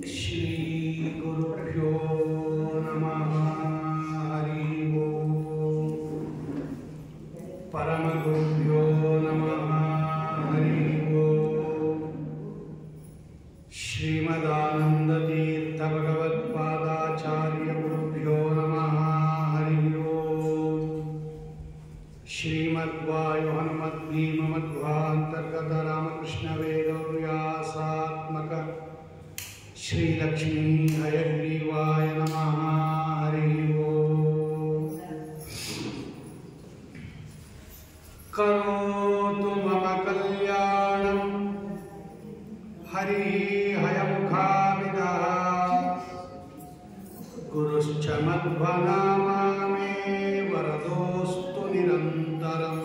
श्री गुरुभ्यो नमः। हरि ओम। परम गुरुभ्यो नमः। हरि ओम। श्रीमदानंद तीर्थ भगवत्पादाचार्य गुरुभ्यो नमः। हरि ओम। श्रीमद्वायु हनुमद्भीम मध्वांतर्गत रामकृष्ण वेद व्यासात्मक श्री लक्ष्मी हयग्रीवाय नमः। हरि ओम। करोतु मम कल्याणं हरिः हयमुखाभिदः गुरुश्च मध्वनामा मे वरदोऽस्तु निरन्तरम्।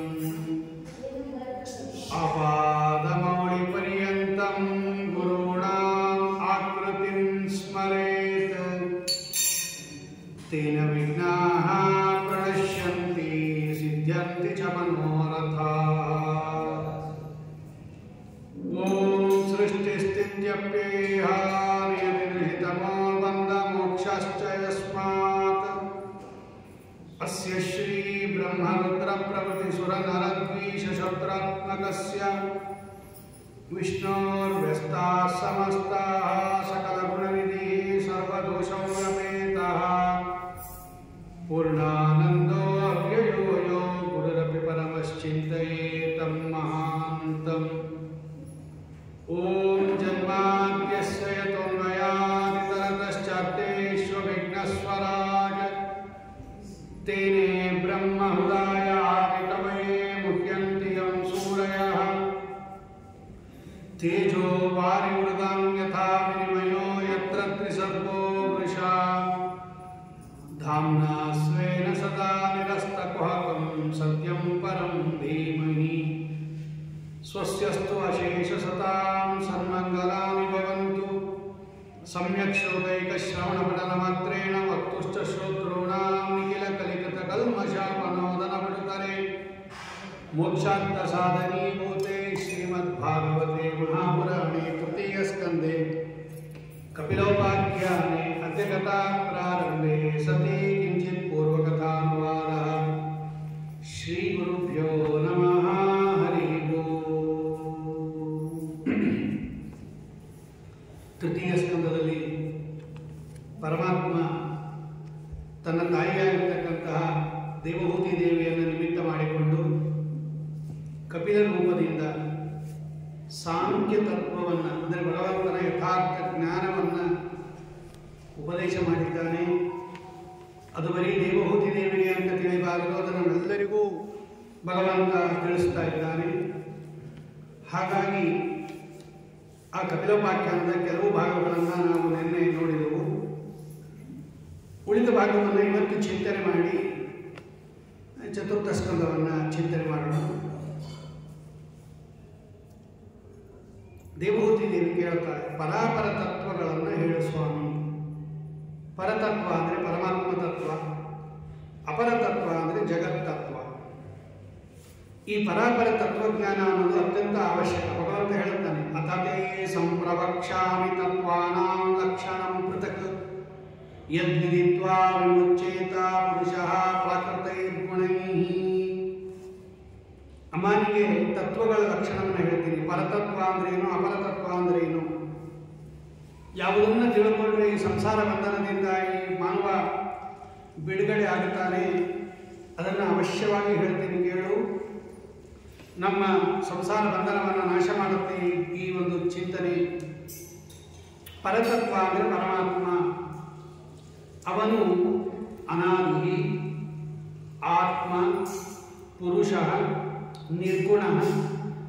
आपादमौलिपर्यन्तं गुरूणाम् आकृतिं स्मरेत् तेन विघ्नाः प्रणश्यन्ति सिद्ध्यन्ति च मनोरथाः। ॐ सृष्टिस्थित्यप्येह नियतिर्हितमो बन्धमोक्षश्च यस्मात् अस्य श्री ब्रह्मरुद्रप्रभृतिसुरनरद्वीषशत्रात्मकस्य विष्णोर्व्यस्ताः समस्ताः सकलगुणनिधिः सर्वदोषव्यपेतः पूर्णानन्दो अव्ययो यो गुरुरपि परमश्चिन्तयेतं महान्तम्। ॐ जन्माद्यस्य यतोऽन्वयादितरतश्चार्तेष्वभिघ्नस्वराट् तेने ब्रह्महृदाय आदिकवये मुह्यन्ति यं सूरयः तेजो वारिमृदां यथा विनिमयो यत्र त्रिसर्गो वृषा धाम्ना स्वेन सदा निरस्तकुहकं सत्यं परं धीमहि। स्वस्यस्तु अशेषसतां सन्मङ्गलानि भवन्तु। सम्यक् श्रोतैकश्रवणपठनमात्रेण वक्तुश्च श्रोतॄणां निखिलकलिकतकल्मषापनोदनपटुतरे मोक्षान्तसाधनीभूते श्रीमद्भागवते महापुराणे तृतीयस्कन्धे कपिलोपाख्याने अद्यकथाप्रारम्भे सति किञ्चित् पूर्वकथानुवादः। श्रीगुरुभ्यो नमः। हरिः ओम्। ತೃತೀಯ ಸ್ಕಂದದಲ್ಲಿ ಪರಮಾತ್ಮ ತನ್ನ ತಾಯಿಯಾಗಿರ್ತಕ್ಕಂತಹ ದೇವಹೂತಿ ದೇವಿಯನ್ನು ನಿಮಿತ್ತ ಮಾಡಿಕೊಂಡು ಕಪಿಲ ರೂಪದಿಂದ ಸಾಂಖ್ಯ ತತ್ವವನ್ನು ಅಂದರೆ ಭಗವಂತನ ಯಥಾರ್ಥ ಜ್ಞಾನವನ್ನು ಉಪದೇಶ ಮಾಡಿದ್ದಾನೆ. ಅದು ಬರೀ ದೇವಹೂತಿ ದೇವಿಗೆ ಅಂತ ತಿಳಿಬಾರದು, ಅದನ್ನೆಲ್ಲರಿಗೂ ಭಗವಂತ ತಿಳಿಸ್ತಾ ಇದ್ದಾನೆ. ಹಾಗಾಗಿ ಆ ಕಪಿಲೋಪಾಖ್ಯಾನದ ಕೆಲವು ಭಾಗಗಳನ್ನು ನಾವು ನಿನ್ನೆ ನೋಡಿದೆವು. ಉಳಿದ ಭಾಗವನ್ನು ಇವತ್ತು ಚಿಂತನೆ ಮಾಡಿ ಚತುರ್ಥ ಸ್ಕಂದವನ್ನು ಚಿಂತನೆ ಮಾಡೋಣ. ದೇವಹೂತಿ ದೇವಿ ಕೇಳ್ತಾರೆ, ಪರಾಪರ ತತ್ವಗಳನ್ನು ಹೇಳು ಸ್ವಾಮಿ. ಪರತತ್ವ ಅಂದರೆ ಪರಮಾತ್ಮ ತತ್ವ, ಅಪರತತ್ವ ಅಂದರೆ ಜಗತ್ತತ್ವ. ಈ ಪರಾಪರ ತತ್ವಜ್ಞಾನ ಅನ್ನೋದು ಅತ್ಯಂತ ಅವಶ್ಯಕ. ಭಗವಂತ ಹೇಳುತ್ತಾನೆ, ಅತತೇ ಸಂಪ್ರವಕ್ಷ್ಯಾಮಿ ತತ್ವಾನಾಂ ಲಕ್ಷಣಂ ಪೃಥಕ್ ಯದ್ವಿದಿತ್ವಾ ವಿಮುಚ್ಯೇತ ಪುರುಷಃ ಪ್ರಾಕೃತೈರ್ಗುಣೈಃ. ಅಮ್ಮನಿಗೆ ತತ್ವಗಳ ಲಕ್ಷಣವನ್ನು ಹೇಳ್ತೀನಿ. ಪರತತ್ವ ಅಂದ್ರೇನು, ಅಪರತತ್ವ ಅಂದ್ರೇನು, ಯಾವುದನ್ನು ತಿಳ್ಕೊಂಡ್ರೆ ಈ ಸಂಸಾರ ಬಂಧನದಿಂದ ಈ ಮಾನವ ಬಿಡುಗಡೆ ಆಗುತ್ತಾನೆ, ಅದನ್ನು ಅವಶ್ಯವಾಗಿ ಹೇಳ್ತೀನಿ ಕೇಳು. ನಮ್ಮ ಸಂಸಾರ ಬಂಧನವನ್ನು ನಾಶ ಮಾಡುತ್ತೆ ಈ ಒಂದು ಚಿಂತನೆ. ಪರತತ್ವ ಅಂದರೆ ಪರಮಾತ್ಮ, ಅವನು ಅನಾದಿ, ಆತ್ಮ, ಪುರುಷ, ನಿರ್ಗುಣ,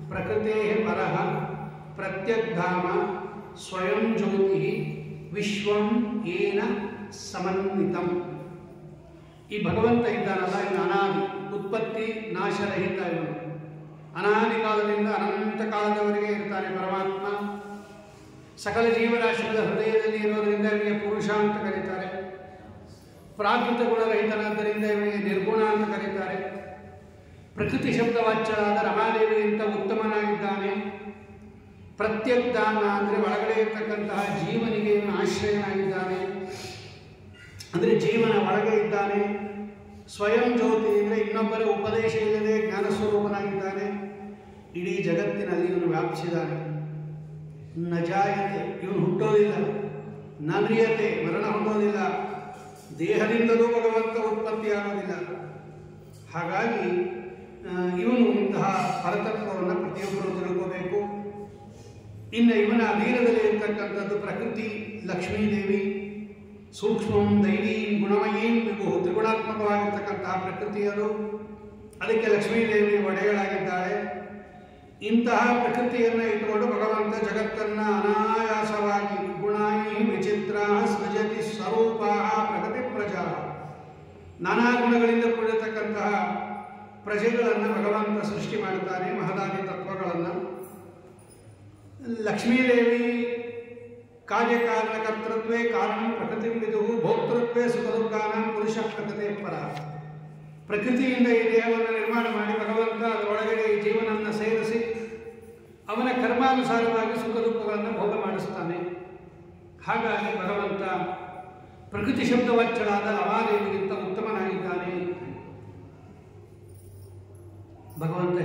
ಪ್ರಕೃತೆ ಪರಃ, ಪ್ರತ್ಯಗ್ಧಾಮ, ಸ್ವಯಂ ಜ್ಯೋತಿ, ವಿಶ್ವಂ ಏನ ಸಮನ್ವಿತಂ. ಈ ಭಗವಂತ ಇದ್ದಾನಲ್ಲ, ಇನ್ನು ಅನಾದಿ, ಉತ್ಪತ್ತಿ ನಾಶರಹಿತ. ಇವನು ಅನಾದಿ ಕಾಲದಿಂದ ಅನಂತ ಕಾಲದವರೆಗೆ ಇರ್ತಾನೆ ಪರಮಾತ್ಮ. ಸಕಲ ಜೀವರಾಶಿಗಳ ಹೃದಯದಲ್ಲಿ ಇರೋದರಿಂದ ಇವನಿಗೆ ಪುರುಷ ಅಂತ ಕರೀತಾರೆ. ಪ್ರಾಕೃತ ಗುಣರಹಿತನಾದ್ದರಿಂದ ಇವನಿಗೆ ನಿರ್ಗುಣ ಅಂತ ಕರೀತಾರೆ. ಪ್ರಕೃತಿ ಶಬ್ದವಾಚ್ಯರಾದ ರಮಾದೇವಿಗಿಂತ ಉತ್ತಮನಾಗಿದ್ದಾನೆ. ಪ್ರತ್ಯಗ್ಧಾನ ಅಂದರೆ ಒಳಗಡೆ ಇರ್ತಕ್ಕಂತಹ ಜೀವನಿಗೆ ಆಶ್ರಯನಾಗಿದ್ದಾನೆ, ಅಂದರೆ ಜೀವನ ಒಳಗೆ ಇದ್ದಾನೆ. ಸ್ವಯಂ ಜ್ಯೋತಿ ಅಂದರೆ ಇನ್ನೊಬ್ಬರ ಉಪದೇಶ ಇಲ್ಲದೆ ಜ್ಞಾನಸ್ವರೂಪನಾಗಿದ್ದಾನೆ. ಇಡೀ ಜಗತ್ತಿನಲ್ಲಿ ಇವನು ವ್ಯಾಪಿಸಿದ್ದಾನೆ. ನ ಜಾಯತೆ, ಇವನು ಹುಟ್ಟೋದಿಲ್ಲ. ನ ಮ್ರಿಯತೆ, ಮರಣ ಹೊಂದೋದಿಲ್ಲ. ದೇಹದಿಂದಲೂ ಭಗವಂತ ಉತ್ಪತ್ತಿಯಾಗೋದಿಲ್ಲ. ಹಾಗಾಗಿ ಇವನು ಇಂತಹ ಪರತತ್ವವನ್ನು ಪ್ರತಿಯೊಬ್ಬರು ತಿಳ್ಕೋಬೇಕು. ಇನ್ನು ಇವನ ಅಧೀನದಲ್ಲಿ ಇರ್ತಕ್ಕಂಥದ್ದು ಪ್ರಕೃತಿ, ಲಕ್ಷ್ಮೀದೇವಿ, ಸೂಕ್ಷ್ಮಂ ದೈವೀಂ ಗುಣಮಯೀಂ ವಿಭು, ತ್ರಿಗುಣಾತ್ಮಕವಾಗಿರ್ತಕ್ಕಂತಹ ಪ್ರಕೃತಿಯರು. ಅದಕ್ಕೆ ಲಕ್ಷ್ಮೀದೇವಿ ಒಡೆಯಳಾಗಿದ್ದಾಳೆ. ಇಂತಹ ಪ್ರಕೃತಿಯನ್ನು ಇಟ್ಟುಕೊಂಡು ಭಗವಂತ ಜಗತ್ತನ್ನು ಅನಾಯಾಸವಾಗಿ ಗುಣಾಯಿ ವಿಚಿತ್ರ ಸೃಜತಿ ಸ್ವರೂಪ ಪ್ರಗತಿ ಪ್ರಜಾ, ನಾನಾ ಗುಣಗಳಿಂದ ಕೂಡಿರತಕ್ಕಂತಹ ಪ್ರಜೆಗಳನ್ನು ಭಗವಂತ ಸೃಷ್ಟಿ ಮಾಡುತ್ತಾನೆ, ಮಹದಾದಿ ತತ್ವಗಳನ್ನು. ಲಕ್ಷ್ಮೀದೇವಿ ಕಾರ್ಯಕಾರಣ ಕರ್ತೃತ್ವೇ ಕಾರಣ ಪ್ರಕೃತಿ ವಿದು ಭೋಕ್ತೃತ್ವೇ ಸುಖದುಃಖಾನ ಪುರುಷ ಪ್ರಕೃತಿ ಪರ. ಪ್ರಕೃತಿಯಿಂದ ಈ ದೇಹವನ್ನು ನಿರ್ಮಾಣ ಮಾಡಿ ಭಗವಂತ ಅದರೊಳಗಡೆ ಈ ಜೀವನವನ್ನು ಸೇರಿಸಿ ಅವನ ಕರ್ಮಾನುಸಾರವಾಗಿ ಸುಖ ದುಃಖಗಳನ್ನು ಭೋಗ ಮಾಡಿಸ್ತಾನೆ. ಹಾಗಾಗಿ ಭಗವಂತ ಪ್ರಕೃತಿ ಶಬ್ದವಚ್ಚಳಾದ ರಮಾದೇವಿಗಿಂತ ಉತ್ತಮನಾಗಿದ್ದಾನೆ. ಭಗವಂತ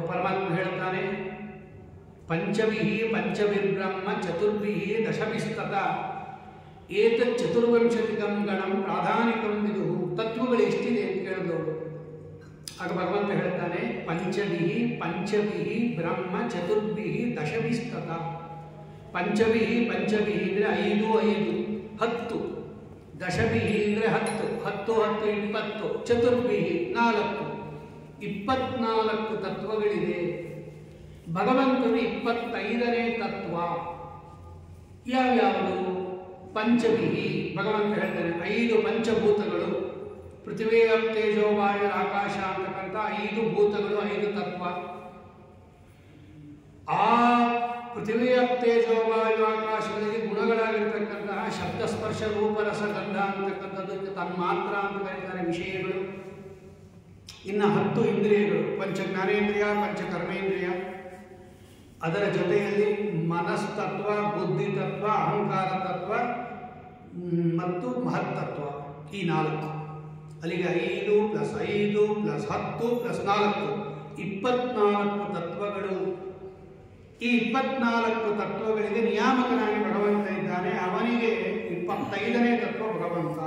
ಪರಮಾತ್ಮ ಹೇಳುತ್ತಾನೆ, ಪಂಚವಿಹಿ ಪಂಚವಿರ್ಬ್ರಹ್ಮ ಚತುರ್ಭಿಃ ದಶಭಿಸ್ತತ ಏತತ್ ಚತುರ್ವಂಶತಿಕಂ ಗಣಂ ಪ್ರಾಧಾನಿಕಂ ವಿದು. ತತ್ವಗಳು ಎಷ್ಟಿದೆ ಅಂತ ಕೇಳಿದವರು. ಆಗ ಭಗವಂತ ಹೇಳ್ತಾನೆ, ಪಂಚವಿಹಿ ಬ್ರಹ್ಮ ಚತುರ್ಭಿಃ ದಶಭಿಸ್ತತ. ಪಂಚವಿಹಿ ಅಂದರೆ 5 5 10, ದಶಭಿಃ ಅಂದರೆ 10 10 10 20, ಚತುರ್ಭಿಃ 4 24 ತತ್ವಗಳಿದೆ. ಭಗವಂತನು 25ನೇ ತತ್ವ. ಯಾವ್ಯಾವುದು? ಪಂಚವಿಹಿ, ಭಗವಂತ ಹೇಳ್ತಾನೆ 5 ಪಂಚಭೂತಗಳು, ಪೃಥ್ವಿ ತೇಜೋ ವಾಯು ಆಕಾಶ ಅಂತಕ್ಕಂಥ 5 ಭೂತಗಳು, 5 ತತ್ವ. ಆ ಪೃಥ್ವಿ ತೇಜೋ ವಾಯು ಆಕಾಶಗಳಿಗೆ ಗುಣಗಳಾಗಿರ್ತಕ್ಕಂತಹ ಶಬ್ದಸ್ಪರ್ಶ ರೂಪರಸ ಗಂಧ ಅಂತಕ್ಕಂಥದ್ದು ತನ್ಮಾತ್ರ ಅಂತ ಕರೀತಾರೆ, ವಿಷಯಗಳು. ಇನ್ನು 10 ಇಂದ್ರಿಯಗಳು, ಪಂಚ ಜ್ಞಾನೇಂದ್ರಿಯ, ಪಂಚ ಕರ್ಮೇಂದ್ರಿಯ. ಅದರ ಜೊತೆಯಲ್ಲಿ ಮನಸ್ತತ್ವ, ಬುದ್ಧಿ ತತ್ವ, ಅಹಂಕಾರ ತತ್ವ ಮತ್ತು ಮಹತ್ತತ್ವ, ಈ 4. ಅಲ್ಲಿಗೆ 5 + 5 + 10 + 4 24 ತತ್ವಗಳು. ಈ 24 ತತ್ವಗಳಿಗೆ ನಿಯಾಮಕನಾಗಿ ಭಗವಂತ ಇದ್ದಾನೆ. ಅವನಿಗೆ 25ನೇ ತತ್ವ ಭಗವಂತ.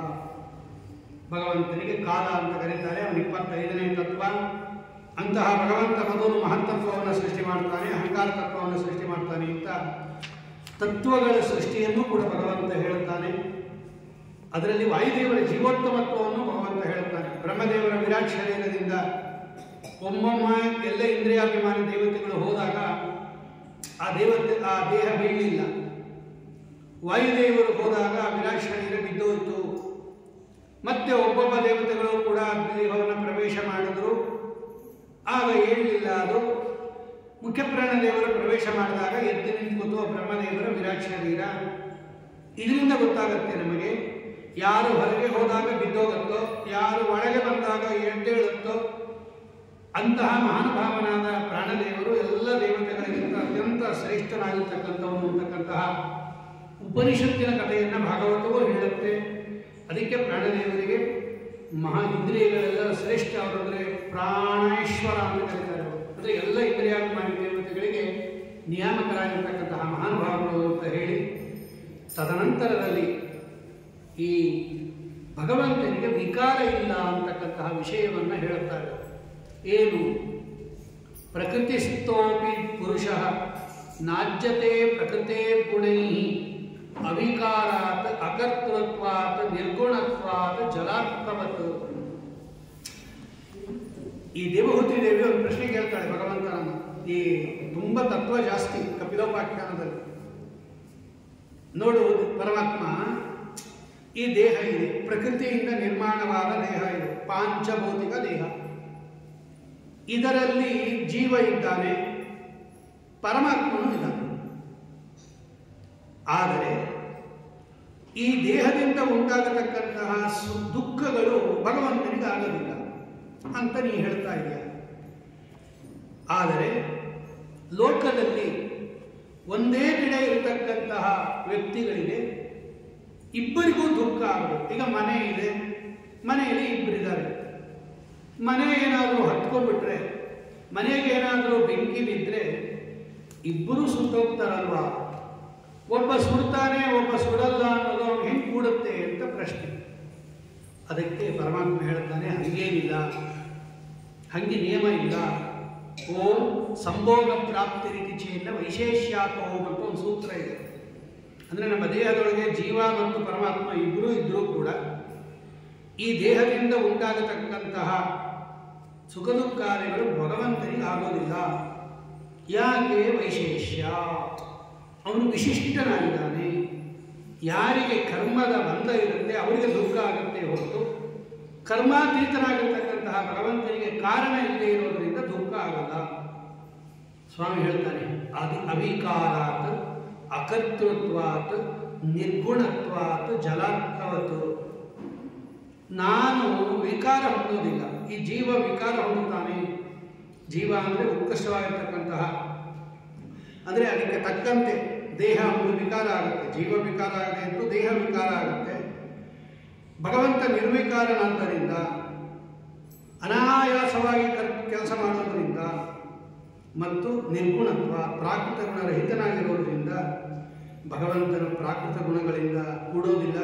ಭಗವಂತನಿಗೆ ಕಾಲ ಅಂತ ಕರೀತಾರೆ, ಅವನು 25ನೇ ತತ್ವ. ಅಂತಹ ಭಗವಂತ ಮೊದಲು ಮಹತ್ತತ್ವವನ್ನು ಸೃಷ್ಟಿ ಮಾಡ್ತಾನೆ, ಅಹಂಕಾರ ತತ್ವವನ್ನು ಸೃಷ್ಟಿ ಮಾಡ್ತಾನೆ ಅಂತ ತತ್ವಗಳ ಸೃಷ್ಟಿಯನ್ನು ಕೂಡ ಭಗವಂತ ಹೇಳುತ್ತಾನೆ. ಅದರಲ್ಲಿ ವಾಯುದೇವರ ಜೀವೋತ್ತಮತ್ವವನ್ನು ಭಗವಂತ ಹೇಳುತ್ತಾನೆ. ಬ್ರಹ್ಮದೇವರ ವಿರಾಟ್ ಶರೀರದಿಂದ ಒಮ್ಮೊಮ್ಮೆ ಎಲ್ಲ ಇಂದ್ರಿಯಾಭಿಮಾನಿ ದೇವತೆಗಳು ಹೋದಾಗ ಆ ದೇಹ ಬೀಳಲಿಲ್ಲ. ವಾಯುದೇವರು ಹೋದಾಗ ವಿರಾಟ್ ಶರೀರ ಬಿದ್ದೋಯಿತು. ಮತ್ತೆ ಒಬ್ಬೊಬ್ಬ ದೇವತೆಗಳು ಕೂಡ ದೇಹವನ್ನು ಪ್ರವೇಶ ಮಾಡಿದ್ರು, ಆಗ ಏಳಲಿಲ್ಲ. ಅದು ಮುಖ್ಯಪ್ರಾಣದೇವರು ಪ್ರವೇಶ ಮಾಡಿದಾಗ ಎದ್ದು ನಿಂತ್ಕೊತು ಬ್ರಹ್ಮದೇವರ ವಿರಾಟ್ ಶರೀರ. ಇದರಿಂದ ಗೊತ್ತಾಗುತ್ತೆ ನಮಗೆ, ಯಾರು ಹೊರಗೆ ಹೋದಾಗ ಬಿದ್ದೋಗುತ್ತೋ, ಯಾರು ಒಳಗೆ ಬಂದಾಗ ಎದ್ದೇಳುತ್ತೋ ಅಂತಹ ಮಹಾನುಭಾವನಾದ ಪ್ರಾಣದೇವರು ಎಲ್ಲ ದೇವತೆಗಳಿಗಿಂತ ಅತ್ಯಂತ ಶ್ರೇಷ್ಠನಾಗಿರ್ತಕ್ಕಂಥವನು ಅಂತಕ್ಕಂತಹ ಉಪನಿಷತ್ತಿನ ಕಥೆಯನ್ನು ಭಾಗವತವೂ ಹೇಳುತ್ತೆ. ಅದಕ್ಕೆ ಪ್ರಾಣದೇವರಿಗೆ ಇಂದ್ರಿಯಗಳೆಲ್ಲ ಶ್ರೇಷ್ಠ ಅವರಂದರೆ ಪ್ರಾಣೇಶ್ವರ ಅಂತ ಕರೀತಾರೆ. ಅಂದರೆ ಎಲ್ಲ ಇಂದ್ರಿಯಾಭಿಮಾನಿ ದೇವತೆಗಳಿಗೆ ನಿಯಾಮಕರಾಗಿರ್ತಕ್ಕಂತಹ ಮಹಾನುಭಾವರು ಅಂತ ಹೇಳಿ, ತದನಂತರದಲ್ಲಿ ಈ ಭಗವಂತನಿಗೆ ವಿಕಾರ ಇಲ್ಲ ಅಂತಕ್ಕಂತಹ ವಿಷಯವನ್ನು ಹೇಳುತ್ತಾರೆ. ಏನು? ಪ್ರಕೃತಿಸ್ಥೋಪಿ ಪುರುಷ ನಾಜ್ಯತೆ ಪ್ರಕೃತೆ ಗುಣೈ ಅವಿಕಾರಾತ್ ಅಕರ್ತೃತ್ವಾತ್ ನಿರ್ಗುಣತ್ವಾತ್ ಜಲಾತ್ಮವತ್. ಈ ದೇವಹೂತಿ ದೇವಿ ಒಂದು ಪ್ರಶ್ನೆ ಕೇಳ್ತಾಳೆ ಭಗವಂತನನ್ನು. ಈ ತುಂಬ ತತ್ವ ಜಾಸ್ತಿ ಕಪಿಲೋಪಾಖ್ಯಾನದಲ್ಲಿ. ನೋಡು ಪರಮಾತ್ಮ, ಈ ದೇಹ ಇದೆ, ಪ್ರಕೃತಿಯಿಂದ ನಿರ್ಮಾಣವಾದ ದೇಹ ಇದೆ, ಪಾಂಚಭೌತಿಕ ದೇಹ. ಇದರಲ್ಲಿ ಜೀವ ಇದ್ದಾನೆ, ಪರಮಾತ್ಮನು ಇದ್ದಾನೆ. ಆದರೆ ಈ ದೇಹದಿಂದ ಉಂಟಾಗತಕ್ಕಂತಹ ದುಃಖಗಳು ಭಗವಂತನಿಗೆ ಆಗಲಿಲ್ಲ ಅಂತ ನೀ ಹೇಳ್ತಾ ಇದೆಯಾ. ಆದರೆ ಲೋಕದಲ್ಲಿ ಒಂದೇ ಕಡೆ ಇರತಕ್ಕಂತಹ ವ್ಯಕ್ತಿಗಳಿಗೆ ಇಬ್ಬರಿಗೂ ದುಃಖ ಆಗಬೇಕು. ಈಗ ಮನೆ ಇದೆ, ಮನೆಯಲ್ಲಿ ಇಬ್ಬರಿದ್ದಾರೆ. ಮನೆ ಏನಾದರೂ ಹತ್ಕೊಂಡ್ಬಿಟ್ರೆ, ಮನೆಗೆ ಏನಾದರೂ ಬೆಂಕಿ ಬಿದ್ದರೆ ಇಬ್ಬರು ಸುಟ್ಟೋಗ್ತಾರಲ್ವಾ? ಒಬ್ಬ ಸುಡ್ತಾನೆ, ಒಬ್ಬ ಸುಡಲ್ಲ ಅನ್ನೋದು ಅವ್ನು ಹೆಂಗೆ ಕೂಡುತ್ತೆ ಅಂತ ಪ್ರಶ್ನೆ. ಅದಕ್ಕೆ ಪರಮಾತ್ಮ ಹೇಳ್ತಾನೆ, ಹಂಗೇನಿಲ್ಲ, ಹಂಗೆ ನಿಯಮ ಇಲ್ಲ. ಓಂ ಸಂಭೋಗ ಪ್ರಾಪ್ತಿ ರೀತಿ ಚೇನ ವೈಶೇಷ್ಯಾತ ಓಂ ಅಂತ ಒಂದು ಸೂತ್ರ ಇದೆ. ಅಂದರೆ ನಮ್ಮ ದೇಹದೊಳಗೆ ಜೀವ ಮತ್ತು ಪರಮಾತ್ಮ ಇಬ್ಬರೂ ಇದ್ದರೂ ಕೂಡ ಈ ದೇಹದಿಂದ ಉಂಟಾಗತಕ್ಕಂತಹ ಸುಖ ದುಃಖಾದಿಗಳು ಭಗವಂತನಿಗೆ ಆಗೋದಿಲ್ಲ. ಯಾಕೆ? ವೈಶೇಷ್ಯ, ಅವನು ವಿಶಿಷ್ಟನಾಗಿದ್ದಾನೆ. ಯಾರಿಗೆ ಕರ್ಮದ ಬಂಧ ಇರುತ್ತೆ ಅವರಿಗೆ ದುಃಖ ಆಗುತ್ತೆ ಹೊರತು ಕರ್ಮಾತೀತನಾಗಿರ್ತಕ್ಕಂತಹ ಭಗವಂತನಿಗೆ ಕಾರಣ ಇಲ್ಲದೆ ಇರೋದರಿಂದ ದುಃಖ ಆಗಲ್ಲ. ಸ್ವಾಮಿ ಹೇಳ್ತಾನೆ, ಅವಿಕಾರಾತ್ ಅಕರ್ತೃತ್ವಾತ್ ನಿರ್ಗುಣತ್ವಾತ್ ಜಲಾತ್ಮವತ್. ನಾನು ವಿಕಾರ ಹೊಂದೋದಿಲ್ಲ, ಈ ಜೀವ ವಿಕಾರ ಹೊಂದುತ್ತಾನೆ. ಜೀವ ಅಂದರೆ ಉತ್ಕೃಷ್ಟವಾಗಿರ್ತಕ್ಕಂತಹ, ಅಂದರೆ ಅದಕ್ಕೆ ತಕ್ಕಂತೆ ದೇಹ ಒಂದು ವಿಕಾರ ಆಗುತ್ತೆ. ಜೀವ ವಿಕಾರ ಆಗದೆ ಇದ್ದು ದೇಹ ವಿಕಾರ ಆಗುತ್ತೆ. ಭಗವಂತ ನಿರ್ವಿಕಾರನಾದ್ದರಿಂದ ಅನಾಯಾಸವಾಗಿ ಕೆಲಸ ಮಾಡೋದರಿಂದ ಮತ್ತು ನಿರ್ಗುಣತ್ವ ಪ್ರಾಕೃತ ಗುಣರಹಿತನಾಗಿರೋದ್ರಿಂದ ಭಗವಂತನ ಪ್ರಾಕೃತ ಗುಣಗಳಿಂದ ಕೂಡೋದಿಲ್ಲ.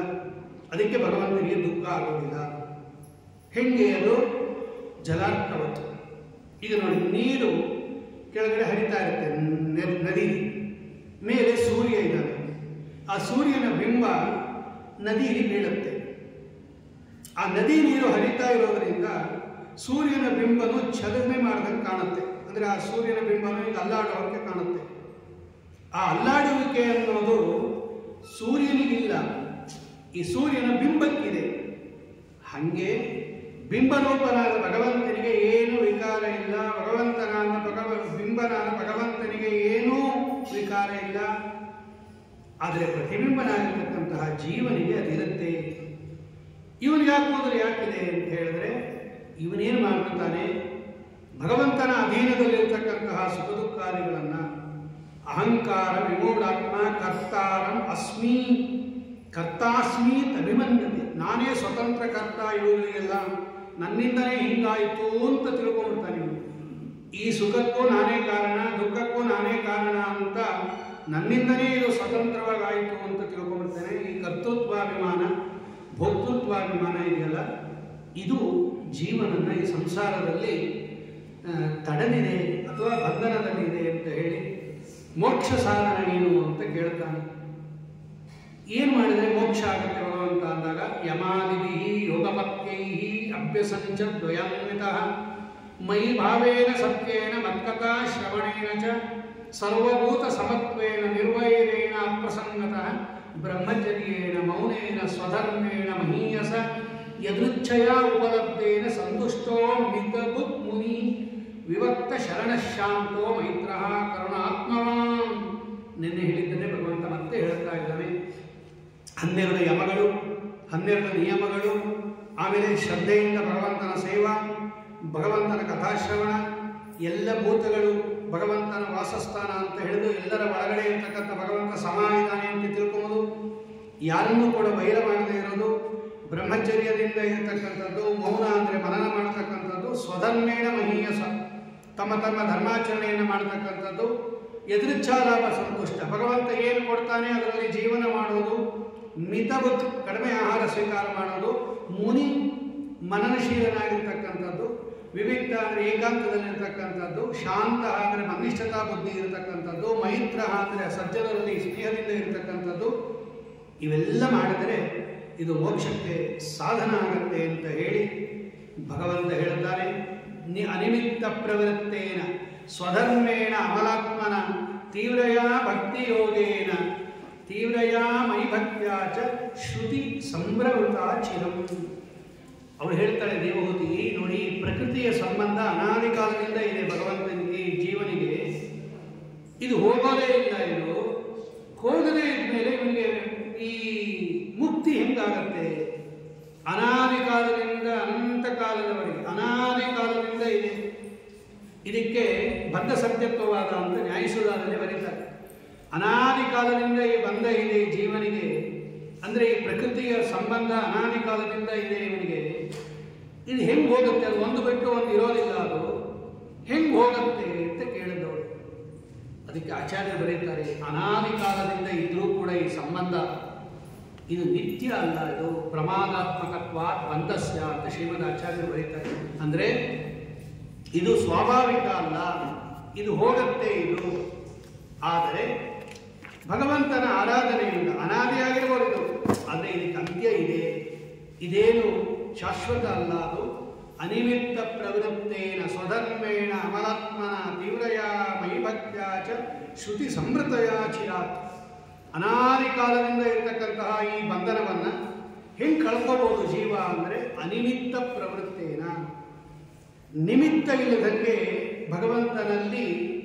ಅದಕ್ಕೆ ಭಗವಂತನಿಗೆ ದುಃಖ ಆಗೋದಿಲ್ಲ. ಹೆಂಗೆ? ಅದು ಜಲಾರ್ಕವತ್ತು. ಈಗ ನೋಡಿ, ನೀರು ಕೆಳಗಡೆ ಹರಿತಾ ಇರುತ್ತೆ, ನದಿ ಮೇಲೆ ಸೂರ್ಯ ಇದ್ದಾನೆ. ಆ ಸೂರ್ಯನ ಬಿಂಬ ನದಿಯಲ್ಲಿ ಬೀಳುತ್ತೆ. ಆ ನದಿ ನೀರು ಹರಿತಾ ಇರೋದರಿಂದ ಸೂರ್ಯನ ಬಿಂಬನು ಚಲನೆ ಮಾಡ್ದಂಗೆ ಕಾಣುತ್ತೆ. ಅಂದರೆ ಆ ಸೂರ್ಯನ ಬಿಂಬನು ಈಗ ಅಲ್ಲಾಡುವಂತೆ ಕಾಣುತ್ತೆ. ಆ ಅಲ್ಲಾಡುವಿಕೆ ಅನ್ನೋದು ಸೂರ್ಯನಿಗಿಲ್ಲ, ಈ ಸೂರ್ಯನ ಬಿಂಬಕ್ಕಿದೆ. ಹಾಗೆ ಬಿಂಬರೂಪನಾದ ಭಗವಂತನಿಗೆ ಏನೂ ವಿಕಾರ ಇಲ್ಲ. ಬಿಂಬನಾದ ಭಗವಂತನಿಗೆ ಏನೂ ವಿಕಾರ ಇಲ್ಲ. ಆದರೆ ಪ್ರತಿಬಿಂಬನಾಗಿರ್ತಕ್ಕಂತಹ ಜೀವನಿಗೆ ಅದಿರುತ್ತೆ. ಇವನಿಗೆ ಹಾಕೋದ್ರೆ ಯಾಕಿದೆ ಅಂತ ಹೇಳಿದ್ರೆ, ಇವನೇನು ಮಾಡ್ತಾನೆ, ಭಗವಂತನ ಅಧೀನದಲ್ಲಿರ್ತಕ್ಕಂತಹ ಸುಖ ದುಃಖಾದಿಗಳನ್ನು ಅಹಂಕಾರ ವಿಮೂಢಾತ್ಮ ಕರ್ತಾರಂ ಅಸ್ಮಿ ಕರ್ತಾಸ್ಮಿ ಅಭಿಮನ್ಯತೆ. ನಾನೇ ಸ್ವತಂತ್ರ ಕರ್ತ, ಇವುಗಳಿಗೆಲ್ಲ ನನ್ನಿಂದಲೇ ಹಿಂಗಾಯಿತು ಅಂತ ತಿಳ್ಕೊಂಡ್ಬಿಡ್ತಾನೆ. ಈ ಸುಖಕ್ಕೂ ನಾನೇ ಕಾರಣ, ದುಃಖಕ್ಕೂ ನಾನೇ ಕಾರಣ ಅಂತ ನನ್ನಿಂದಲೇ ಇದು ಸ್ವತಂತ್ರವಾಗಾಯಿತು ಅಂತ ತಿಳ್ಕೊಂಡ್ಬಿಡ್ತಾನೆ. ಈ ಕರ್ತೃತ್ವಾಭಿಮಾನ ಭೋಕ್ತೃತ್ವಾಭಿಮಾನ ಇದೆಯಲ್ಲ, ಇದು ಜೀವನನ್ನು ಈ ಸಂಸಾರದಲ್ಲಿ ತಡೆದಿದೆ ಅಥವಾ ಬಂಧನದಲ್ಲಿದೆ ಅಂತ ಹೇಳಿ ಮೋಕ್ಷ ಸಾಧನ ಏನು ಅಂತ ಕೇಳ್ತಾನೆ. ಏನು ಮಾಡಿದರೆ ಮೋಕ್ಷ ಆಗುತ್ತೆ ಭಗವಂತ ಅಂದಾಗ, ಯಮಾದಿಭಿ ಯೋಗಪತ್ಯೈ ಅಭ್ಯಸಂಚ ದ್ವಯಾನ್ವಿತಃ ಮಯಿ ಭಾವೇನ ಸತ್ಯೇನ ಮತ್ಕಥಾ ಶ್ರವಣೇನ ಚ ಸರ್ವಭೂತ ಸಮತ್ವೇನ ನಿರ್ವೈರೇಣ ಅಪ್ರಸಂಗತಃ ಬ್ರಹ್ಮಚರ್ಯೇಣ ಮೌನೇನ ಸ್ವಧರ್ಮೇಣ ಮಹೀಯಸ ಯದೃಚ್ಛಯ ಉಪಲಬ್ಧೇನ ಸಂತುಷ್ಟೋ ಮಿತಬುತ್ ಮುನಿ ವಿವಕ್ತ ಶರಣಶಾಂತೋ ಮೈತ್ರಃ ಕರುಣಾತ್ಮವಾನ್. ನಿನ್ನೆ ಹೇಳಿದ್ದನ್ನೇ ಭಗವಂತ ಮತ್ತೆ ಹೇಳ್ತಾ ಇದ್ದಾನೆ. 12 ಯಮಗಳು, 12 ನಿಯಮಗಳು, ಆಮೇಲೆ ಶ್ರದ್ಧೆಯಿಂದ ಭಗವಂತನ ಸೇವಾ, ಭಗವಂತನ ಕಥಾಶ್ರವಣ, ಎಲ್ಲ ಭೂತಗಳು ಭಗವಂತನ ವಾಸಸ್ಥಾನ ಅಂತ ಹೇಳಿದು ಎಲ್ಲರ ಒಳಗಡೆ ಇರ್ತಕ್ಕಂಥ ಭಗವಂತ ಸಮಾಧಾನ ಅಂತ ತಿಳ್ಕೊಳ್ಳೋದು, ಯಾರನ್ನೂ ಕೂಡ ಬೈರ ಮಾಡದೇ ಇರೋದು, ಬ್ರಹ್ಮಚರ್ಯದಿಂದ ಇರತಕ್ಕಂಥದ್ದು, ಮೌನ ಅಂದರೆ ಮನನ ಮಾಡತಕ್ಕಂಥದ್ದು, ಸ್ವಧರ್ಮೇಣ ಮಹೀಯಸ ತಮ್ಮ ತಮ್ಮ ಧರ್ಮಾಚರಣೆಯನ್ನು ಮಾಡತಕ್ಕಂಥದ್ದು, ಎದುರಿಚ್ಛಾಲಾಭ ಸಂತುಷ್ಟ ಭಗವಂತ ಏನು ಕೊಡ್ತಾನೆ ಅದರಲ್ಲಿ ಜೀವನ ಮಾಡೋದು, ಮಿತಬುಕ್ ಕಡಿಮೆ ಆಹಾರ ಸ್ವೀಕಾರ ಮಾಡೋದು, ಮುನಿ ಮನನಶೀಲನಾಗಿರ್ತಕ್ಕಂಥದ್ದು, ವಿವಿಕ್ತ ಅಂದರೆ ಏಕಾಂತದಲ್ಲಿರ್ತಕ್ಕಂಥದ್ದು, ಶಾಂತ ಅಂದರೆ ಮನಿಷ್ಠತಾ ಬುದ್ಧಿ ಇರತಕ್ಕಂಥದ್ದು, ಮೈತ್ರ ಅಂದರೆ ಸಜ್ಜನರಲ್ಲಿ ಸ್ನೇಹದಿಂದ ಇರತಕ್ಕಂಥದ್ದು. ಇವೆಲ್ಲ ಮಾಡಿದರೆ ಇದು ಮೋಕ್ಷಕ್ಕೆ ಸಾಧನ ಆಗುತ್ತೆ ಅಂತ ಹೇಳಿ ಭಗವಂತ ಹೇಳ್ತಾರೆ. ಅನಿಮಿತ್ತ ಪ್ರವೃತ್ತೇನ ಸ್ವಧರ್ಮೇಣ ಅಮಲಾತ್ಮನ ತೀವ್ರಯಾ ಭಕ್ತಿಯೋಗೇನ ತೀವ್ರಯಾ ಮೈಭಕ್ತ್ಯಾ ಚ ಶ್ರುತಿ ಸಂಭ್ರಮೃತ ಚಿರಂ. ಅವಳು ಹೇಳ್ತಾಳೆ ದೇವಹೂತಿ, ನೋಡಿ, ಪ್ರಕೃತಿಯ ಸಂಬಂಧ ಅನಾದಿ ಕಾಲದಿಂದ ಇದೆ ಭಗವಂತನಿಗೆ, ಜೀವನಿಗೆ. ಇದು ಹೋಗೋದೇ ಇಲ್ಲ. ಇದು ಹೋಗದೇ ಇದ್ಮೇಲೆ ಇವನಿಗೆ ಈ ಮುಕ್ತಿ ಹೆಂಗಾಗತ್ತೆ? ಅನಾದಿ ಕಾಲದಿಂದ ಅನಂತ ಕಾಲದವರೆಗೆ ಅನಾದಿ ಕಾಲದಿಂದ ಇದೆ. ಇದಕ್ಕೆ ಬದ್ಧ ಸತ್ಯತ್ವವಾದ ಅಂತ ನ್ಯಾಯಸುಧಾದಲ್ಲಿ ಬರೀತಾರೆ. ಅನಾದಿ ಕಾಲದಿಂದ ಈ ಬಂಧ ಇದೆ ಈ ಜೀವನಿಗೆ, ಅಂದರೆ ಈ ಪ್ರಕೃತಿಯ ಸಂಬಂಧ ಅನಾದಿ ಕಾಲದಿಂದ ಇದೆ ಇವನಿಗೆ. ಇದು ಹೆಂಗೆ ಹೋಗುತ್ತೆ? ಅದು ಒಂದು ಬಿಟ್ಟು ಒಂದು ಇರೋದಿಲ್ಲ, ಅದು ಹೆಂಗೆ ಹೋಗುತ್ತೆ ಅಂತ ಕೇಳಿದವರು. ಅದಕ್ಕೆ ಆಚಾರ್ಯ ಬರೀತಾರೆ, ಅನಾದಿ ಕಾಲದಿಂದ ಇದ್ರೂ ಕೂಡ ಈ ಸಂಬಂಧ ಇದು ನಿತ್ಯ ಅಲ್ಲ, ಇದು ಪ್ರಮಾದಾತ್ಮಕತ್ವ ಬಂಧಸ್ಯ ಅಂತ ಶ್ರೀಮದ್ ಆಚಾರ್ಯರು ಬರೀತಾರೆ. ಅಂದರೆ ಇದು ಸ್ವಾಭಾವಿಕ ಅಲ್ಲ, ಇದು ಹೋಗುತ್ತೆ ಇದು. ಆದರೆ ಭಗವಂತನ ಆರಾಧನೆಯಿಂದ ಅನಾದಿಯಾಗಿರ್ಬೋದು ಇದು, ಆದರೆ ಇದಕ್ಕೆ ಅಂತ್ಯ ಇದೆ. ಇದೇನು ಶಾಶ್ವತ ಅಲ್ಲ, ಅದು ಅನಿಮಿತ್ತ ಪ್ರವೃತ್ತೇನ ಸ್ವಧರ್ಮೇಣ ಅಮಲಾತ್ಮನ ತೀವ್ರಯ ಮೈಭಕ್ತ್ಯ ಚ ಶ್ರುತಿ ಸಮೃತಯ ಚಿರಾತ್. ಅನಾದಿ ಕಾಲದಿಂದ ಇರತಕ್ಕಂತಹ ಈ ಬಂಧನವನ್ನು ಹೆಂಗೆ ಕಳ್ಕೋಬಹುದು ಜೀವ ಅಂದರೆ ಅನಿಮಿತ್ತ ಪ್ರವೃತ್ತೇನ, ನಿಮಿತ್ತ ಇಲ್ಲದಂಗೆ ಭಗವಂತನಲ್ಲಿ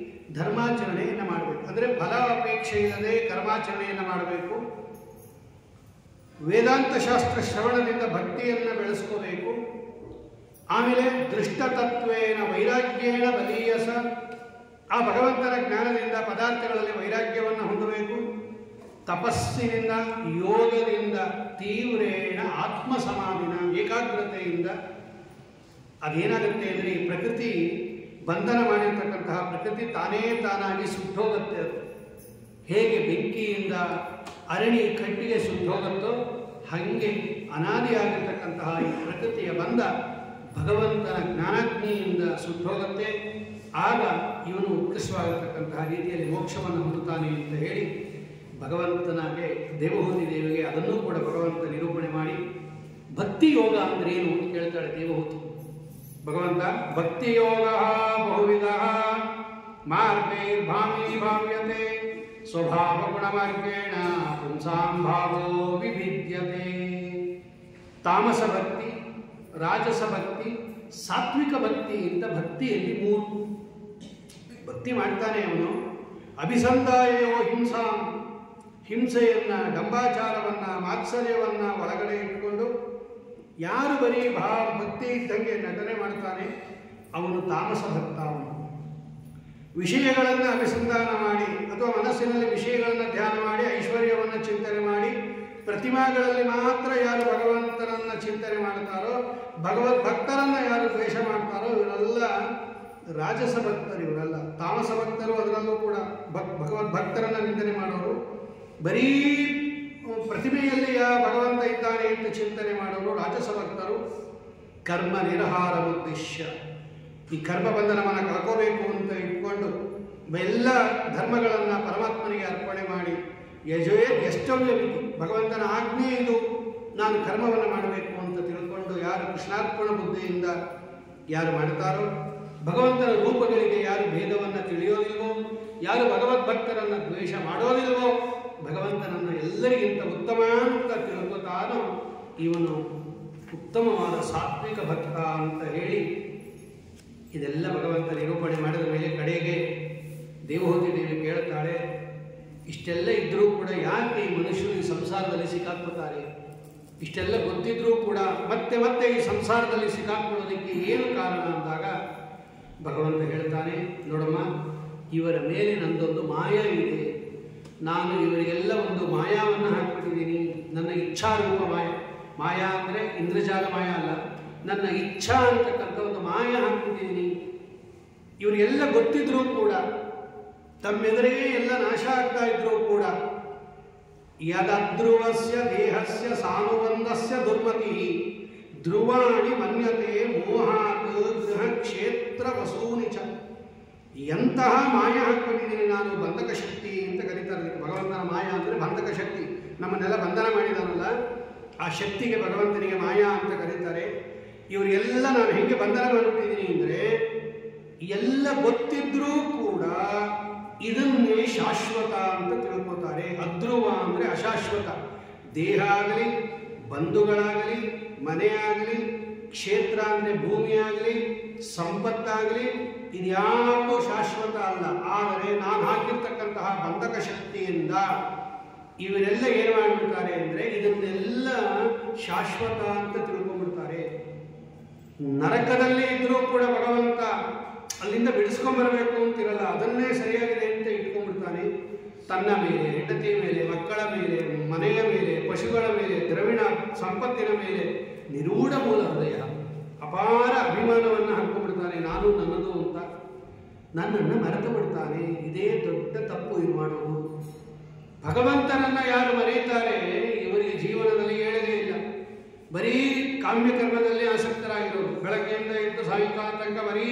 ಧರ್ಮಾಚರಣೆಯನ್ನು ಮಾಡಬೇಕು. ಅಂದರೆ ಫಲ ಅಪೇಕ್ಷೆ ಇಲ್ಲದೆ ಕರ್ಮಾಚರಣೆಯನ್ನು ಮಾಡಬೇಕು. ವೇದಾಂತ ಶಾಸ್ತ್ರ ಶ್ರವಣದಿಂದ ಭಕ್ತಿಯನ್ನು ಬೆಳೆಸ್ಕೋಬೇಕು. ಆಮೇಲೆ ದೃಷ್ಟತತ್ವೇನ ವೈರಾಗ್ಯೇನ ಬಲೀಯಸ, ಆ ಭಗವಂತನ ಜ್ಞಾನದಿಂದ ಪದಾರ್ಥಗಳಲ್ಲಿ ವೈರಾಗ್ಯವನ್ನು ಹೊಂದಬೇಕು. ತಪಸ್ಸಿನಿಂದ ಯೋಗದಿಂದ ತೀವ್ರೇಣ ಆತ್ಮ ಸಮಾಧಿನ ಏಕಾಗ್ರತೆಯಿಂದ ಅದೇನಾಗುತ್ತೆ ಅಂದರೆ ಈ ಪ್ರಕೃತಿ ಬಂಧನ ಮಾಡಿರ್ತಕ್ಕಂತಹ ಪ್ರಕೃತಿ ತಾನೇ ತಾನಾಗಿ ಸುಟ್ಟೋಗುತ್ತೆ. ಅದು ಹೇಗೆ ಬೆಂಕಿಯಿಂದ ಅರಣಿ ಕಟ್ಟಿಗೆ ಸುಟ್ಟೋಗುತ್ತೋ ಹಾಗೆ ಅನಾದಿಯಾಗಿರ್ತಕ್ಕಂತಹ ಈ ಪ್ರಕೃತಿಯ ಬಂಧ ಭಗವಂತನ ಜ್ಞಾನಾಗ್ನಿಯಿಂದ ಸುಟ್ಟೋಗುತ್ತೆ. ಆಗ ಇವನು ಉತ್ಕೃಷ್ಟವಾಗಿರ್ತಕ್ಕಂತಹ ರೀತಿಯಲ್ಲಿ ಮೋಕ್ಷವನ್ನು ಹೊಂದುತ್ತಾನೆ ಅಂತ ಹೇಳಿ ಭಗವಂತನಿಗೆ ದೇವಹೂತಿ ದೇವಿಗೆ ಅದನ್ನೂ ಕೂಡ ಭಗವಂತ ನಿರೂಪಣೆ ಮಾಡಿ, ಭಕ್ತಿ ಯೋಗ ಅಂದ್ರೆ ಏನು ಅಂತ ಕೇಳ್ತಾಳೆ ದೇವಹೂತಿ. ಭಗವಂತ ಭಕ್ತಿಯೋಗ ಬಹುವಿಧ ಮಾರ್ಗೈರ್ಭಾಮಿ ಭಾವ್ಯತೆ ಸ್ವಭಾವ ಗುಣಮಾರ್ಗೇಣ ಪುಂಸಾಂ ಭಾವೋ ವಿಭಿದ್ಯತೆ. ತಾಮಸ ಭಕ್ತಿ, ರಾಜಸ ಭಕ್ತಿ, ಸಾತ್ವಿಕ ಭಕ್ತಿ ಅಂತ ಭಕ್ತಿಯಲ್ಲಿ ಮೂರು ಭಕ್ತಿ ಮಾಡ್ತಾನೆ ಅವನು. ಅಭಿಸಂದಾಯೋ ಹಿಂಸಾಂ, ಹಿಂಸೆಯನ್ನು, ಡಂಬಾಚಾರವನ್ನು, ಮಾತ್ಸರ್ಯವನ್ನು ಒಳಗಡೆ ಇಟ್ಕೊಂಡು ಯಾರು ಬರೀ ಭಕ್ತಿ ಇದ್ದಂಗೆ ನಟನೆ ಮಾಡ್ತಾನೆ ಅವನು ತಾಮಸ ಭಕ್ತ. ಅವನು ವಿಷಯಗಳನ್ನು ಅಭಿಸಂಧಾನ ಮಾಡಿ ಅಥವಾ ಮನಸ್ಸಿನಲ್ಲಿ ವಿಷಯಗಳನ್ನು ಧ್ಯಾನ ಮಾಡಿ ಐಶ್ವರ್ಯವನ್ನು ಚಿಂತನೆ ಮಾಡಿ ಪ್ರತಿಮಾಗಳಲ್ಲಿ ಮಾತ್ರ ಯಾರು ಭಗವಂತನನ್ನು ಚಿಂತನೆ ಮಾಡ್ತಾರೋ, ಭಗವದ್ಭಕ್ತರನ್ನು ಯಾರು ದ್ವೇಷ ಮಾಡ್ತಾರೋ ಇವರೆಲ್ಲ ರಾಜಸ ಭಕ್ತರು. ಇವರೆಲ್ಲ ತಾಮಸ ಭಕ್ತರು. ಅದರಲ್ಲೂ ಕೂಡ ಭಗವದ್ಭಕ್ತರನ್ನು ನಿಂದನೆ ಮಾಡೋರು, ಬರೀ ಪ್ರತಿಮೆಯಲ್ಲಿ ಭಗವಂತ ಇದ್ದಾನೆ ಎಂದು ಚಿಂತನೆ ಮಾಡೋರು ರಾಜಸ ಭಕ್ತರು. ಕರ್ಮ ನಿರಹಾರ ಉದ್ದೇಶ, ಈ ಕರ್ಮ ಬಂಧನವನ್ನು ಕಳ್ಕೋಬೇಕು ಅಂತ ಇಟ್ಕೊಂಡು ಎಲ್ಲ ಧರ್ಮಗಳನ್ನು ಪರಮಾತ್ಮನಿಗೆ ಅರ್ಪಣೆ ಮಾಡಿ ಎಷ್ಟವ್ಯವಿತು ಭಗವಂತನ ಆಜ್ಞೆ ಇದು, ನಾನು ಕರ್ಮವನ್ನು ಮಾಡಬೇಕು ಅಂತ ತಿಳ್ಕೊಂಡು ಯಾರು ಕೃಷ್ಣಾರ್ಪಣ ಬುದ್ಧಿಯಿಂದ ಯಾರು ಮಾಡ್ತಾರೋ, ಭಗವಂತನ ರೂಪಗಳಿಗೆ ಯಾರು ಭೇದವನ್ನು ತಿಳಿಯೋದಿಲ್ವೋ, ಯಾರು ಭಗವದ್ಭಕ್ತರನ್ನು ದ್ವೇಷ ಮಾಡೋದಿಲ್ವೋ, ಭಗವಂತನನ್ನು ಎಲ್ಲರಿಗಿಂತ ಉತ್ತಮ ಅಂತ ತಿಳ್ಕೊತಾನೋ ಇವನು ಉತ್ತಮವಾದ ಸಾತ್ವಿಕ ಭಕ್ತ ಅಂತ ಹೇಳಿ ಇದೆಲ್ಲ ಭಗವಂತ ನಿರೂಪಣೆ ಮಾಡಿದ ಮೇಲೆ ಕಡೆಗೆ ದೇವಹೂತಿ ದೇವಿ ಕೇಳ್ತಾಳೆ, ಇಷ್ಟೆಲ್ಲ ಇದ್ದರೂ ಕೂಡ ಯಾಕೆ ಈ ಮನುಷ್ಯರು ಈ ಸಂಸಾರದಲ್ಲಿ ಸಿಕ್ಕಾಕ್ಬಿಡ್ತಾರೆ? ಇಷ್ಟೆಲ್ಲ ಗೊತ್ತಿದ್ರೂ ಕೂಡ ಮತ್ತೆ ಮತ್ತೆ ಈ ಸಂಸಾರದಲ್ಲಿ ಸಿಕ್ಕಾಕೊಳ್ಳೋದಕ್ಕೆ ಏನು ಕಾರಣ ಅಂದಾಗ ಭಗವಂತ ಹೇಳ್ತಾನೆ, ನೋಡಮ್ಮ, ಇವರ ಮೇಲೆ ನಂದೊಂದು ಮಾಯ ಇದೆ. ನಾನು ಇವರಿಗೆಲ್ಲ ಒಂದು ಮಾಯಾವನ್ನು ಹಾಕಿಬಿಟ್ಟಿದ್ದೀನಿ. ನನ್ನ ಇಚ್ಛಾರೂಪ ಮಾಯ. ಮಾಯಾ ಅಂದರೆ ಇಂದ್ರಜಾಲ ಮಾಯ ಅಲ್ಲ, ನನ್ನ ಇಚ್ಛಾ ಅಂತಕ್ಕಂಥ ಒಂದು ಮಾಯ ಹಾಕಿಬಿಟ್ಟಿದ್ದೀನಿ. ಇವರಿಗೆಲ್ಲ ಗೊತ್ತಿದ್ರೂ ಕೂಡ, ತಮ್ಮೆದುರಿಗೆ ಎಲ್ಲ ನಾಶ ಆಗ್ತಾ ಇದ್ರೂ ಕೂಡ, ಯದಧ್ರುವಸ್ಯ ದೇಹಸ್ಯ ಸಾನುಬಂಧಸ್ಯ ದುರ್ಮತಿ ಧ್ರುವಾಣಿ ಮನ್ಯತೆ ಮೋಹಾತ್ ಗೃಹ ಕ್ಷೇತ್ರ ವಸೂನಿಚ. ಎಂತಹ ಮಾಯ ಹಾಕ್ಬಿಟ್ಟಿದ್ದೀನಿ ನಾನು, ಬಂಧಕ ಶಕ್ತಿ ಅಂತ ಕರೀತಾರೆ. ಭಗವಂತನ ಮಾಯ ಅಂದರೆ ಬಂಧಕ ಶಕ್ತಿ. ನಮ್ಮನ್ನೆಲ್ಲ ಬಂಧನ ಮಾಡಿದಾನಲ್ಲ, ಆ ಶಕ್ತಿಗೆ ಭಗವಂತನಿಗೆ ಮಾಯಾ ಅಂತ ಕರೀತಾರೆ. ಇವರಿಗೆಲ್ಲ ನಾನು ಹೆಂಗೆ ಬಂಧನ ಮಾಡಿಬಿಟ್ಟಿದ್ದೀನಿ ಅಂದರೆ, ಎಲ್ಲ ಗೊತ್ತಿದ್ರೂ ಕೂಡ ಇದನ್ನೇ ಶಾಶ್ವತ ಅಂತ ತಿಳ್ಕೊತಾರೆ. ಅಧ್ರುವ ಅಂದರೆ ಅಶಾಶ್ವತ. ದೇಹ ಆಗಲಿ, ಬಂಧುಗಳಾಗಲಿ, ಮನೆ ಆಗಲಿ, ಕ್ಷೇತ್ರ ಅಂದರೆ ಭೂಮಿ ಆಗಲಿ, ಸಂಪತ್ತಾಗಲಿ, ಇದ್ಯಾವುದೂ ಶಾಶ್ವತ ಅಲ್ಲ. ಆದರೆ ನಾನು ಹಾಕಿರ್ತಕ್ಕಂತಹ ಬಂಧಕ ಶಕ್ತಿಯಿಂದ ಇವರೆಲ್ಲ ಏನು ಮಾಡಿಬಿಡ್ತಾರೆ ಅಂದರೆ ಇದನ್ನೆಲ್ಲ ಶಾಶ್ವತ ಅಂತ ತಿಳ್ಕೊಂಡ್ಬಿಡ್ತಾರೆ. ನರಕದಲ್ಲಿ ಇದ್ರೂ ಕೂಡ ಭಗವಂತ ಅಲ್ಲಿಂದ ಬಿಡಿಸ್ಕೊಂಡ್ಬರಬೇಕು ಅಂತಿರಲ್ಲ, ಅದನ್ನೇ ಸರಿಯಾಗಿದೆ ಅಂತ ಇಟ್ಕೊಂಡ್ಬಿಡ್ತಾನೆ. ತನ್ನ ಮೇಲೆ, ಹೆಂಡತಿಯ ಮೇಲೆ, ಮಕ್ಕಳ ಮೇಲೆ, ಮನೆಯ ಮೇಲೆ, ಪಶುಗಳ ಮೇಲೆ, ದ್ರವಿಣ ಸಂಪತ್ತಿನ ಮೇಲೆ ನಿರೂಢ ಮೂಲ ಹೃದಯ ಅಪಾರ ಅಭಿಮಾನವನ್ನು ಹಾಕಿಬಿಡ್ತಾನೆ. ನಾನು ನನ್ನದು ಅಂತ ನನ್ನನ್ನು ಮರೆತು ಬಿಡ್ತಾನೆ. ಇದೇ ದೊಡ್ಡ ತಪ್ಪು ಇದು ಮಾಡೋದು. ಭಗವಂತನನ್ನು ಯಾರು ಮರೆಯುತ್ತಾರೆ ಇವರಿಗೆ ಜೀವನದಲ್ಲಿ ಏಳದೇ ಇಲ್ಲ. ಬರೀ ಕಾಮ್ಯಕರ್ಮದಲ್ಲಿ ಆಸಕ್ತರಾಗಿರೋದು. ಬೆಳಗ್ಗೆಯಿಂದ ಎದ್ದು ಸಾಯಂಕಾಲ ತನಕ ಬರೀ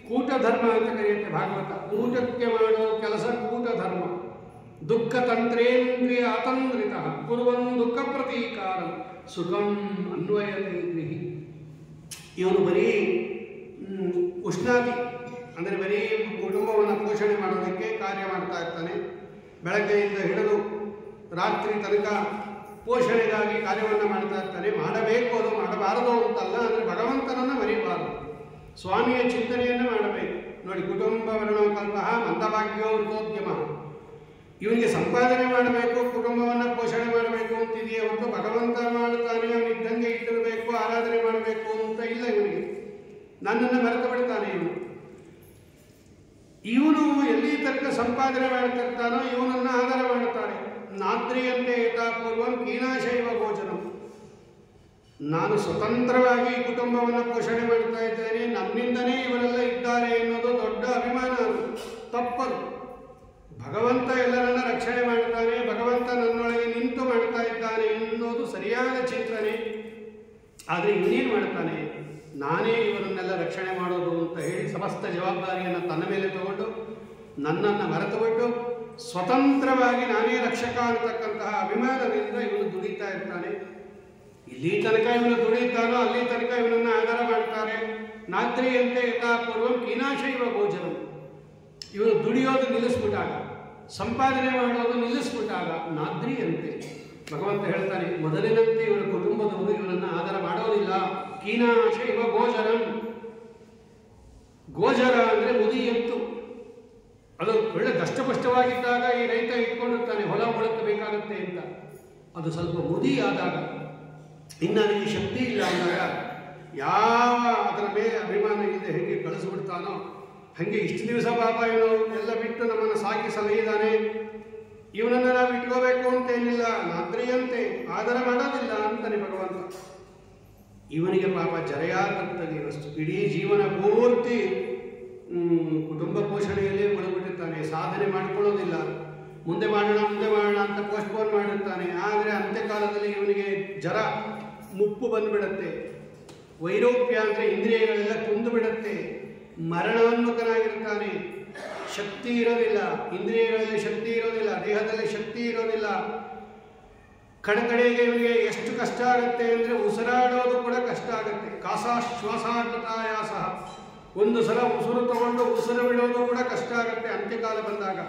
ಕೂಟ ಧರ್ಮ ಅಂತ ಕರೆಯುತ್ತೆ ಭಾಗವತ. ಊಟಕ್ಕೆ ಮಾಡೋ ಕೆಲಸ ಕೂಟ ಧರ್ಮ. ದುಃಖ ತಂತ್ರೇಂದ್ರಿಯ ಅತಂದ್ರಿತ ಕುರುವನ್ ದುಃಖ ಪ್ರತೀಕಾರ ಸುಖಂ ಅನ್ವಯತೆ ಗೃಹಿ. ಇವನು ಬರೀ ಉಷ್ಣಾತಿ ಅಂದರೆ ಬರೀ ಕುಟುಂಬವನ್ನು ಪೋಷಣೆ ಮಾಡೋದಕ್ಕೆ ಕಾರ್ಯ ಮಾಡ್ತಾ ಇರ್ತಾನೆ. ಬೆಳಗ್ಗೆಯಿಂದ ಹಿಡಿದು ರಾತ್ರಿ ತನಕ ಪೋಷಣೆಗಾಗಿ ಕಾರ್ಯವನ್ನು ಮಾಡ್ತಾ ಇರ್ತಾನೆ. ಮಾಡಬೇಕು, ಅದು ಮಾಡಬಾರದು ಅಂತಲ್ಲ, ಅಂದರೆ ಭಗವಂತನನ್ನು ಮರೆಯಬಾರದು, ಸ್ವಾಮಿಯ ಚಿಂತನೆಯನ್ನು ಮಾಡಬೇಕು. ನೋಡಿ, ಕುಟುಂಬ ವರ್ಣೋಕಲ್ಪ ಮಂದಭಾಗ್ಯೋ ವೃತೋದ್ಯಮ. ಇವನಿಗೆ ಸಂಪಾದನೆ ಮಾಡಬೇಕು, ಕುಟುಂಬವನ್ನು ಪೋಷಣೆ ಮಾಡಬೇಕು ಅಂತಿದೆಯೇ ಹೊರತು ಭಗವಂತ ಮಾಡ್ತಾನೆ ಅವನಿದ್ದಂಗೆ ಇಟ್ಟಿರಬೇಕು, ಆರಾಧನೆ ಮಾಡಬೇಕು ಅಂತ ಇಲ್ಲ ಇವನಿಗೆ. ನನ್ನನ್ನು ಮರೆತು ಬಿಡ್ತಾನೆ ಇವನು ಎಲ್ಲಿ ತನಕ ಸಂಪಾದನೆ ಮಾಡ್ತಿರ್ತಾನೋ ಇವನನ್ನು ಆಧಾರ ಮಾಡುತ್ತಾರೆ. ನಾದ್ರಿಯಂತೆ ಯಥಾಪೂರ್ವಂ ಕೀನಾಶೈವ ಗೋಚರಂ. ನಾನು ಸ್ವತಂತ್ರವಾಗಿ ಕುಟುಂಬವನ್ನು ಪೋಷಣೆ ಮಾಡ್ತಾ ಇದ್ದೇನೆ, ನನ್ನಿಂದನೇ ಇವರೆಲ್ಲ ಇದ್ದಾರೆ ಎನ್ನುವುದು ದೊಡ್ಡ ಅಭಿಮಾನ. ತಪ್ಪದು. ಭಗವಂತ ಎಲ್ಲರನ್ನ ರಕ್ಷಣೆ ಮಾಡ್ತಾನೆ, ಭಗವಂತ ನನ್ನೊಳಗೆ ನಿಂತು ಮಾಡ್ತಾ ಇದ್ದಾನೆ ಎನ್ನುವುದು ಸರಿಯಾದ ಚಿಂತನೆ. ಆದರೆ ಇವನೇನು ಮಾಡ್ತಾನೆ, ನಾನೇ ಇವರನ್ನೆಲ್ಲ ರಕ್ಷಣೆ ಮಾಡೋದು ಅಂತ ಹೇಳಿ ಸಮಸ್ತ ಜವಾಬ್ದಾರಿಯನ್ನು ತನ್ನ ಮೇಲೆ ತಗೊಂಡು ನನ್ನನ್ನು ಮರೆತುಬಿಟ್ಟು ಸ್ವತಂತ್ರವಾಗಿ ನಾನೇ ರಕ್ಷಕ ಅಂತಕ್ಕಂತಹ ಅಭಿಮಾನದಿಂದ ಇವನು ದುಡಿತಾ ಇರ್ತಾನೆ. ಇಲ್ಲಿ ತನಕ ಇವನು ದುಡಿತಾನೋ ಅಲ್ಲಿ ತನಕ ಇವನನ್ನು ಆಧಾರ ಮಾಡ್ತಾರೆ. ನಾದ್ರಿಯಂತೆ ಯಥಾಪೂರ್ವಂ ಕೀನಾಶೈವ ಗೋಚರಂ. ಇವನು ದುಡಿಯೋದು ನಿಲ್ಲಿಸ್ಬಿಟ್ಟಾಗ, ಸಂಪಾದನೆ ಮಾಡೋದು ನಿಲ್ಲಿಸ್ಬಿಟ್ಟಾಗ ನಾದ್ರಿಯಂತೆ ಭಗವಂತ ಹೇಳ್ತಾನೆ, ಮೊದಲಿನಂತೆ ಇವರ ಕುಟುಂಬದವರು ಇವರನ್ನು ಆಧಾರ ಮಾಡೋದಿಲ್ಲ. ಕೀನಾಶೈವ ಗೋಚರಂ. ಗೋಚರ ಅಂದರೆ ಮುದಿ ಎತ್ತು. ಅದು ಒಳ್ಳೆ ದಷ್ಟಪುಷ್ಟವಾಗಿದ್ದಾಗ ಈ ರೈತ ಇಟ್ಕೊಂಡಿರ್ತಾನೆ, ಹೊಲ ಉಳುಕಬೇಕಾಗತ್ತೆ ಅಂತ. ಅದು ಸ್ವಲ್ಪ ಮುದಿ ಆದಾಗ, ಇನ್ನು ನನಗೆ ಶಕ್ತಿ ಇಲ್ಲ ಅಂದಾಗ ಯಾವ ಅದರ ಮೇಲೆ ಅಭಿಮಾನ ಇದೆ ಹೇಗೆ ಕಳಿಸ್ಬಿಡ್ತಾನೋ ಹಾಗೆ ಇಷ್ಟು ದಿವಸ ಪಾಪ ಇವನು ಎಲ್ಲ ಬಿಟ್ಟು ನಮ್ಮನ್ನು ಸಾಕಿ ಸಲಹಿದ್ದಾನೆ, ಇವನನ್ನು ನಾವು ಇಟ್ಕೋಬೇಕು ಅಂತೇನಿಲ್ಲ, ನಾದ್ರಿಯಂತೆ ಆಧಾರ ಮಾಡೋದಿಲ್ಲ ಅಂತಾನೆ ಭಗವಂತ. ಇವನಿಗೆ ಪಾಪ ಜರೆಯಾತಂತಾಗಿ ವಸ್ತು ಇಡೀ ಜೀವನ ಪೂರ್ತಿ ಕುಟುಂಬ ಪೋಷಣೆಯಲ್ಲೇ ಮುಳುಗಿಬಿಟ್ಟಿರ್ತಾನೆ. ಸಾಧನೆ ಮಾಡಿಕೊಳ್ಳೋದಿಲ್ಲ. ಮುಂದೆ ಮಾಡೋಣ ಅಂತ ಪೋಸ್ಟ್ಪೋನ್ ಮಾಡಿರ್ತಾನೆ. ಆದರೆ ಅಂತ್ಯಕಾಲದಲ್ಲಿ ಇವನಿಗೆ ಜರ ಮುಪ್ಪು ಬಂದುಬಿಡತ್ತೆ. ವೈರೋಪ್ಯ ಅಂದರೆ ಇಂದ್ರಿಯಗಳೆಲ್ಲ ಕುಂದು ಬಿಡುತ್ತೆ. ಮರಣೋನ್ಮುಖನಾಗಿರ್ತಾನೆ. ಶಕ್ತಿ ಇರೋದಿಲ್ಲ, ಇಂದ್ರಿಯಗಳಲ್ಲಿ ಶಕ್ತಿ ಇರೋದಿಲ್ಲ, ದೇಹದಲ್ಲಿ ಶಕ್ತಿ ಇರೋದಿಲ್ಲ. ಕಡೆಗೆ ಇವನಿಗೆ ಎಷ್ಟು ಕಷ್ಟ ಆಗುತ್ತೆ ಅಂದರೆ ಉಸಿರಾಡೋದು ಕೂಡ ಕಷ್ಟ ಆಗುತ್ತೆ. ಕಾಸಾಶ್ವಾಸಾಯಾಸ. ಒಂದು ಸಲ ಉಸಿರು ತಗೊಂಡು ಉಸಿರು ಬಿಡೋದು ಕೂಡ ಕಷ್ಟ ಆಗುತ್ತೆ ಅಂತ್ಯಕಾಲ ಬಂದಾಗ.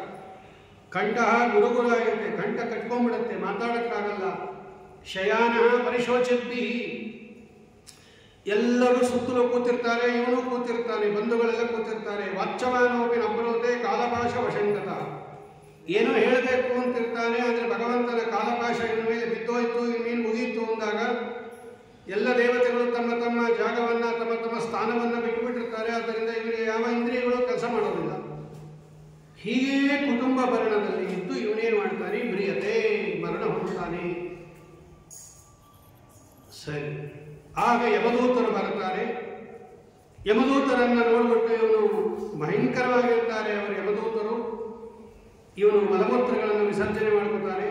ಕಂಠ ಗುರುಗುರು ಆಗುತ್ತೆ, ಕಂಠ ಕಟ್ಕೊಂಡ್ಬಿಡುತ್ತೆ, ಮಾತಾಡೋಕ್ಕಾಗಲ್ಲ. ಶಯಾನ ಪರಿಶೋಚಿದ್ದಿ. ಎಲ್ಲರೂ ಸುತ್ತಲೂ ಕೂತಿರ್ತಾರೆ, ಇವನು ಕೂತಿರ್ತಾನೆ, ಬಂಧುಗಳೆಲ್ಲ ಕೂತಿರ್ತಾರೆ. ವಾಚ್ಯಮಾನೋಪಿ ನಬ್ರೋತೆ ಕಾಲಪಾಶ ವಶಂಗತ. ಏನೋ ಹೇಳಬೇಕು ಅಂತಿರ್ತಾನೆ, ಆದರೆ ಭಗವಂತನ ಕಾಲಪಾಶ ಇವನ ಮೇಲೆ ಬಿದ್ದೋಯ್ತು, ಇನ್ನೇನು ಮುಗಿಯಿತು ಅಂದಾಗ ಎಲ್ಲ ದೇವತೆಗಳು ತಮ್ಮ ತಮ್ಮ ಜಾಗವನ್ನು ತಮ್ಮ ತಮ್ಮ ಸ್ಥಾನವನ್ನು ಬಿಟ್ಟುಬಿಟ್ಟಿರ್ತಾರೆ. ಆದ್ದರಿಂದ ಇವನಿಗೆ ಯಾವ ಇಂದ್ರಿಯಗಳು ಕೆಲಸ ಮಾಡೋದಿಲ್ಲ. ಹೀಗೆ ಕುಟುಂಬ ಭರಣದಲ್ಲಿ ಇದ್ದು ಇವನೇನು ಮಾಡ್ತಾನೆ, ಮ್ರಿಯತೆ, ಮರಣ ಹೊಂದುತ್ತಾನೆ. ಸರಿ, ಆಗ ಯಮದೂತರು ಬರುತ್ತಾರೆ. ಯಮದೂತರನ್ನು ನೋಡ್ಬಿಟ್ಟು ಇವನು ಭಯಂಕರವಾಗಿರ್ತಾರೆ ಅವರು ಯಮದೂತರು. ಇವನು ಮಲಮೂತ್ರಗಳನ್ನು ವಿಸರ್ಜನೆ ಮಾಡ್ಕೊತಾನೆ.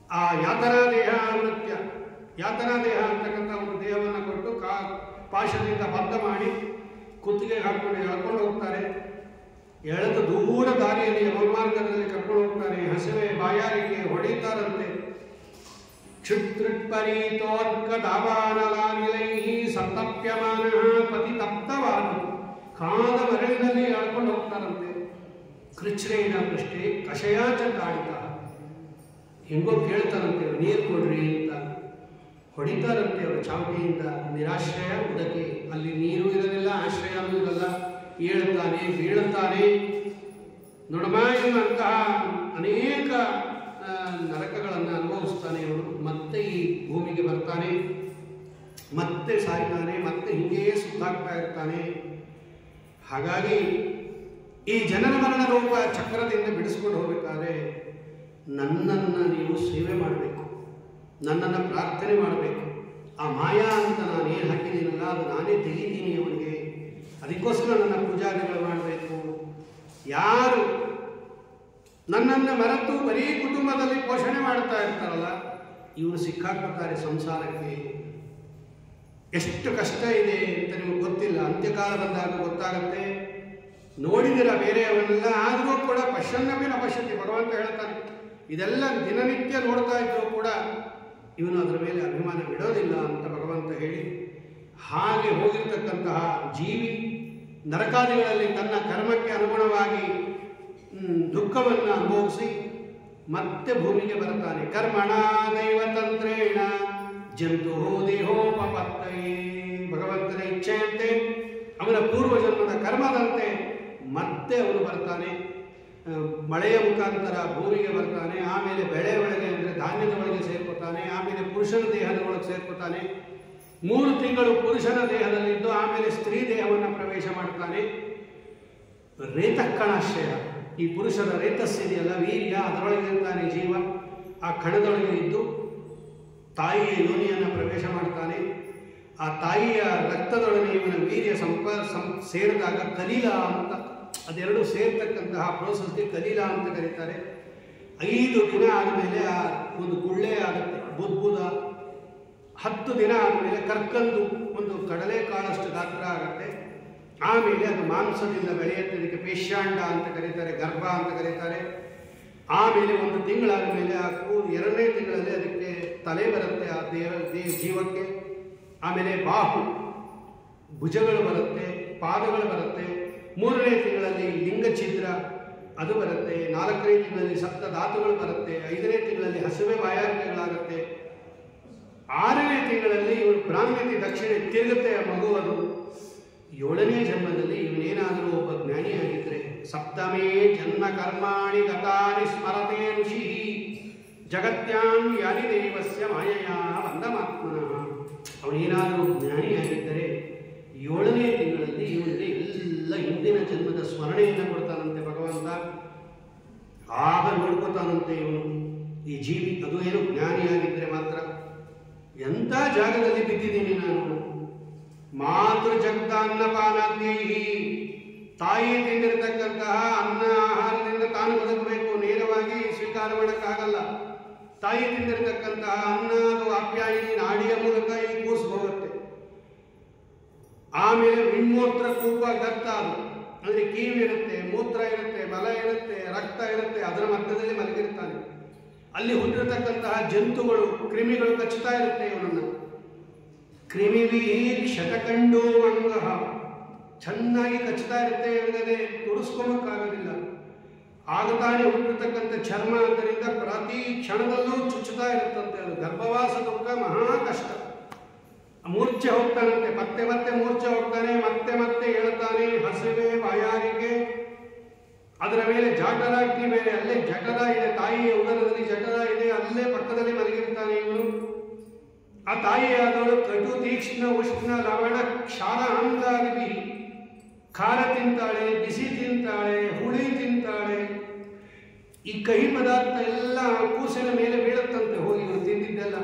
ಆ ಯಾತನಾ ದೇಹ ನೃತ್ಯ, ಯಾತನಾ ದೇಹ ಅಂತಕ್ಕಂಥ ಒಂದು ದೇಹವನ್ನು ಕೊಟ್ಟು ಪಾಶದಿಂದ ಬದ್ಧ ಮಾಡಿ ಕುತ್ತಿಗೆ ಹಾಕೊಂಡು ಎಳ್ಕೊಂಡು ಹೋಗ್ತಾರೆ. ಎಳೆದು ದೂರ ದಾರಿಯಲ್ಲಿ ಯಮಮಾರ್ಗದಲ್ಲಿ ಕರ್ಕೊಂಡು ಹೋಗ್ತಾರೆ. ಹಸಿವೆ ಬಾಯಾರಿಕೆ ಹೊಡಿತಾರಂತೆ. ಕ್ಷುತ್ಪರೀತೋರ್ಕದಾವಾನಲಾನಿಲೈ ಸಂತಪ್ಯಮಾನ ಪತಿ ತಪ್ತವಾದ ಕಾದ ಮರಳಿನಲ್ಲಿ ಎಳ್ಕೊಂಡು ಹೋಗ್ತಾರಂತೆ. ಕೃಚ್ರೇನ ಪೃಷ್ಠೆ ಕಷಯಾಚ ತಾಡಿತ. ಹೆಂಗೋ ಕೇಳ್ತಾರಂತೆ, ನೀರು ಕೊಡ್ರಿ ಅಂತ ಹೊಡಿತಾರಂತೆ ಅವರು ಚಾವಟಿಯಿಂದ. ನಿರಾಶ್ರಯ ಉದಕೆ, ಅಲ್ಲಿ ನೀರು ಇರೋದಿಲ್ಲ, ಆಶ್ರಯನೂ ಇರಲ್ಲ. ಏಳುತ್ತಾನೆ, ಬೀಳುತ್ತಾನೆ. ನೊಡಮಾಯಿನಂತಹ ಅನೇಕ ನರಕಗಳನ್ನು ಅನುಭವಿಸ್ತಾನೆ ಇವನು. ಮತ್ತೆ ಈ ಭೂಮಿಗೆ ಬರ್ತಾನೆ, ಮತ್ತೆ ಸಾಯ್ತಾನೆ, ಮತ್ತೆ ಹಿಂಗೇ ಸುತ್ತಾಗ್ತಾ ಇರ್ತಾನೆ. ಹಾಗಾಗಿ ಈ ಜನನ ಮರಣ ರೂಪ ಚಕ್ರದಿಂದ ಬಿಡಿಸ್ಕೊಂಡು ಹೋಗಬೇಕಾದ್ರೆ ನನ್ನನ್ನು ನೀವು ಸೇವೆ ಮಾಡಬೇಕು, ನನ್ನನ್ನು ಪ್ರಾರ್ಥನೆ ಮಾಡಬೇಕು. ಆ ಮಾಯಾ ಅಂತ ನಾನು ಏನು ಹಾಕಿದ್ದೀನಲ್ಲ ಅದು ನಾನೇ ತೆಗಿತೀನಿ ಅವನಿಗೆ. ಅದಕ್ಕೋಸ್ಕರ ನನ್ನ ಪೂಜಾರಿಗಳು ಮಾಡಬೇಕು. ಯಾರು ನನ್ನನ್ನು ಮರೆತು ಬರೀ ಕುಟುಂಬದಲ್ಲಿ ಪೋಷಣೆ ಮಾಡ್ತಾ ಇರ್ತಾರಲ್ಲ ಇವರು ಸಿಕ್ಕಾಕ್ಬಿಡ್ತಾರೆ ಸಂಸಾರಕ್ಕೆ. ಎಷ್ಟು ಕಷ್ಟ ಇದೆ ಅಂತ ನಿಮಗೆ ಗೊತ್ತಿಲ್ಲ. ಅಂತ್ಯಕಾಲ ಬಂದಾಗ ಗೊತ್ತಾಗುತ್ತೆ. ನೋಡಿದಿರ ಬೇರೆಯವನ್ನೆಲ್ಲ, ಆದರೂ ಕೂಡ ಪಶ್ಯನ್ನಪಿ ನ ಪಶ್ಯತಿ, ಭಗವಂತ ಹೇಳ್ತಾನೆ. ಇದೆಲ್ಲ ದಿನನಿತ್ಯ ನೋಡ್ತಾ ಇದ್ರು ಕೂಡ ಇವನು ಅದರ ಮೇಲೆ ಅಭಿಮಾನ ಬಿಡೋದಿಲ್ಲ ಅಂತ ಭಗವಂತ ಹೇಳಿ, ಹಾಗೆ ಹೋಗಿರ್ತಕ್ಕಂತಹ ಜೀವಿ ನರಕಾದಿಗಳಲ್ಲಿ ತನ್ನ ಕರ್ಮಕ್ಕೆ ಅನುಗುಣವಾಗಿ ದುಃಖವನ್ನು ಅನುಭವಿಸಿ ಮತ್ತೆ ಭೂಮಿಗೆ ಬರ್ತಾನೆ. ಕರ್ಮಣ ದೈವತಂತ್ರೇಣ ಜಂತು ದೇಹೋಪತ್ತಯೇ, ಭಗವಂತನ ಇಚ್ಛೆಯಂತೆ ಅವನ ಪೂರ್ವಜನ್ಮದ ಕರ್ಮದಂತೆ ಮತ್ತೆ ಅವನು ಬರ್ತಾನೆ. ಮಳೆಯ ಮುಖಾಂತರ ಭೂಮಿಗೆ ಬರ್ತಾನೆ, ಆಮೇಲೆ ಬೆಳೆ ಒಳಗೆ ಅಂದರೆ ಧಾನ್ಯದ ಒಳಗೆ ಸೇರ್ಕೊತಾನೆ, ಆಮೇಲೆ ಪುರುಷನ ದೇಹದ ಒಳಗೆ ಸೇರ್ಕೊತಾನೆ. 3 ತಿಂಗಳು ಪುರುಷನ ದೇಹದಲ್ಲಿದ್ದು ಆಮೇಲೆ ಸ್ತ್ರೀ ದೇಹವನ್ನು ಪ್ರವೇಶ ಮಾಡ್ತಾನೆ. ರೇತಕ್ಕಣಾಶ್ರಯ, ಈ ಪುರುಷರ ರೇತಸ್ಸಿದೆಯಲ್ಲ ವೀರ್ಯ, ಅದರೊಳಗೆ ಇರ್ತಾನೆ ಜೀವ. ಆ ಕಣದೊಳಗೆ ಇದ್ದು ತಾಯಿಯ ಯೋನಿಯನ್ನು ಪ್ರವೇಶ ಮಾಡ್ತಾನೆ. ಆ ತಾಯಿಯ ರಕ್ತದೊಡನೆ ಇವನ ವೀರ್ಯ ಸೇರಿದಾಗ ಕಲೀಲ ಅಂತ, ಅದೆರಡು ಸೇರ್ತಕ್ಕಂತಹ ಪ್ರೋಸೆಸ್ಗೆ ಕಲೀಲ ಅಂತ ಕರೀತಾರೆ. 5 ದಿನ ಆದಮೇಲೆ ಆ ಒಂದು ಗುಳ್ಳೆ ಆಗುತ್ತೆ, ಬುದ್ಬುದ. 10 ದಿನ ಆದಮೇಲೆ ಕರ್ಕಂದು ಒಂದು ಕಡಲೆಕಾಳಷ್ಟು ಗಾತ್ರ ಆಗುತ್ತೆ. ಆಮೇಲೆ ಅದು ಮಾಂಸದಿಂದ ಬೆಳೆಯುತ್ತೆ. ಇದಕ್ಕೆ ಪೇಶ್ಯಾಂಡ ಅಂತ ಕರೀತಾರೆ, ಗರ್ಭ ಅಂತ ಕರೀತಾರೆ. ಆಮೇಲೆ 1 ತಿಂಗಳಾದ ಮೇಲೆ ಆ 2ನೇ ತಿಂಗಳಲ್ಲಿ ಅದಕ್ಕೆ ತಲೆ ಬರುತ್ತೆ ಆ ಜೀವಕ್ಕೆ. ಆಮೇಲೆ ಬಾಹು, ಭುಜಗಳು ಬರುತ್ತೆ, ಪಾದಗಳು ಬರುತ್ತೆ. 3ನೇ ತಿಂಗಳಲ್ಲಿ ಲಿಂಗಛಿದ್ರ ಅದು ಬರುತ್ತೆ. 4ನೇ ತಿಂಗಳಲ್ಲಿ ಸಪ್ತ ಧಾತುಗಳು ಬರುತ್ತೆ. 5ನೇ ತಿಂಗಳಲ್ಲಿ ಹಸಿವೆ ಬಾಯಾರಿಕೆಗಳಾಗುತ್ತೆ. 6ನೇ ತಿಂಗಳಲ್ಲಿ ಇವನು ಬ್ರಾಹ್ಮಣಿ ದಕ್ಷಿಣೆ ತಿರುಗುತ್ತೆ ಆ ಮಗು. ಅದು 7ನೇ ಜನ್ಮದಲ್ಲಿ ಇವನೇನಾದರೂ ಒಬ್ಬ ಜ್ಞಾನಿಯಾಗಿದ್ದರೆ, ಸಪ್ತಮೇ ಜನ್ಮ ಕರ್ಮಾಣಿ ಗತಾನಿ ಸ್ಮರತೆ ಋಷಿ ಜಗತ್ಯಾನ್ ಯಾನಿ ದೇವಸ್ಯ ಮಾಯೆಯ ಬಂಧಮಾತ್ಮನಃ. ಅವನೇನಾದರೂ ಜ್ಞಾನಿಯಾಗಿದ್ದರೆ 7ನೇ ತಿಂಗಳಲ್ಲಿ ಇವನಿಗೆ ಎಲ್ಲ ಹಿಂದಿನ ಜನ್ಮದ ಸ್ಮರಣೆಯನ್ನು ಕೊಡ್ತಾನಂತೆ ಭಗವಂತ. ಆಗ ನೋಡ್ಕೊತಾನಂತೆ ಇವನು ಈ ಜೀವಿ. ಅದು ಏನು ಜ್ಞಾನಿಯಾಗಿದ್ದರೆ ಮಾತ್ರ. ಎಂಥ ಜಾಗದಲ್ಲಿ ಬಿದ್ದಿದ್ದೀನಿ ನಾನು. ಮಾತೃ ಜಗದಾನ್ನಪಾನಾದ್ಯೈಹಿ, ತಾಯಿ ತಿಂದಿರತಕ್ಕಂತಹ ಅನ್ನ ಆಹಾರದಿಂದ ತಾನು ಬದುಕಬೇಕು, ನೇರವಾಗಿ ಸ್ವೀಕಾರ ಮಾಡೋಕ್ಕಾಗಲ್ಲ. ತಾಯಿ ತಿಂದಿರತಕ್ಕಂತಹ ಅನ್ನ ಅದು ಆಪ್ಯಾಯಿನಿ ನಾಡಿಯ ಮೂಲಕ ಈ ಕೂಸು ಹೋಗುತ್ತೆ. ಆಮೇಲೆ ವಿಣ್ಮೂತ್ರ ಕೂಪ ಗತ್ತ, ಅದು ಅಂದರೆ ಕೀವು ಇರುತ್ತೆ, ಮೂತ್ರ ಇರುತ್ತೆ, ಮಲ ಇರುತ್ತೆ, ರಕ್ತ ಇರುತ್ತೆ, ಅದರ ಮಧ್ಯದಲ್ಲಿ ಮಲಗಿರ್ತಾನೆ. ಅಲ್ಲಿ ಹುಟ್ಟಿರತಕ್ಕಂತಹ ಜಂತುಗಳು, ಕ್ರಿಮಿಗಳು ಕಚ್ಚುತ್ತಾ ಇರುತ್ತೆ ಇವನನ್ನು. ಕ್ರಿಮಿವಿ ಕ್ಷತಕಂಡೋ ಅಂಗ, ಚೆನ್ನಾಗಿ ಕಚ್ಚುತ್ತಾ ಇರುತ್ತೆ. ಇವನಿಗೆ ತುಡಿಸ್ಕೊಳಕ್ಕಾಗೋದಿಲ್ಲ. ಆಗ ತಾನೇ ಹುಟ್ಟಿರ್ತಕ್ಕಂಥ ಚರ್ಮ, ಆದ್ದರಿಂದ ಪ್ರತಿ ಕ್ಷಣದಲ್ಲೂ ಚುಚ್ಚುತ್ತಾ ಇರುತ್ತಂತೆ. ಅದು ಗರ್ಭವಾಸ ದುಃಖ ಮಹಾ ಕಷ್ಟ. ಮೂರ್ಛೆ ಹೋಗ್ತಾನಂತೆ, ಮತ್ತೆ ಮತ್ತೆ ಮೂರ್ಛೆ ಹೋಗ್ತಾನೆ, ಮತ್ತೆ ಮತ್ತೆ ಹೇಳ್ತಾನೆ. ಹಸಿವೆ ಬಾಯಾರಿಕೆ, ಅದರ ಮೇಲೆ ಜಾಠರಾಗ್ನಿ ಬೇರೆ, ಅಲ್ಲೇ ಜಠರ ಇದೆ, ತಾಯಿಯ ಉದರದಲ್ಲಿ ಜಠರ ಇದೆ, ಅಲ್ಲೇ ಪಕ್ಕದಲ್ಲಿ ಮಲಗಿರ್ತಾನೆ ಇವನು. ಆ ತಾಯಿಯಾದವಳು ಕಟು ತೀಕ್ಷ್ಣ ಉಷ್ಣ ಲವಣ ಕ್ಷಾರ ಅಂಗಾಗಿ ಖಾರ ತಿಂತಾಳೆ, ಬಿಸಿ ತಿಂತಾಳೆ, ಹುಳಿ ತಿಂತಾಳೆ. ಈ ಕಹಿ ಪದಾರ್ಥ ಎಲ್ಲ ಕೂಸಿನ ಮೇಲೆ ಬೀಳತ್ತಂತೆ ಹೋಗಿ ಇವನು ತಿಂದಿದ್ದೆಲ್ಲ.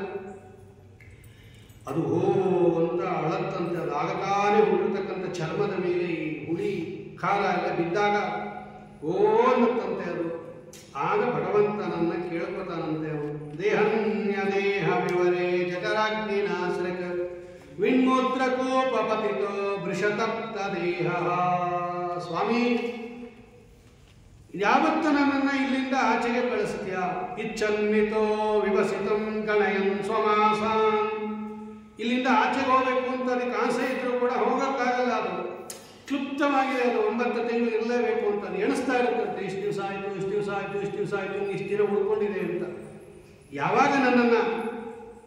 ಅದು ಹೋ ಅಂತ ಅಳತ್ತಂತೆ. ಅದು ಆಗತಾನೆ ಹುಟ್ಟಿರ್ತಕ್ಕಂಥ ಚರ್ಮದ ಮೇಲೆ ಈ ಹುಳಿ ಖಾರ ಎಲ್ಲ ಬಿದ್ದಾಗ ಓ ಅನ್ನತ್ತಂತೆ ಅದು. ಆಗ ಭಗವಂತನನ್ನ ಕೇಳ್ಕೊತಾನಂತೆ ಅವನು. ದೇಹನ್ಯ ದೇಹ ವಿವರೇ ಜಠರಾಗ್ನಿನಾಶ್ರಕ ವಿಣ್ಮೂತ್ರ ಕೋಪಪತಿತೋ ವೃಷತಪ್ತ ದೇಹ. ಸ್ವಾಮಿ, ಯಾವತ್ತು ನನ್ನನ್ನು ಇಲ್ಲಿಂದ ಆಚೆಗೆ ಕಳಿಸ್ತೀಯ? ಇಚ್ಛನ್ವಿತೋ ವಿವಸಿತಂ ಗಣಯನ್ ಸ್ವಮಾಸಾನ್. ಇಲ್ಲಿಂದ ಆಚೆಗೆ ಹೋಗಬೇಕು ಅಂತ ಅದಕ್ಕೆ ಆಸೆ ಇದ್ರೂ ಕೂಡ ಹೋಗೋಕ್ಕಾಗಲ್ಲ. ಅದು ಕ್ಲುಪ್ತವಾಗಿದೆ. ಅದು 9 ತಿಂಗಳು ಇರಲೇಬೇಕು ಅಂತ ಅದು ಎಣಿಸ್ತಾ ಇರುತ್ತಂತೆ. ಇಷ್ಟು ದಿವಸ ಆಯಿತು, ಇಷ್ಟು ದಿವಸ ಆಯಿತು, ಇಷ್ಟು ದಿವಸ ಆಯಿತು, ಇಷ್ಟು ದಿನ ಉಳ್ಕೊಂಡಿದೆ ಅಂತ. ಯಾವಾಗ ನನ್ನನ್ನು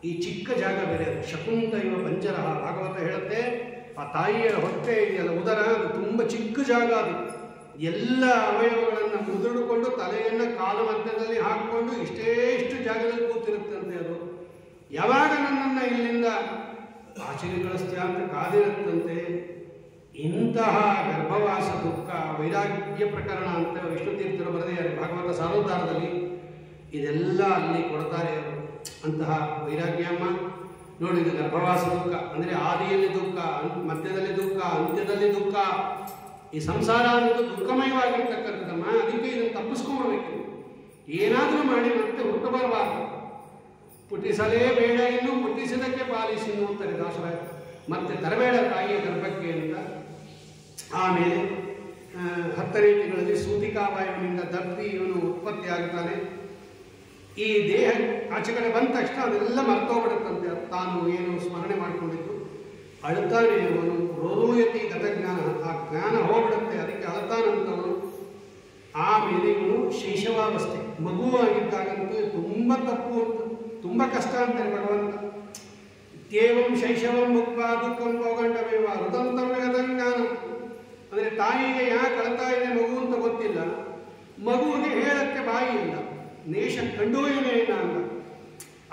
ಈ ಚಿಕ್ಕ ಜಾಗ ಬೇರೆ, ಅದು ಶಕುಂತ ಇವ ಪಂಚರ ಭಾಗವತ ಹೇಳುತ್ತೆ. ಆ ತಾಯಿಯ ಹೊಟ್ಟೆ ಇದೆಯಲ್ಲ, ಉದರ, ಅದು ತುಂಬ ಚಿಕ್ಕ ಜಾಗ. ಅದು ಎಲ್ಲ ಅವಯವಗಳನ್ನು ಮುದುಡಿಕೊಂಡು ತಲೆಯನ್ನು ಕಾಲ ಮಧ್ಯದಲ್ಲಿ ಹಾಕಿಕೊಂಡು ಇಷ್ಟು ಜಾಗದಲ್ಲಿ ಕೂತಿರುತ್ತಂತೆ. ಅದು ಯಾವಾಗ ನನ್ನನ್ನು ಇಲ್ಲಿಂದ ಆಚೆಗೆ ಕಳಿಸ್ತೀಯ ಅಂತ ಕಾದಿರುತ್ತಂತೆ. ಇಂತಹ ಗರ್ಭವಾಸ ದುಃಖ ವೈರಾಗ್ಯ ಪ್ರಕರಣ ಅಂತ ವಿಷ್ಣು ತೀರ್ಥರು ಬರೆದಿದ್ದಾರೆ ಭಾಗವತ ಸಾರೋದ್ಧಾರದಲ್ಲಿ. ಇದೆಲ್ಲ ಅಲ್ಲಿ ಕೊಡ್ತಾರೆ ಅವರು. ಅಂತಹ ವೈರಾಗ್ಯಮ್ಮ ನೋಡಿ, ಇದು ಗರ್ಭವಾಸ ದುಃಖ ಅಂದರೆ ಆದಿಯಲ್ಲಿ ದುಃಖ, ಮಧ್ಯದಲ್ಲಿ ದುಃಖ, ಅಂತ್ಯದಲ್ಲಿ ದುಃಖ. ಈ ಸಂಸಾರ ಅನ್ನೋದು ದುಃಖಮಯವಾಗಿರ್ತಕ್ಕಂಥದ್ದಮ್ಮ. ಅದಕ್ಕೆ ಇದನ್ನು ತಪ್ಪಿಸ್ಕೊಂಡ್ಬಿಡ್ಬೇಕು. ಏನಾದರೂ ಮಾಡಿ ಮತ್ತೆ ಹುಟ್ಟಬರಬಾರ್ದು. ಪುಟ್ಟಿಸಲೇಬೇಡ, ಇನ್ನು ಪುಟ್ಟಿಸಿದಕ್ಕೆ ಪಾಲಿಸಿ ಅಂತಾರೆ ದಾಸರಾಯ. ಮತ್ತೆ ತರಬೇಡ ತಾಯಿಯ ಗರ್ಭಕ್ಕೆ ಅಂತ. ಆಮೇಲೆ 10ನೇ ತಿಂಗಳಲ್ಲಿ ಸೂತಿಕಾವಾಯುವಿನಿಂದ ದಪ್ಪಿ ಇವನು ಉತ್ಪತ್ತಿ ಆಗ್ತಾನೆ. ಈ ದೇಹ ಆಚೆ ಕಡೆ ಬಂದ ತಕ್ಷಣ ಅದೆಲ್ಲ ಮರ್ತೋಗ್ಬಿಡುತ್ತಂತೆ. ತಾನು ಏನು ಸ್ಮರಣೆ ಮಾಡಿಕೊಂಡಿದ್ದು ಅಳ್ತಾನೆ ಅವನು. ರೋದೂಯತಿ ಗತಜ್ಞಾನ, ಆ ಜ್ಞಾನ ಹೋಗ್ಬಿಡುತ್ತೆ, ಅದಕ್ಕೆ ಅಳ್ತಾನಂತವನು. ಆಮೇಲೆ ಇವನು ಶೈಶವಾವಸ್ಥೆ, ಮಗುವಾಗಿದ್ದಾಗಂತೂ ತುಂಬ ತಪ್ಪು ಅಂತ, ತುಂಬ ಕಷ್ಟ ಅಂತಾರೆ ಭಗವಂತ. ಕೇವಂ ಶೈಶವಂ ಮುಕ್ತ ದುಃಖಂ ಪೌಗಂಡಮೇವ ಋತಂತಂ ಗತಜ್ಞಾನ. ಅಂದರೆ ತಾಯಿಗೆ ಯಾಕೆ ಅಳ್ತಾ ಇದೆ ಮಗು ಅಂತ ಗೊತ್ತಿಲ್ಲ, ಮಗುವಿಗೆ ಹೇಳಕ್ಕೆ ಬಾಯಿ ಇಲ್ಲ, ನೇಷ ಕಂಡೂಯನೇನ ಅಂತ.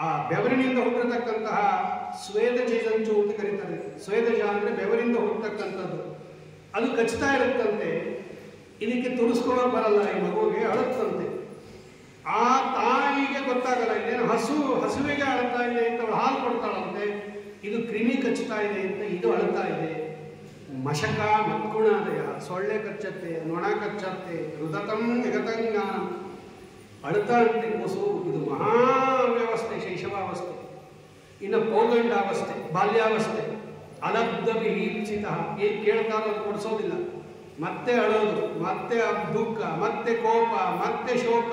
ಆ ಬೆವರಿನಿಂದ ಹುಟ್ಟಿರತಕ್ಕಂತಹ ಸ್ವೇದಜ ಜಂಚು ಅಂತ ಕರೀತಾರೆ. ಸ್ವೇದಜ ಅಂದರೆ ಬೆವರಿಂದ ಹುಟ್ಟತಕ್ಕಂಥದ್ದು. ಅದು ಕಚ್ತಾ ಇರುತ್ತಂತೆ. ಇದಕ್ಕೆ ತುರಿಸ್ಕೊಳ್ಳೋಕೆ ಬರಲ್ಲ, ಈ ಮಗುವಿಗೆ ಅಳುತ್ತಂತೆ. ಆ ತಾಯಿಗೆ ಗೊತ್ತಾಗಲ್ಲ, ಇದೇನು ಹಸುವಿಗೆ ಅಳ್ತಾ ಇದೆ ಅಂತ ಅವಳು ಹಾಲು ಕೊಡ್ತಾಳಂತೆ. ಇದು ಕ್ರಿಮಿ ಕಚ್ಚುತ್ತಾ ಇದೆ ಅಂತ ಇದು ಅಳ್ತಾ ಇದೆ. ಮಶಕ ಮತ್ಗುಣಾದಯ, ಸೊಳ್ಳೆ ಕಚ್ಚತ್ತೆ, ನೊಣ ಕಚ್ಚತ್ತೆ, ಹೃದತಂ ಜಗತಜ್ಞಾನ, ಅಳ್ತಾ ಅಂತೆ ಕೂಸು. ಇದು ಮಹಾವ್ಯವಸ್ಥೆ, ಶೈಶವಾವಸ್ಥೆ. ಇನ್ನು ಪೌಗಂಡಾವಸ್ಥೆ, ಬಾಲ್ಯಾವಸ್ಥೆ, ಅಲಬ್ಧ ವಿಹೀಪ್ಸಿತ. ಏನು ಕೇಳ್ತಾರೋ ಅದು ಕೊಡಿಸೋದಿಲ್ಲ, ಮತ್ತೆ ಅಳೋದು, ಮತ್ತೆ ದುಃಖ, ಮತ್ತೆ ಕೋಪ, ಮತ್ತೆ ಶೋಕ,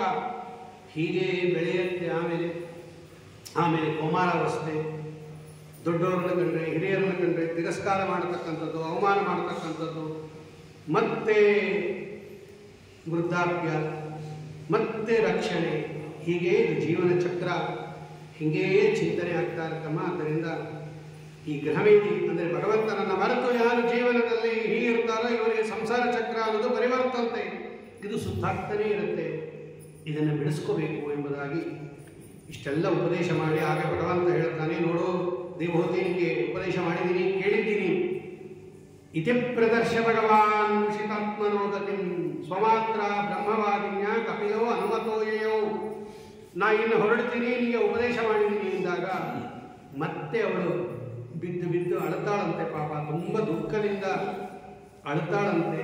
ಹೀಗೆ ಬೆಳೆಯುತ್ತೆ. ಆಮೇಲೆ ಕೌಮಾರಾವಸ್ಥೆ, ದೊಡ್ಡವ್ರನ್ನ ಕಂಡ್ರೆ ಹಿರಿಯರನ್ನ ಕಂಡ್ರೆ ತಿರಸ್ಕಾರ ಮಾಡತಕ್ಕಂಥದ್ದು, ಅವಮಾನ ಮಾಡತಕ್ಕಂಥದ್ದು, ಮತ್ತೆ ವೃದ್ಧಾಪ್ಯ, ಮತ್ತೆ ರಕ್ಷಣೆ. ಹೀಗೆ ಜೀವನ ಚಕ್ರ ಹೀಗೇ ಚಿಂತನೆ ಆಗ್ತಾ ಇರ್ತಮ್ಮ. ಆದ್ದರಿಂದ ಈ ಗ್ರಹವೇದಿ ಅಂದರೆ ಭಗವಂತನನ್ನು ಮರೆತು ಯಾರು ಜೀವನದಲ್ಲಿ ಹೀಗಿರ್ತಾರೋ ಇವರಿಗೆ ಸಂಸಾರ ಚಕ್ರ ಅನ್ನೋದು ಪರಿವರ್ತಂತೆ, ಇದು ಸುತ್ತಾಗ್ತಾನೇ ಇರುತ್ತೆ. ಇದನ್ನು ಬಿಡಿಸ್ಕೋಬೇಕು ಎಂಬುದಾಗಿ ಇಷ್ಟೆಲ್ಲ ಉಪದೇಶ ಮಾಡಿ ಆಗ ಭಗವಂತ ಹೇಳ್ತಾನೆ, ನೋಡು ದೇವಹೂತಿ, ನಿಮಗೆ ಉಪದೇಶ ಮಾಡಿದ್ದೀನಿ, ಕೇಳಿದ್ದೀನಿ. ಇತಿ ಪ್ರದರ್ಶ ಭಗವಾನ್ ಶಿತಾತ್ಮನೋಗತಿ ಸ್ವಮಾತ್ರ ಬ್ರಹ್ಮವಾದಿನ್ಯ ಕಪಿಲೋ ಅನುಮತೋಯೋ. ನಾ ಇನ್ನು ಹೊರಡ್ತೀನಿ, ನಿಮಗೆ ಉಪದೇಶ ಮಾಡಿದ್ದೀನಿ ಎಂದಾಗ ಮತ್ತೆ ಅವಳು ಬಿದ್ದು ಅಳ್ತಾಳಂತೆ. ಪಾಪ ತುಂಬ ದುಃಖದಿಂದ ಅಳ್ತಾಳಂತೆ.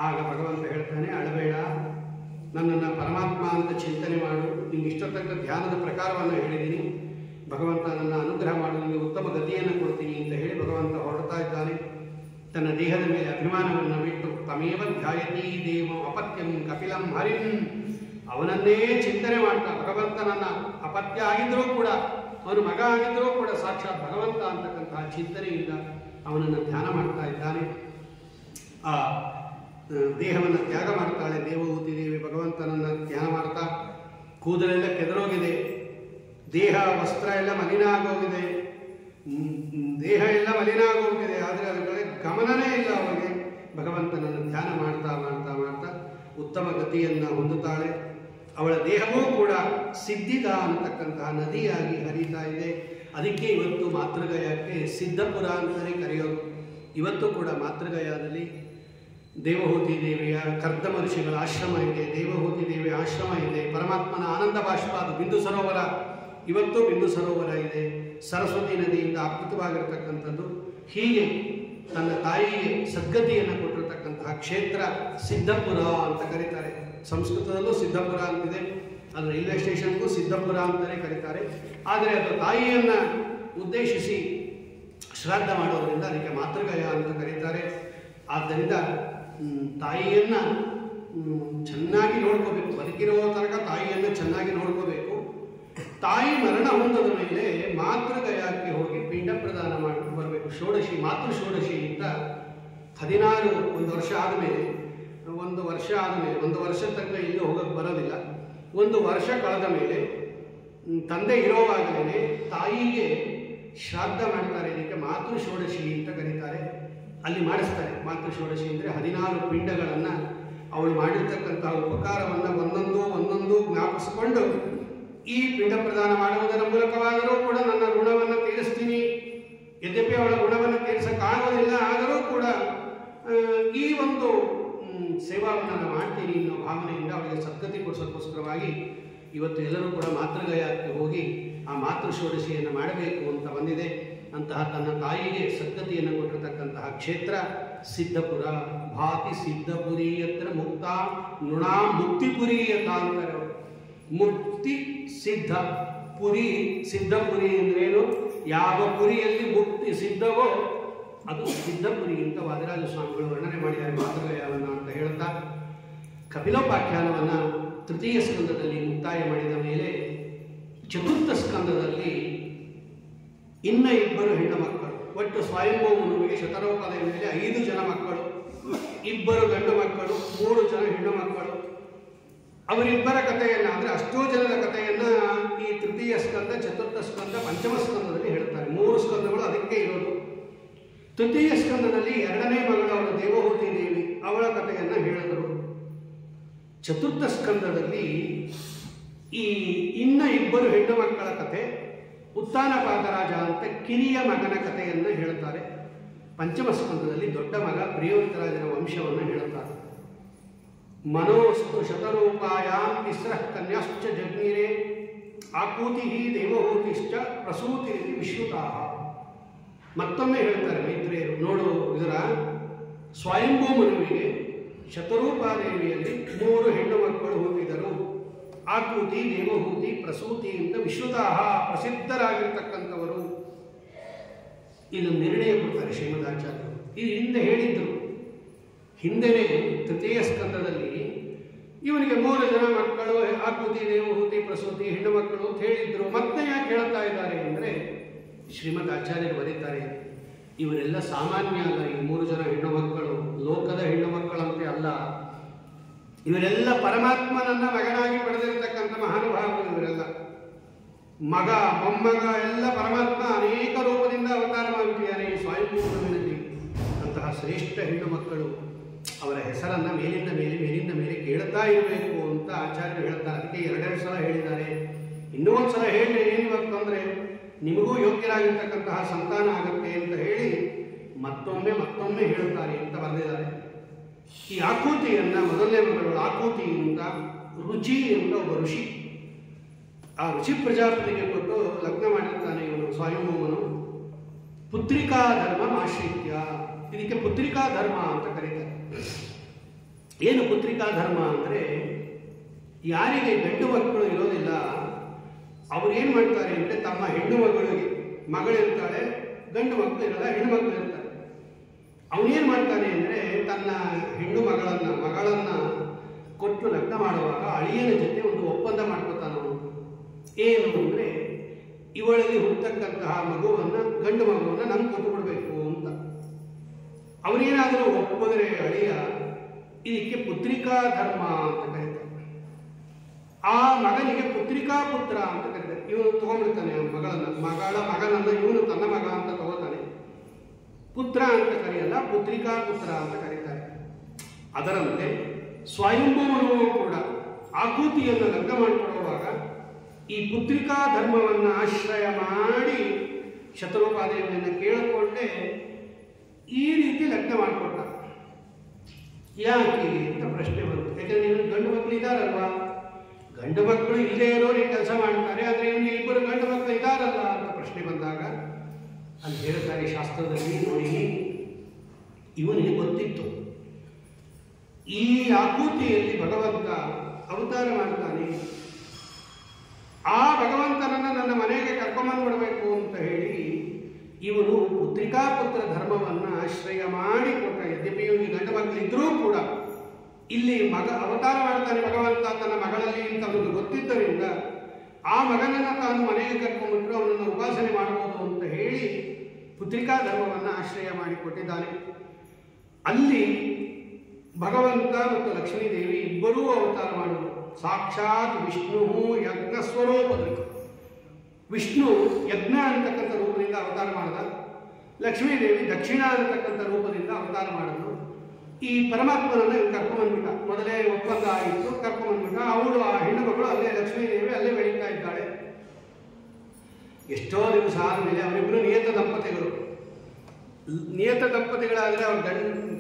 ಆಗ ಭಗವಂತ ಹೇಳ್ತಾನೆ, ಅಳಬೇಡ, ನನ್ನನ್ನು ಪರಮಾತ್ಮ ಅಂತ ಚಿಂತನೆ ಮಾಡು. ನಿಮ್ಗೆ ಇಷ್ಟತಕ್ಕ ಧ್ಯಾನದ ಪ್ರಕಾರವನ್ನು ಹೇಳಿದ್ದೀನಿ. ಭಗವಂತ ನನ್ನ ಅನುಗ್ರಹ ಮಾಡು, ನಿಮಗೆ ಉತ್ತಮ ಗತಿಯನ್ನು ಕೊಡ್ತೀನಿ ಅಂತ ಹೇಳಿ ಭಗವಂತ ಹೊರಡ್ತಾ ಇದ್ದಾನೆ. ತನ್ನ ದೇಹದ ಮೇಲೆ ಅಭಿಮಾನವನ್ನು ಬಿಟ್ಟು ತಮೇವ ಧ್ಯಾಯತಿ ದೇವಂ ಅಪತ್ಯಂ ಕಪಿಲಂ ಹರಿಂ, ಅವನನ್ನೇ ಚಿಂತನೆ ಮಾಡ್ತಾ, ಭಗವಂತನನ್ನ ಅಪತ್ಯ ಆಗಿದ್ದರೂ ಕೂಡ, ಅವನು ಮಗ ಆಗಿದ್ದರೂ ಕೂಡ ಸಾಕ್ಷಾತ್ ಭಗವಂತ ಅಂತಕ್ಕಂತಹ ಚಿಂತನೆಯಿಂದ ಅವನನ್ನು ಧ್ಯಾನ ಮಾಡ್ತಾ ಇದ್ದಾನೆ. ಆ ದೇಹವನ್ನು ತ್ಯಾಗ ಮಾಡ್ತಾಳೆ ದೇವಹೂತಿ ದೇವಿ. ಭಗವಂತನನ್ನು ಧ್ಯಾನ ಮಾಡ್ತಾ ಕೂದಲೆಲ್ಲ ಕೆದರೋಗಿದೆ, ದೇಹ ವಸ್ತ್ರ ಎಲ್ಲ ಮಲಿನ ಆಗೋಗಿದೆ, ದೇಹ ಎಲ್ಲ ಮಲಿನ ಆಗೋಗಿದೆ. ಆದರೆ ಅದರ ಕಡೆ ಗಮನನೇ ಇಲ್ಲ ಅವನಿಗೆ. ಭಗವಂತನನ್ನು ಧ್ಯಾನ ಮಾಡ್ತಾ ಮಾಡ್ತಾ ಮಾಡ್ತಾ ಉತ್ತಮ ಗತಿಯನ್ನು ಹೊಂದುತ್ತಾಳೆ. ಅವಳ ದೇಹವೂ ಕೂಡ ಸಿದ್ಧಿದ ಅಂತಕ್ಕಂತಹ ನದಿಯಾಗಿ ಹರಿತಾ ಇದೆ. ಅದಕ್ಕೆ ಇವತ್ತು ಮಾತೃಗಯಕ್ಕೆ ಸಿದ್ಧಪುರ ಅಂತಲೇ ಕರೆಯೋದು. ಇವತ್ತು ಕೂಡ ಮಾತೃಗಯದಲ್ಲಿ ದೇವಹೂತಿ ದೇವಿಯ ಕರ್ದಮ ಋಷಿಗಳ ಆಶ್ರಮ ಇದೆ, ದೇವಹೂತಿ ದೇವಿಯ ಆಶ್ರಮ ಇದೆ, ಪರಮಾತ್ಮನ ಆನಂದ ಬಾಷ್ಪ, ಅದು ಬಿಂದು ಸರೋವರ, ಇವತ್ತು ಬಿಂದು ಸರೋವರ ಇದೆ. ಸರಸ್ವತಿ ನದಿಯಿಂದ ಆಪ್ತವಾಗಿರ್ತಕ್ಕಂಥದ್ದು. ಹೀಗೆ ತನ್ನ ತಾಯಿಗೆ ಸದ್ಗತಿಯನ್ನು ಕೊಟ್ಟಿರ್ತಕ್ಕಂತಹ ಕ್ಷೇತ್ರ ಸಿದ್ಧಪುರ ಅಂತ ಕರೀತಾರೆ. ಸಂಸ್ಕೃತದಲ್ಲೂ ಸಿದ್ಧಪುರ ಅಂತಿದೆ, ಅದು ರೈಲ್ವೆ ಸ್ಟೇಷನ್ಗೂ ಸಿದ್ಧಪುರ ಅಂತಲೇ ಕರೀತಾರೆ. ಆದರೆ ಅದು ತಾಯಿಯನ್ನು ಉದ್ದೇಶಿಸಿ ಶ್ರಾದ್ದ ಮಾಡೋದರಿಂದ ಅದಕ್ಕೆ ಮಾತೃಗಯ ಅಂತ ಕರೀತಾರೆ. ಆದ್ದರಿಂದ ತಾಯಿಯನ್ನು ಚೆನ್ನಾಗಿ ನೋಡ್ಕೋಬೇಕು. ಬದುಕಿರೋ ತನಕ ತಾಯಿಯನ್ನು ಚೆನ್ನಾಗಿ ನೋಡ್ಕೋಬೇಕು. ತಾಯಿ ಮರಣ ಹೊಂದದ ಮೇಲೆ ಮಾತೃಗಯಕ್ಕೆ ಹೋಗಿ ಪಿಂಡ ಪ್ರದಾನ ಮಾಡಿಕೊಂಡು ಬರಬೇಕು. ಷೋಡಶಿ, ಮಾತೃ ಷೋಡಶಿ ಅಂತ 16 ಒಂದು ವರ್ಷ ಆದಮೇಲೆ, ಒಂದು ವರ್ಷ ತನಕ ಇಲ್ಲೂ ಹೋಗಕ್ಕೆ ಬರೋದಿಲ್ಲ. ಒಂದು ವರ್ಷ ಕಳೆದ ಮೇಲೆ ತಂದೆ ಇರೋವಾಗಲೇ ತಾಯಿಗೆ ಶ್ರಾದ್ದ ಮಾಡ್ತಾರೆ. ಇದಕ್ಕೆ ಮಾತೃ ಷೋಡಶಿ ಅಂತ ಕರೀತಾರೆ. ಅಲ್ಲಿ ಮಾಡಿಸ್ತಾರೆ. ಮಾತೃ ಷೋಡಶಿ ಅಂದರೆ 16 ಪಿಂಡಗಳನ್ನು ಅವಳು ಮಾಡಿರ್ತಕ್ಕಂತಹ ಉಪಕಾರವನ್ನು ಒಂದೊಂದು ಜ್ಞಾಪಿಸಿಕೊಂಡು ಈ ಪಿಂಡ ಪ್ರದಾನ ಮಾಡುವುದರ ಮೂಲಕವಾದರೂ ಕೂಡ ನನ್ನ ಋಣವನ್ನು ತೀರಿಸ್ತೀನಿ. ಯದ್ಯಪಿ ಅವಳ ಋಣವನ್ನು ತೀರಿಸಕ್ಕಾಗೋದಿಲ್ಲ, ಆದರೂ ಕೂಡ ಸೇವಾವನ್ನು ನಾನು ಮಾಡ್ತೀನಿ ಅನ್ನೋ ಭಾವನೆಯಿಂದ ಅವಳಿಗೆ ಸದ್ಗತಿ ಕೊಡಿಸೋಕ್ಕೋಸ್ಕರವಾಗಿ ಇವತ್ತು ಎಲ್ಲರೂ ಕೂಡ ಮಾತೃಗಯಾಕ್ಕೆ ಹೋಗಿ ಆ ಮಾತೃ ಷೋಡಶಿಯನ್ನು ಮಾಡಬೇಕು ಅಂತ ಬಂದಿದೆ. ಅಂತಹ ತನ್ನ ತಾಯಿಗೆ ಸದ್ಗತಿಯನ್ನು ಕೊಟ್ಟಿರತಕ್ಕಂತಹ ಕ್ಷೇತ್ರ ಸಿದ್ಧಪುರ. ಭಾತಿ ಸಿದ್ಧಪುರಿ ಯತ್ರ ಮುಕ್ತ ನೃಣಾ ಮುಕ್ತಿಪುರಿ ಯಥಾಂತರ. ಮುಕ್ತಿ ಸಿದ್ಧ ಪುರಿ, ಸಿದ್ಧಪುರಿ ಅಂದ್ರೇನು? ಯಾವ ಪುರಿಯಲ್ಲಿ ಮುಕ್ತಿ ಸಿದ್ಧವೋ ಅದು ಸಿದ್ಧಪುರಿ ಅಂತ ವಾದಿರಾಜ ಸ್ವಾಮಿಗಳು ವರ್ಣನೆ ಮಾಡಿದ್ದಾರೆ ಮಾತೃಗಯವನ್ನು ಅಂತ ಹೇಳ್ತಾ, ಕಪಿಲೋಪಾಖ್ಯಾನವನ್ನು ತೃತೀಯ ಸ್ಕಂದದಲ್ಲಿ ಮುಕ್ತಾಯ ಮಾಡಿದ ಮೇಲೆ ಚತುರ್ಥ ಸ್ಕಂದದಲ್ಲಿ ಇನ್ನ 2 ಹೆಣ್ಣು ಮಕ್ಕಳು. ಒಟ್ಟು ಸ್ವಯಂಭೂಮನಿಗೆ ಶತರೂಪದ ಮೇಲೆ 5 ಜನ ಮಕ್ಕಳು, 2 ಗಂಡು ಮಕ್ಕಳು, 3 ಜನ ಹೆಣ್ಣು ಮಕ್ಕಳು. ಅವರಿಬ್ಬರ ಕಥೆಯನ್ನು ಅಂದರೆ ಅಷ್ಟೋ ಜನರ ಕಥೆಯನ್ನು ಈ ತೃತೀಯ ಸ್ಕಂದ, ಚತುರ್ಥ ಸ್ಕಂದ, ಪಂಚಮ ಸ್ಕಂದದಲ್ಲಿ ಹೇಳ್ತಾರೆ. 3 ಸ್ಕಂದಗಳು ಅದಕ್ಕೆ ಇರೋದು. ತೃತೀಯ ಸ್ಕಂದದಲ್ಲಿ 2ನೇ ಮಗಳು ಅವಳು ದೇವಹೂತಿ ದೇವಿ, ಅವಳ ಕಥೆಯನ್ನು ಹೇಳಿದರು. ಚತುರ್ಥ ಸ್ಕಂದದಲ್ಲಿ ಈ ಇನ್ನ 2 ಹೆಣ್ಣು ಮಕ್ಕಳ ಕಥೆ, ಉತ್ತಾನಪಾದರಾಜ ಅಂತ ಕಿರಿಯ ಮಗನ ಕಥೆಯನ್ನು ಹೇಳುತ್ತಾರೆ. ಪಂಚಮ ಸ್ಕಂದದಲ್ಲಿ ದೊಡ್ಡ ಮಗ ಪ್ರಿಯವೃತರಾಜನ ವಂಶವನ್ನು ಹೇಳುತ್ತಾರೆ. ಮನೋಸ್ತು ಶತರೂಪಾಯಾಂ ತಿಸ್ರಃ ಕನ್ಯಾಶ್ಚ ಜಗ್ನಿರೇ ಆಕೂತಿ ದೇವಹೂತಿಶ್ಚ ಪ್ರಸೂತಿರಿತಿ ವಿಶ್ರುತಾಃ. ಮತ್ತೊಮ್ಮೆ ಹೇಳ್ತಾರೆ ಮೈತ್ರೇಯರು, ನೋಡು ಇದರ ಸ್ವಯಂಭೂ ಮನುವಿಗೆ ಶತರೂಪಾದೇವಿಯಲ್ಲಿ 3 ಹೆಣ್ಣು ಮಕ್ಕಳು ಹುಟ್ಟಿದರು. ಆಕೂತಿ, ದೇವಹೂತಿ, ಪ್ರಸೂತಿ ಅಂತ ವಿಶ್ರುತಾಃ ಪ್ರಸಿದ್ಧರಾಗಿರ್ತಕ್ಕಂಥವರು. ಇಲ್ಲೊಂದು ನಿರ್ಣಯ ಕೊಡ್ತಾರೆ ಶ್ರೀಮದಾಚಾರ್ಯರು. ಇದು ಹಿಂದೆ ಹೇಳಿದ್ರು. ಹಿಂದೆನೇ ತೃತೀಯ ಸ್ಕಂದದಲ್ಲಿ ಇವನಿಗೆ 3 ಜನ ಮಕ್ಕಳು, ಆಕೃತಿ, ದೇವಹೂತಿ, ಪ್ರಸೂತಿ, ಹೆಣ್ಣು ಮಕ್ಕಳು ಅಂತ ಹೇಳಿದ್ರು. ಮತ್ತೆ ಯಾಕೆ ಹೇಳ್ತಾ ಇದ್ದಾರೆ ಅಂದರೆ ಶ್ರೀಮದ್ ಆಚಾರ್ಯರು ಬರೀತಾರೆ, ಇವರೆಲ್ಲ ಸಾಮಾನ್ಯ ಅಲ್ಲ. ಈ 3 ಜನ ಹೆಣ್ಣು ಮಕ್ಕಳು ಲೋಕದ ಹೆಣ್ಣು ಮಕ್ಕಳಂತೆ ಅಲ್ಲ. ಇವರೆಲ್ಲ ಪರಮಾತ್ಮನನ್ನ ಮಗನಾಗಿ ಪಡೆದಿರತಕ್ಕಂಥ ಮಹಾನುಭಾವರು. ಇವರೆಲ್ಲ ಮಗ, ಮೊಮ್ಮಗ ಎಲ್ಲ ಪರಮಾತ್ಮ ಅನೇಕ ರೂಪದಿಂದ ಅವತಾರ ಮಾಡಿಬಿಟ್ಟಿದ್ದಾನೆ ಈ ಸ್ವಯಂಭೂಮಿನಲ್ಲಿ. ಅಂತಹ ಶ್ರೇಷ್ಠ ಹೆಣ್ಣು ಮಕ್ಕಳು, ಅವರ ಹೆಸರನ್ನು ಮೇಲಿಂದ ಮೇಲೆ ಕೇಳ್ತಾ ಇರಬೇಕು ಅಂತ ಆಚಾರ್ಯರು ಹೇಳ್ತಾರೆ. ಅದಕ್ಕೆ 2 ಸಲ ಹೇಳಿದ್ದಾರೆ. ಇನ್ನೂ ಒಂದು ಸಲ ಹೇಳಿ ಏನಿವತ್ತು ಅಂದರೆ ನಿಮಗೂ ಯೋಗ್ಯರಾಗಿರ್ತಕ್ಕಂತಹ ಸಂತಾನ ಆಗುತ್ತೆ ಅಂತ ಹೇಳಿ ಮತ್ತೊಮ್ಮೆ ಹೇಳ್ತಾರೆ ಅಂತ ಬರೆದಿದ್ದಾರೆ. ಈ ಆಕೂತಿಯನ್ನು ಮೊದಲನೇ ಮಗಳು ಆಕೂತಿ ಅಂತ ರುಚಿ ಅಂತ ಒಬ್ಬ ಋಷಿ, ಆ ಋಷಿ ಪ್ರಜಾಪತಿಗೆ ಕೊಟ್ಟು ಲಗ್ನ ಮಾಡಿರ್ತಾನೆ ಇವನು ಸ್ವಯಂಭೂಮನು. ಪುತ್ರಿಕಾ ಧರ್ಮ ಆಶ್ರಿತ್ಯ, ಇದಕ್ಕೆ ಪುತ್ರಿಕಾ ಧರ್ಮ ಅಂತ ಕರೀತಾರೆ. ಏನು ಪುತ್ರಿಕಾ ಧರ್ಮ ಅಂದರೆ, ಯಾರಿಗೆ ಗಂಡು ಮಕ್ಕಳು ಇರೋದಿಲ್ಲ ಅವ್ರು ಏನು ಮಾಡ್ತಾರೆ ಅಂದರೆ ತಮ್ಮ ಹೆಣ್ಣು ಮಗಳಿಗೆ, ಮಗಳಿರ್ತಾಳೆ, ಗಂಡು ಮಕ್ಕಳು ಇರಲ್ಲ, ಹೆಣ್ಣು ಮಕ್ಕಳು ಇರ್ತಾರೆ. ಅವನೇನು ಮಾಡ್ತಾನೆ ಅಂದರೆ ತನ್ನ ಹೆಣ್ಣು ಮಗಳನ್ನು ಕೊಟ್ಟು ಲಗ್ನ ಮಾಡುವಾಗ ಅಳಿಯನ ಜೊತೆ ಒಂದು ಒಪ್ಪಂದ ಮಾಡ್ಕೊತಾನ. ಏನು ಅಂದರೆ ಇವಳಲ್ಲಿ ಹುಟ್ಟತಕ್ಕಂತಹ ಗಂಡು ಮಗುವನ್ನು ನಮ್ಗೆ ಕೊಟ್ಟು ಬಿಡಬೇಕು ಅಂತ. ಅವನೇನಾದರೂ ಒಪ್ಪಿದ್ರೆ ಅಳಿಯ, ಇದಕ್ಕೆ ಪುತ್ರಿಕಾ ಧರ್ಮ ಅಂತ ಕರೀತಾರೆ. ಆ ಮಗನಿಗೆ ಪುತ್ರಿಕಾ ಪುತ್ರ ಅಂತ ಕರೀತಾರೆ. ಇವನು ತಗೊಂಡ್ಬಿಡ್ತಾನೆ ಮಗನನ್ನು ಇವನು ತನ್ನ ಮಗ ಅಂತ ತಗೋತಾನೆ. ಪುತ್ರ ಅಂತ ಕರೆಯಲ್ಲ, ಪುತ್ರಿಕಾ ಪುತ್ರ ಅಂತ ಕರೀತಾರೆ. ಅದರಂತೆ ಸ್ವಯಂಭೂಮನು ಕೂಡ ಆಕೃತಿಯನ್ನು ಲಗ್ನ ಮಾಡಿಕೊಡುವಾಗ ಈ ಪುತ್ರಿಕಾ ಧರ್ಮವನ್ನು ಆಶ್ರಯ ಮಾಡಿ ಶತರೂಪಾದೇವಿಯನ್ನು ಕೇಳಿಕೊಂಡೆ ಈ ರೀತಿ ಲಗ್ನ ಮಾಡಿಕೊಟ್ಟ. ಯಾಕೆ ಅಂತ ಪ್ರಶ್ನೆ ಬಂತು. ಯಾಕಂದ್ರೆ ನೀವು ಗಂಡು ಮಕ್ಕಳು ಇದ್ದಾರಲ್ವಾ, ಗಂಡು ಮಕ್ಕಳು ಇಲ್ಲೇ ಇರೋರು ಈ ಕೆಲಸ ಮಾಡ್ತಾರೆ, ಆದರೆ ಇವನಿಗೆ 2 ಗಂಡು ಮಕ್ಕಳು ಇದ್ದಾರಲ್ಲ ಅಂತ ಪ್ರಶ್ನೆ ಬಂದಾಗ ಅಲ್ಲಿ ಹೇಳ್ತಾರೆ ಶಾಸ್ತ್ರದಲ್ಲಿ, ನೋಡಿ ಇವನಿಗೆ ಗೊತ್ತಿತ್ತು ಈ ಆಕೃತಿಯಲ್ಲಿ ಭಗವಂತ ಅವತಾರ ಮಾಡ್ತಾನೆ, ಆ ಭಗವಂತನನ್ನು ನನ್ನ ಮನೆಗೆ ಕರ್ಕೊಂಬಂದ್ಬಿಡಬೇಕು ಅಂತ ಹೇಳಿ ಇವನು ಪುತ್ರಿಕಾ ಪುತ್ರ ಧರ್ಮವನ್ನು ಆಶ್ರಯ ಮಾಡಿ ಕೊಟ್ಟ. ಯದ್ಯಪಿ ಇವನಿಗೆ ಗಂಡು ಮಕ್ಕಳಿದ್ರೂ ಕೂಡ ಇಲ್ಲಿ ಅವತಾರ ಮಾಡ್ತಾನೆ ಭಗವಂತ ತನ್ನ ಮಗಳಲ್ಲಿ ಅಂತ ಅವನಿಗೆ ಗೊತ್ತಿದ್ದರಿಂದ ಆ ಮಗನನ್ನು ತಾನು ಮನೆಗೆ ಕರ್ಕೊಂಡ್ಬಿಟ್ರು ಅವನನ್ನು ಉಪಾಸನೆ ಮಾಡಬಹುದು ಅಂತ ಹೇಳಿ ಪುತ್ರಿಕಾ ಧರ್ಮವನ್ನು ಆಶ್ರಯ ಮಾಡಿಕೊಟ್ಟಿದ್ದಾನೆ. ಅಲ್ಲಿ ಭಗವಂತ ಮತ್ತು ಲಕ್ಷ್ಮೀದೇವಿ ಇಬ್ಬರೂ ಅವತಾರ ಮಾಡುವರು. ಸಾಕ್ಷಾತ್ ವಿಷ್ಣು ಯಜ್ಞ ಸ್ವರೂಪದಲ್ಲಿ, ವಿಷ್ಣು ಯಜ್ಞ ಅಂತಕ್ಕಂಥ ರೂಪದಿಂದ ಅವತಾರ ಮಾಡಿದ, ಲಕ್ಷ್ಮೀದೇವಿ ದಕ್ಷಿಣ ಅಂತಕ್ಕಂಥ ರೂಪದಿಂದ ಅವತಾರ ಮಾಡಿದ್ರು. ಈ ಪರಮಾತ್ಮನನ್ನು ಇವ್ರು ಕರ್ಕೊಂಡ್ಬಂದ್ಬಿಟ್ಟ. ಮೊದಲೇ ಒಪ್ಪಂದ ಆಯಿತು, ಕರ್ಕೊಂಡ್ಬಂದ್ಬಿಟ್ಟ. ಅವಳು ಆ ಹೆಣ್ಣು ಮಗಳು ಅಲ್ಲೇ ಲಕ್ಷ್ಮೀದೇವಿ ಅಲ್ಲೇ ಬೆಳೀತಾ ಇದ್ದಾಳೆ. ಎಷ್ಟೋ ದಿವಸ ಆದಮೇಲೆ ಅವರಿಬ್ಬರು ನಿಯತ ದಂಪತಿಗಳಾದರೆ ಅವ್ರ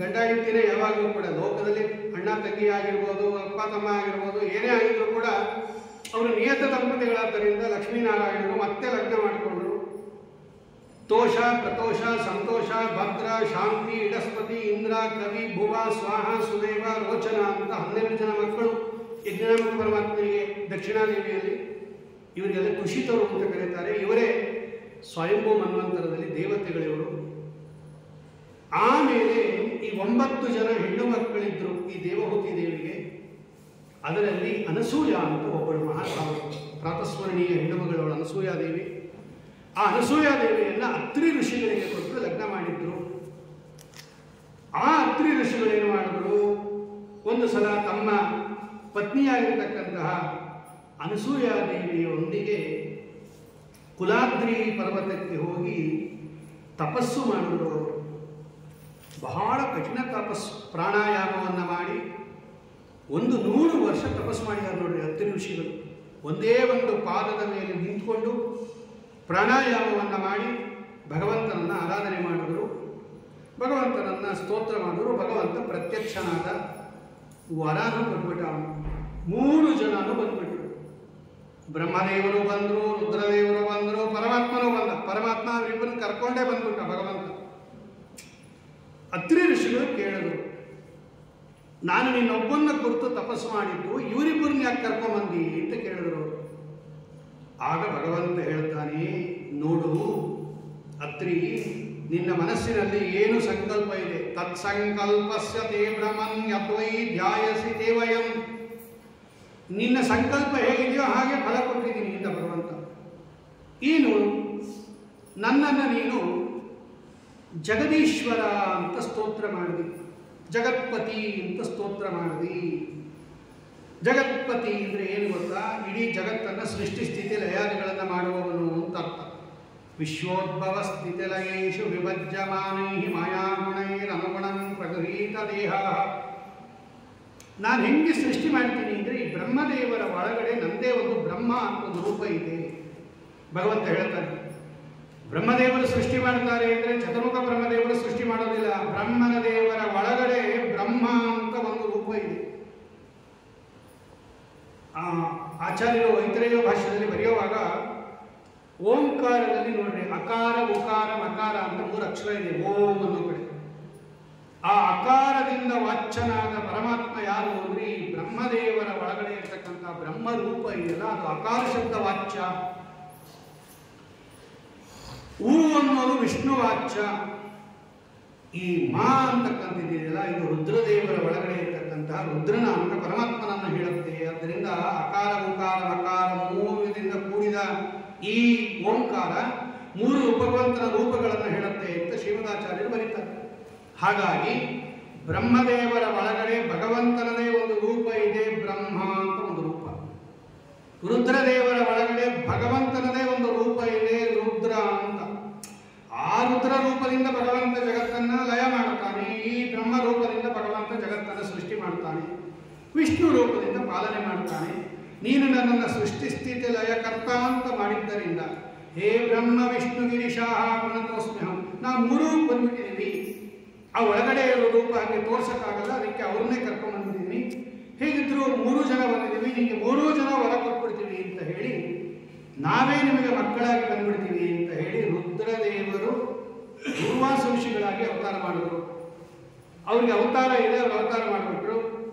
ಗಂಡ ಹೆಂಡತಿನೇ ಯಾವಾಗಲೂ ಕೂಡ ಲೋಕದಲ್ಲಿ ಅಣ್ಣ ತಂಗಿ ಆಗಿರ್ಬೋದು, ಅಪ್ಪ ತಮ್ಮ ಆಗಿರ್ಬೋದು, ಏನೇ ಆಗಿದ್ರು ಕೂಡ ಅವರು ನಿಯತ ದಂಪತಿಗಳಾದ್ದರಿಂದ ಲಕ್ಷ್ಮೀನಾರಾಯಣರು ಮತ್ತೆ ಲಗ್ನ ಮಾಡಿಕೊಂಡ್ರು. ತೋಷ, ಪ್ರತೋಷ, ಸಂತೋಷ, ಭದ್ರ, ಶಾಂತಿ, ಇಡಸ್ಪತಿ, ಇಂದ್ರ, ಕವಿ, ಭುವ, ಸ್ವಾಹ, ಸುದೇವ, ರೋಚನ ಅಂತ 12 ಜನ ಮಕ್ಕಳು ಯಜ್ಞನಾಮಕ ಪರಮಾತ್ಮನಿಗೆ ದಕ್ಷಿಣಾದೇವಿಯಲ್ಲಿ. ಇವರಿಗೆಲ್ಲ ಕುಶಿತರು ಅಂತ ಕರೀತಾರೆ. ಇವರೇ ಸ್ವಯಂಭೂ ಮನ್ವಂತರದಲ್ಲಿ ದೇವತೆಗಳಿವರು. ಆಮೇಲೆ ಈ 9 ಜನ ಹೆಣ್ಣು ಮಕ್ಕಳಿದ್ರು ಈ ದೇವಹೂತಿ ದೇವಿಗೆ. ಅದರಲ್ಲಿ ಅನಸೂಯ ಅಂತ ಒಬ್ಬಳು ಪ್ರಾತಸ್ಮರಣೀಯ ಹೆಣ್ಣು ಮಗಳವಳು ಅನಸೂಯಾದೇವಿ. ಆ ಅನಸೂಯಾದೇವಿಯನ್ನು ಅತ್ರಿ ಋಷಿಗಳಿಗೆ ಕೊಟ್ಟು ಲಗ್ನ ಮಾಡಿದ್ರು. ಆ ಅತ್ರಿ ಋಷಿಗಳೇನು ಮಾಡಿದ್ರು, ಒಂದು ಸಲ ತಮ್ಮ ಪತ್ನಿಯಾಗಿರ್ತಕ್ಕಂತಹ ಅನಸೂಯಾದೇವಿಯೊಂದಿಗೆ ಕುಲಾದ್ರಿ ಪರ್ವತಕ್ಕೆ ಹೋಗಿ ತಪಸ್ಸು ಮಾಡಿದ್ರು. ಬಹಳ ಕಠಿಣ ತಪಸ್ಸು, ಪ್ರಾಣಾಯಾಮವನ್ನು ಮಾಡಿ 100 ವರ್ಷ ತಪಸ್ಸು ಮಾಡಿದ್ದಾರೆ ನೋಡ್ರಿ ಅತ್ರಿ ಋಷಿಗಳು. ಒಂದೇ ಒಂದು ಪಾದದ ಮೇಲೆ ನಿಂತ್ಕೊಂಡು ಪ್ರಾಣಾಯಾಮವನ್ನು ಮಾಡಿ ಭಗವಂತನನ್ನು ಆರಾಧನೆ ಮಾಡಿದ್ರು, ಭಗವಂತನನ್ನು ಸ್ತೋತ್ರ ಮಾಡಿದ್ರು. ಭಗವಂತ ಪ್ರತ್ಯಕ್ಷನಾದ, ವರನೂ ಬಂದ್ಬಿಟ್ಟ. 3 ಜನನೂ ಬಂದ್ಬಿಟ್ರು. ಬ್ರಹ್ಮದೇವರು ಬಂದರು, ರುದ್ರದೇವರು ಬಂದರು, ಪರಮಾತ್ಮನೂ ಬಂದ. ಪರಮಾತ್ಮ ಅವರಿಬ್ಬರನ್ನು ಕರ್ಕೊಂಡೇ ಬಂದ್ಬಿಟ್ಟ ಭಗವಂತ. ಅತ್ರಿ ಋಷಿಗಳು ಕೇಳಿದ್ರು, ನಾನು ನಿನ್ನೊಬ್ಬನ್ನ ಕುರಿತು ತಪಸ್ಸು ಮಾಡಿದ್ದು, ಇವರಿಬ್ಬರನ್ನ ಯಾಕೆ ಕರ್ಕೊಂಬಂದಿ ಅಂತ ಕೇಳಿದ್ರು. ಆಗ ಭಗವಂತ ಹೇಳ್ತಾನೆ, ನೋಡು ಅತ್ರಿ, ನಿನ್ನ ಮನಸ್ಸಿನಲ್ಲಿ ಏನು ಸಂಕಲ್ಪ ಇದೆ, ತತ್ಸಂಕಲ್ಪಸ್ಯ ತೇ ಬ್ರಹ್ಮನ್ ಯದ್ವೈ ಧ್ಯಾಯಸಿ ತೇ ವಯಂ. ನಿನ್ನ ಸಂಕಲ್ಪ ಹೇಗಿದೆಯೋ ಹಾಗೆ ಫಲ ಕೊಟ್ಟಿದ್ದೀನಿ ಅಂತ ಭಗವಂತ. ಏನು ನನ್ನನ್ನು ನೀನು ಜಗದೀಶ್ವರ ಅಂತ ಸ್ತೋತ್ರ ಮಾಡಿದಿ, ಜಗತ್ಪತಿ ಅಂತ ಸ್ತೋತ್ರ ಮಾಡಿದಿ. ಜಗತ್ಪತಿ ಅಂದರೆ ಏನು ಗೊತ್ತಾ? ಇಡೀ ಜಗತ್ತನ್ನು ಸೃಷ್ಟಿ ಸ್ಥಿತಿ ಲಯಾದಿಗಳನ್ನು ಮಾಡುವವನು ಅಂತ ಅರ್ಥ. ವಿಶ್ವೋದ್ಭವ ಸ್ಥಿತಿ ಲಯೇಶು ವಿಭಜ್ಯಮಾನೈ ಮಾಯಾಗುಣೈರನುಗುಣಂ ಪ್ರಗೃಹೀತ ದೇಹ. ನಾನು ಹೆಂಗೆ ಸೃಷ್ಟಿ ಮಾಡ್ತೀನಿ ಅಂದರೆ, ಈ ಬ್ರಹ್ಮದೇವರ ಒಳಗಡೆ ನಂದೇ ಒಂದು ಬ್ರಹ್ಮ ಅಂತ ಒಂದು ರೂಪ ಇದೆ. ಭಗವಂತ ಹೇಳ್ತಾನೆ, ಬ್ರಹ್ಮದೇವರು ಸೃಷ್ಟಿ ಮಾಡ್ತಾರೆ ಅಂದರೆ ಚತುರ್ಮುಖ ಬ್ರಹ್ಮದೇವರು ಸೃಷ್ಟಿ ಮಾಡೋದಿಲ್ಲ. ಬ್ರಹ್ಮನ ದೇವರ ಒಳಗಡೆ ಬ್ರಹ್ಮ ಅಂತ ಒಂದು ರೂಪ ಇದೆ. ಆಚಾರ್ಯರು ಐತರೇಯ ಭಾಷೆಯಲ್ಲಿ ಬರೆಯುವಾಗ ಓಂಕಾರದಲ್ಲಿ ನೋಡ್ರಿ, ಅಕಾರ, ಉಕಾರ, ಮಕಾರ ಅಂತ 3 ಅಕ್ಷರ ಇದೆ ಓಂ ಅನ್ನೋ ಕಡೆ. ಆ ಅಕಾರದಿಂದ ವಾಚ್ಯನಾದ ಪರಮಾತ್ಮ ಯಾರು ಅಂದ್ರೆ ಈ ಬ್ರಹ್ಮದೇವರ ಒಳಗಡೆ ಇರ್ತಕ್ಕಂಥ ಬ್ರಹ್ಮ ರೂಪ ಇದೆಯಲ್ಲ, ಅದು ಅಕಾರ ಶಬ್ದ ವಾಚ್ಯ. ಊ ಅನ್ನೋದು ವಿಷ್ಣು ವಾಚ್ಯ. ಈ ಮಾ ಅಂತಕ್ಕಂಥದ್ದಿದೆಯಲ್ಲ, ಇದು ರುದ್ರದೇವರ ಒಳಗಡೆ ಇರ್ತಕ್ಕಂತಹ ರುದ್ರನ ಅಂತ ಪರಮಾತ್ಮನನ್ನು ಹೇಳುತ್ತೆ. ಆದ್ದರಿಂದ ಅಕಾರ, ಉಕಾರ, ಮಕಾರ 3ರಿಂದ ಕೂಡಿದ ಈ ಓಂಕಾರ 3 ಭಗವಂತನ ರೂಪಗಳನ್ನು ಹೇಳುತ್ತೆ ಅಂತ ಶ್ರೀಮದಾಚಾರ್ಯರು ಬರೀತಾರೆ. ಹಾಗಾಗಿ ಬ್ರಹ್ಮದೇವರ ಒಳಗಡೆ ಭಗವಂತನದೇ ಒಂದು ರೂಪ ಇದೆ, ಬ್ರಹ್ಮ ಅಂತ ಒಂದು ರೂಪ. ರುದ್ರದೇವರ ಒಳಗಡೆ ಭಗವಂತನದೇ ಒಂದು ರೂಪ ಇದೆ, ರುದ್ರ ಅಂತ. ಆ ರುದ್ರ ರೂಪದಿಂದ ಭಗವಂತ ಜಗತ್ತನ್ನು ಲಯ ಮಾಡ್ತಾನೆ. ಈ ಬ್ರಹ್ಮ ರೂಪದಿಂದ ಭಗವಂತ ಜಗತ್ತನ್ನು ಸೃಷ್ಟಿ ಮಾಡ್ತಾನೆ. ವಿಷ್ಣು ರೂಪದಿಂದ ಪಾಲನೆ ಮಾಡ್ತಾನೆ. ನೀನು ನನ್ನನ್ನು ಸೃಷ್ಟಿ ಸ್ಥಿತಿ ಲಯ ಕರ್ತ ಅಂತ ಮಾಡಿದ್ದರಿಂದ ಹೇ ಬ್ರಹ್ಮ ವಿಷ್ಣು ಗಿರಿಶಾಹ ಪ್ರಣತೋಸ್ಮ್ಯಹಂ. ನಾವು 3 ಬಂದ್ಬಿಟ್ಟಿದ್ದೀವಿ. ಆ ಒಳಗಡೆ ಇರೋ ರೂಪ ಹಾಗೆ ತೋರ್ಸಕ್ಕಾಗಲ್ಲ, ಅದಕ್ಕೆ ಅವ್ರನ್ನೇ ಕರ್ಕೊಂಡು ಬಂದಿದ್ದೀನಿ. ಹೇಗಿದ್ರು 3 ಜನ ಬಂದಿದ್ದೀವಿ, ನಿಮಗೆ 3 ಜನ ಹೊರ ಕೊಟ್ಬಿಡ್ತೀವಿ ಅಂತ ಹೇಳಿ, ನಾವೇ ನಿಮಗೆ ಮಕ್ಕಳಾಗಿ ಬಂದ್ಬಿಡ್ತೀವಿ ಅಂತ ಹೇಳಿ ರುದ್ರದೇವರು ದುರ್ವಾಸ ಋಷಿಗಳಾಗಿ ಅವತಾರ ಮಾಡಿದ್ರು. ಅವ್ರಿಗೆ ಅವತಾರ ಇದೆ, ಅವರು ಅವತಾರ ಮಾಡಿಬಿಟ್ರು.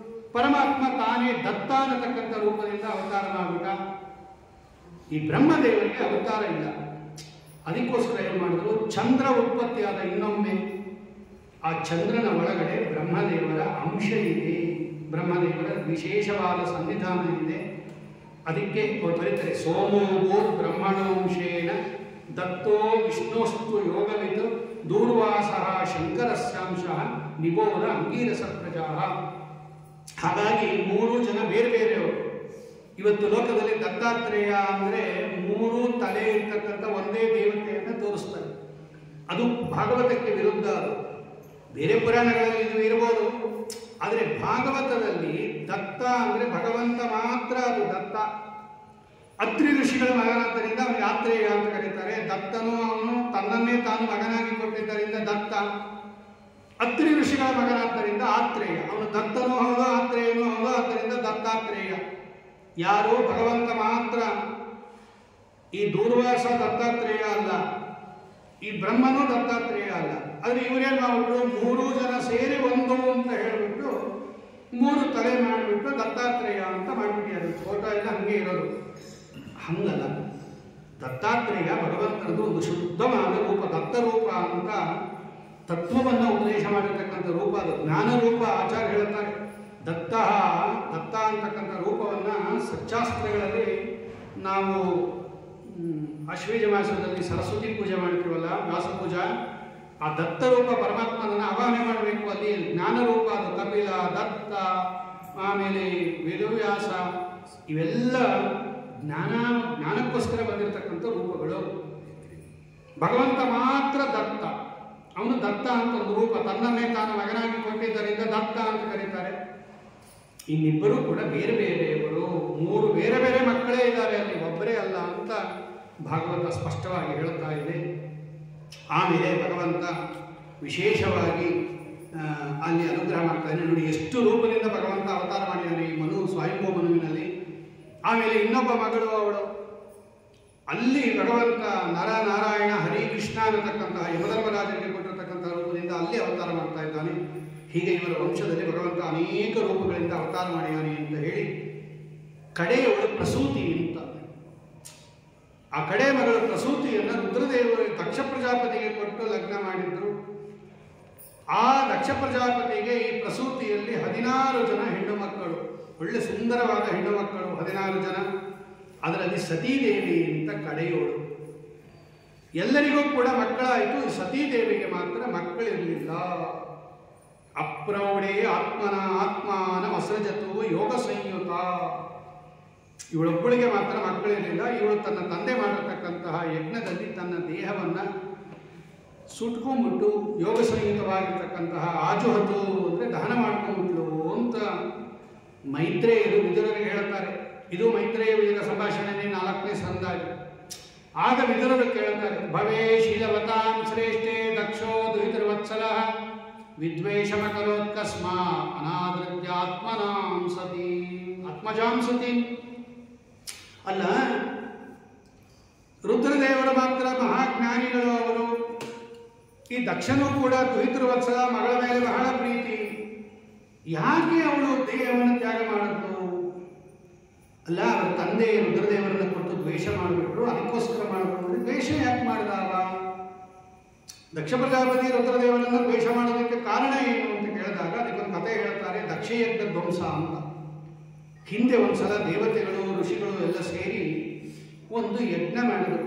ಪರಮಾತ್ಮ ತಾನೇ ದತ್ತ ಅನ್ನತಕ್ಕಂಥ ರೂಪದಿಂದ ಅವತಾರ ಮಾಡಿಬಿಟ್ಟ. ಈ ಬ್ರಹ್ಮದೇವರಿಗೆ ಅವತಾರ ಇಲ್ಲ. ಅದಕ್ಕೋಸ್ಕರ ಏನು ಮಾಡಿದ್ರು, ಚಂದ್ರ ಉತ್ಪತ್ತಿಯಾದ ಇನ್ನೊಮ್ಮೆ ಆ ಚಂದ್ರನ ಒಳಗಡೆ ಬ್ರಹ್ಮದೇವರ ಅಂಶ ಇದೆ, ಬ್ರಹ್ಮದೇವರ ವಿಶೇಷವಾದ ಸನ್ನಿಧಾನ ಇದೆ. ಅದಕ್ಕೆ ಬರೀತಾರೆ, ಸೋಮೋ ಬ್ರಹ್ಮಣವಂಶೇನ ದತ್ತೋ ವಿಷ್ಣೋಸ್ತು ಯೋಗವಿತ್ ದೂರ್ವಾಸ ಶಂಕರಸ್ಯಾಂಶ ನಿಬೋಧ ಅಂಗೀರಸ ಪ್ರಜಾ. ಹಾಗಾಗಿ 3 ಜನ ಬೇರೆ ಬೇರೆಯವರು. ಇವತ್ತು ಲೋಕದಲ್ಲಿ ದತ್ತಾತ್ರೇಯ ಅಂದರೆ 3 ತಲೆ ಇರ್ತಕ್ಕಂಥ ಒಂದೇ ದೇವತೆಯನ್ನು ತೋರಿಸ್ತಾರೆ. ಅದು ಭಾಗವತಕ್ಕೆ ವಿರುದ್ಧ. ಅದು ಬೇರೆ ಪುರಾಣಗಳಲ್ಲಿ ಇದು ಇರ್ಬೋದು, ಆದರೆ ಭಾಗವತದಲ್ಲಿ ದತ್ತ ಅಂದರೆ ಭಗವಂತ ಮಾತ್ರ. ಅದು ದತ್ತ ಅತ್ರಿ ಋಷಿಗಳ ಮಗನಾದ್ದರಿಂದ ಅವನಿಗೆ ಆತ್ರೇಯ ಅಂತ ಕರೀತಾರೆ. ದತ್ತನು ಅವನು ತನ್ನನ್ನೇ ತಾನು ಮಗನಾಗಿ ಕೊಟ್ಟಿದ್ದರಿಂದ ದತ್ತ. ಅತ್ರಿ ಋಷಿಗಳ ಮಗನಾದ್ದರಿಂದ ಆತ್ರೇಯ. ಅವನು ದತ್ತನೂ ಹೌದು, ಆತ್ರೇಯನೂ ಹೌದು, ಆದ್ದರಿಂದ ದತ್ತಾತ್ರೇಯ. ಯಾರು? ಭಗವಂತ ಮಾತ್ರ. ಈ ದೂರ್ವಾಸ ದತ್ತಾತ್ರೇಯ ಅಲ್ಲ, ಈ ಬ್ರಹ್ಮನೂ ದತ್ತಾತ್ರೇಯ ಅಲ್ಲ. ಆದರೆ ಇವರೇನು ಮಾಡಿಬಿಟ್ರು, 3 ಜನ ಸೇರಿ ಒಂದು ಅಂತ ಹೇಳಿಬಿಟ್ಟು 3 ತಲೆ ಮಾಡಿಬಿಟ್ಟು ದತ್ತಾತ್ರೇಯ ಅಂತ ಮಾಡಿಬಿಟ್ಟಿದ್ದಾರೆ. ಫೋಟೋ ಎಲ್ಲ ಹಂಗೆ ಇರೋದು. ಹಂಗಲ್ಲ, ದತ್ತಾತ್ರೇಯ ಭಗವಂತನದು ಒಂದು ಶುದ್ಧವಾದ ರೂಪ, ದತ್ತರೂಪ ಅಂತ ತತ್ವವನ್ನು ಉಪದೇಶ ಮಾಡಿರ್ತಕ್ಕಂಥ ರೂಪ ಅದು. ಜ್ಞಾನ ರೂಪ. ಆಚಾರ್ಯ ಹೇಳ್ತಾರೆ, ದತ್ತ ಅಂತಕ್ಕಂಥ ರೂಪವನ್ನು ಸಚ್ಚಾಸ್ತ್ರಗಳಲ್ಲಿ ನಾವು ಅಶ್ವೀಜ ಮಾಸದಲ್ಲಿ ಸರಸ್ವತಿ ಪೂಜೆ ಮಾಡ್ತೀವಲ್ಲ, ವ್ಯಾಸ ಪೂಜಾ, ಆ ದತ್ತ ರೂಪ ಪರಮಾತ್ಮನನ್ನು ಆವಾಹನೆ ಮಾಡಬೇಕು. ಅಲ್ಲಿ ಜ್ಞಾನ ರೂಪ ಅದು. ಕಪಿಲ, ದತ್ತ, ಆಮೇಲೆ ವೇದವ್ಯಾಸ, ಇವೆಲ್ಲ ಜ್ಞಾನಕ್ಕೋಸ್ಕರ ಬಂದಿರತಕ್ಕಂಥ ರೂಪಗಳು. ಭಗವಂತ ಮಾತ್ರ ದತ್ತ. ಅವನು ದತ್ತ ಅಂತ ಒಂದು ರೂಪ, ತನ್ನನ್ನೇ ತಾನು ಮಗನಾಗಿ ಕೊಟ್ಟಿದ್ದರಿಂದ ದತ್ತ ಅಂತ ಕರೀತಾರೆ. ಇನ್ನಿಬ್ಬರು ಕೂಡ ಬೇರೆ ಬೇರೆಯವರು, 3 ಬೇರೆ ಬೇರೆ ಮಕ್ಕಳೇ ಇದ್ದಾರೆ, ಅಲ್ಲಿ ಒಬ್ಬರೇ ಅಲ್ಲ ಅಂತ ಭಾಗವತ ಸ್ಪಷ್ಟವಾಗಿ ಹೇಳುತ್ತಾ ಇದೆ. ಆಮೇಲೆ ಭಗವಂತ ವಿಶೇಷವಾಗಿ ಅಲ್ಲಿ ಅನುಗ್ರಹ ಮಾಡ್ತಾನೆ. ನೋಡಿ ಎಷ್ಟು ರೂಪದಿಂದ ಭಗವಂತ ಅವತಾರ ಮಾಡಿದ್ದಾನೆ ಈ ಸ್ವಯಂಭೂ ಮನುವಿನಲ್ಲಿ. ಆಮೇಲೆ ಇನ್ನೊಬ್ಬ ಮಗಳು ಅವಳು. ಅಲ್ಲಿ ಭಗವಂತ ನರನಾರಾಯಣ ಹರಿ ಕೃಷ್ಣ ಅನ್ನತಕ್ಕಂತಹ ಯಮಧರ್ಮರಾಜರಿಗೆ ಕೊಟ್ಟಿರತಕ್ಕಂಥ ರೂಪದಿಂದ ಅಲ್ಲಿ ಅವತಾರ ಮಾಡ್ತಾ ಇದ್ದಾನೆ. ಹೀಗೆ ಇವರ ವಂಶದಲ್ಲಿ ಭಗವಂತ ಅನೇಕ ರೂಪಗಳಿಂದ ಅವತಾರ ಮಾಡಿದ್ದಾನೆ ಅಂತ ಹೇಳಿ, ಕಡೆಯವಳು ಪ್ರಸೂತಿ ಅಂತ. ಆ ಕಡೆ ಮಗಳ ಪ್ರಸೂತಿಯನ್ನು ರುದ್ರದೇವರು ದಕ್ಷ ಪ್ರಜಾಪತಿಗೆ ಕೊಟ್ಟು ಲಗ್ನ ಮಾಡಿದ್ರು. ಆ ದಕ್ಷ ಪ್ರಜಾಪತಿಗೆ ಈ ಪ್ರಸೂತಿಯಲ್ಲಿ 16 ಜನ ಹೆಣ್ಣು ಮಕ್ಕಳು, ಒಳ್ಳೆ ಸುಂದರವಾದ ಹೆಣ್ಣು ಮಕ್ಕಳು 16 ಜನ. ಅದರಲ್ಲಿ ಸತೀದೇವಿ ಅಂತ ಕಡೆಯೋಳು. ಎಲ್ಲರಿಗೂ ಕೂಡ ಮಕ್ಕಳಾಯಿತು, ಸತೀದೇವಿಗೆ ಮಾತ್ರ ಮಕ್ಕಳಿರಲಿಲ್ಲ. ಅಪ್ರೌಢೇ ಆತ್ಮಾನ ವಸೃಜತು ಯೋಗ ಸಂಯುತ. ಇವಳೊಬ್ಬಳಿಗೆ ಮಾತ್ರ ಮಕ್ಕಳಿರಲಿಲ್ಲ. ಇವಳು ತನ್ನ ತಂದೆ ಮಾಡಿರತಕ್ಕಂತಹ ಯಜ್ಞದಲ್ಲಿ ತನ್ನ ದೇಹವನ್ನು ಸುಟ್ಕೊಂಡ್ಬಿಟ್ಟು ಯೋಗ ಸಂಯುತವಾಗಿರ್ತಕ್ಕಂತಹ ಆಜುಹತು ಅಂದರೆ ದಹನ ಮಾಡ್ಕೊಂಡ್ಬಿಟ್ಲು ಅಂತ ಮೈತ್ರೇಯರು ವಿದುರರಿಗೆ ಹೇಳ್ತಾರೆ. ಇದು ಮೈತ್ರೇಯ ವಿದುರ ಸಂಭಾಷಣೆನೇ 4ನೇ ಸಂದಾಗಿ. ಆಗ ವಿದುರರು ಕೇಳ್ತಾರೆ, ಭವೇ ಶೀಲವತಾಂ ಶ್ರೇಷ್ಠೆ ದಕ್ಷೋ ದುಹಿತೃವತ್ಸಲ ವಿದ್ವೇಷಮಕರೋತ್ಕಸ್ಮ ಅನಾದೃತ್ಯಾತ್ಮನಾಂ ಸತಿ ಆತ್ಮಜಾಂ ಸತಿ. ಅಲ್ಲ, ರುದ್ರದೇವರು ಮಾತ್ರ ಮಹಾಜ್ಞಾನಿಗಳು ಅವರು. ಈ ದಕ್ಷನೂ ಕೂಡ ದುಹಿತೃವತ್ಸಲ, ಮಗಳ ಮೇಲೆ ಬಹಳ ಪ್ರೀತಿ. ಯಾಕೆ ಅವಳು ದೇಹವನ್ನು ತ್ಯಾಗ ಮಾಡಿದ್ಲು? ಅಲ್ಲ, ಅವರ ತಂದೆ ರುದ್ರದೇವರನ್ನು ಕೊಟ್ಟು ದ್ವೇಷ ಮಾಡಿಬಿಟ್ರು, ಅದಕ್ಕೋಸ್ಕರ ಮಾಡಿದ್ರು. ದ್ವೇಷ ಯಾಕೆ ಮಾಡಿದಾಗ? ದಕ್ಷ ಪ್ರಜಾಪತಿ ರುದ್ರದೇವರನ್ನು ದ್ವೇಷ ಮಾಡೋದಕ್ಕೆ ಕಾರಣ ಏನು ಅಂತ ಕೇಳಿದಾಗ ಅದಕ್ಕೊಂದು ಕಥೆ ಹೇಳ್ತಾರೆ, ದಕ್ಷಯಜ್ಞ ಧ್ವಂಸ ಅಂತ. ಹಿಂದೆ ಒಂದ್ಸಲ ದೇವತೆಗಳು ಋಷಿಗಳು ಎಲ್ಲ ಸೇರಿ ಒಂದು ಯಜ್ಞ ಮಾಡಿದರು.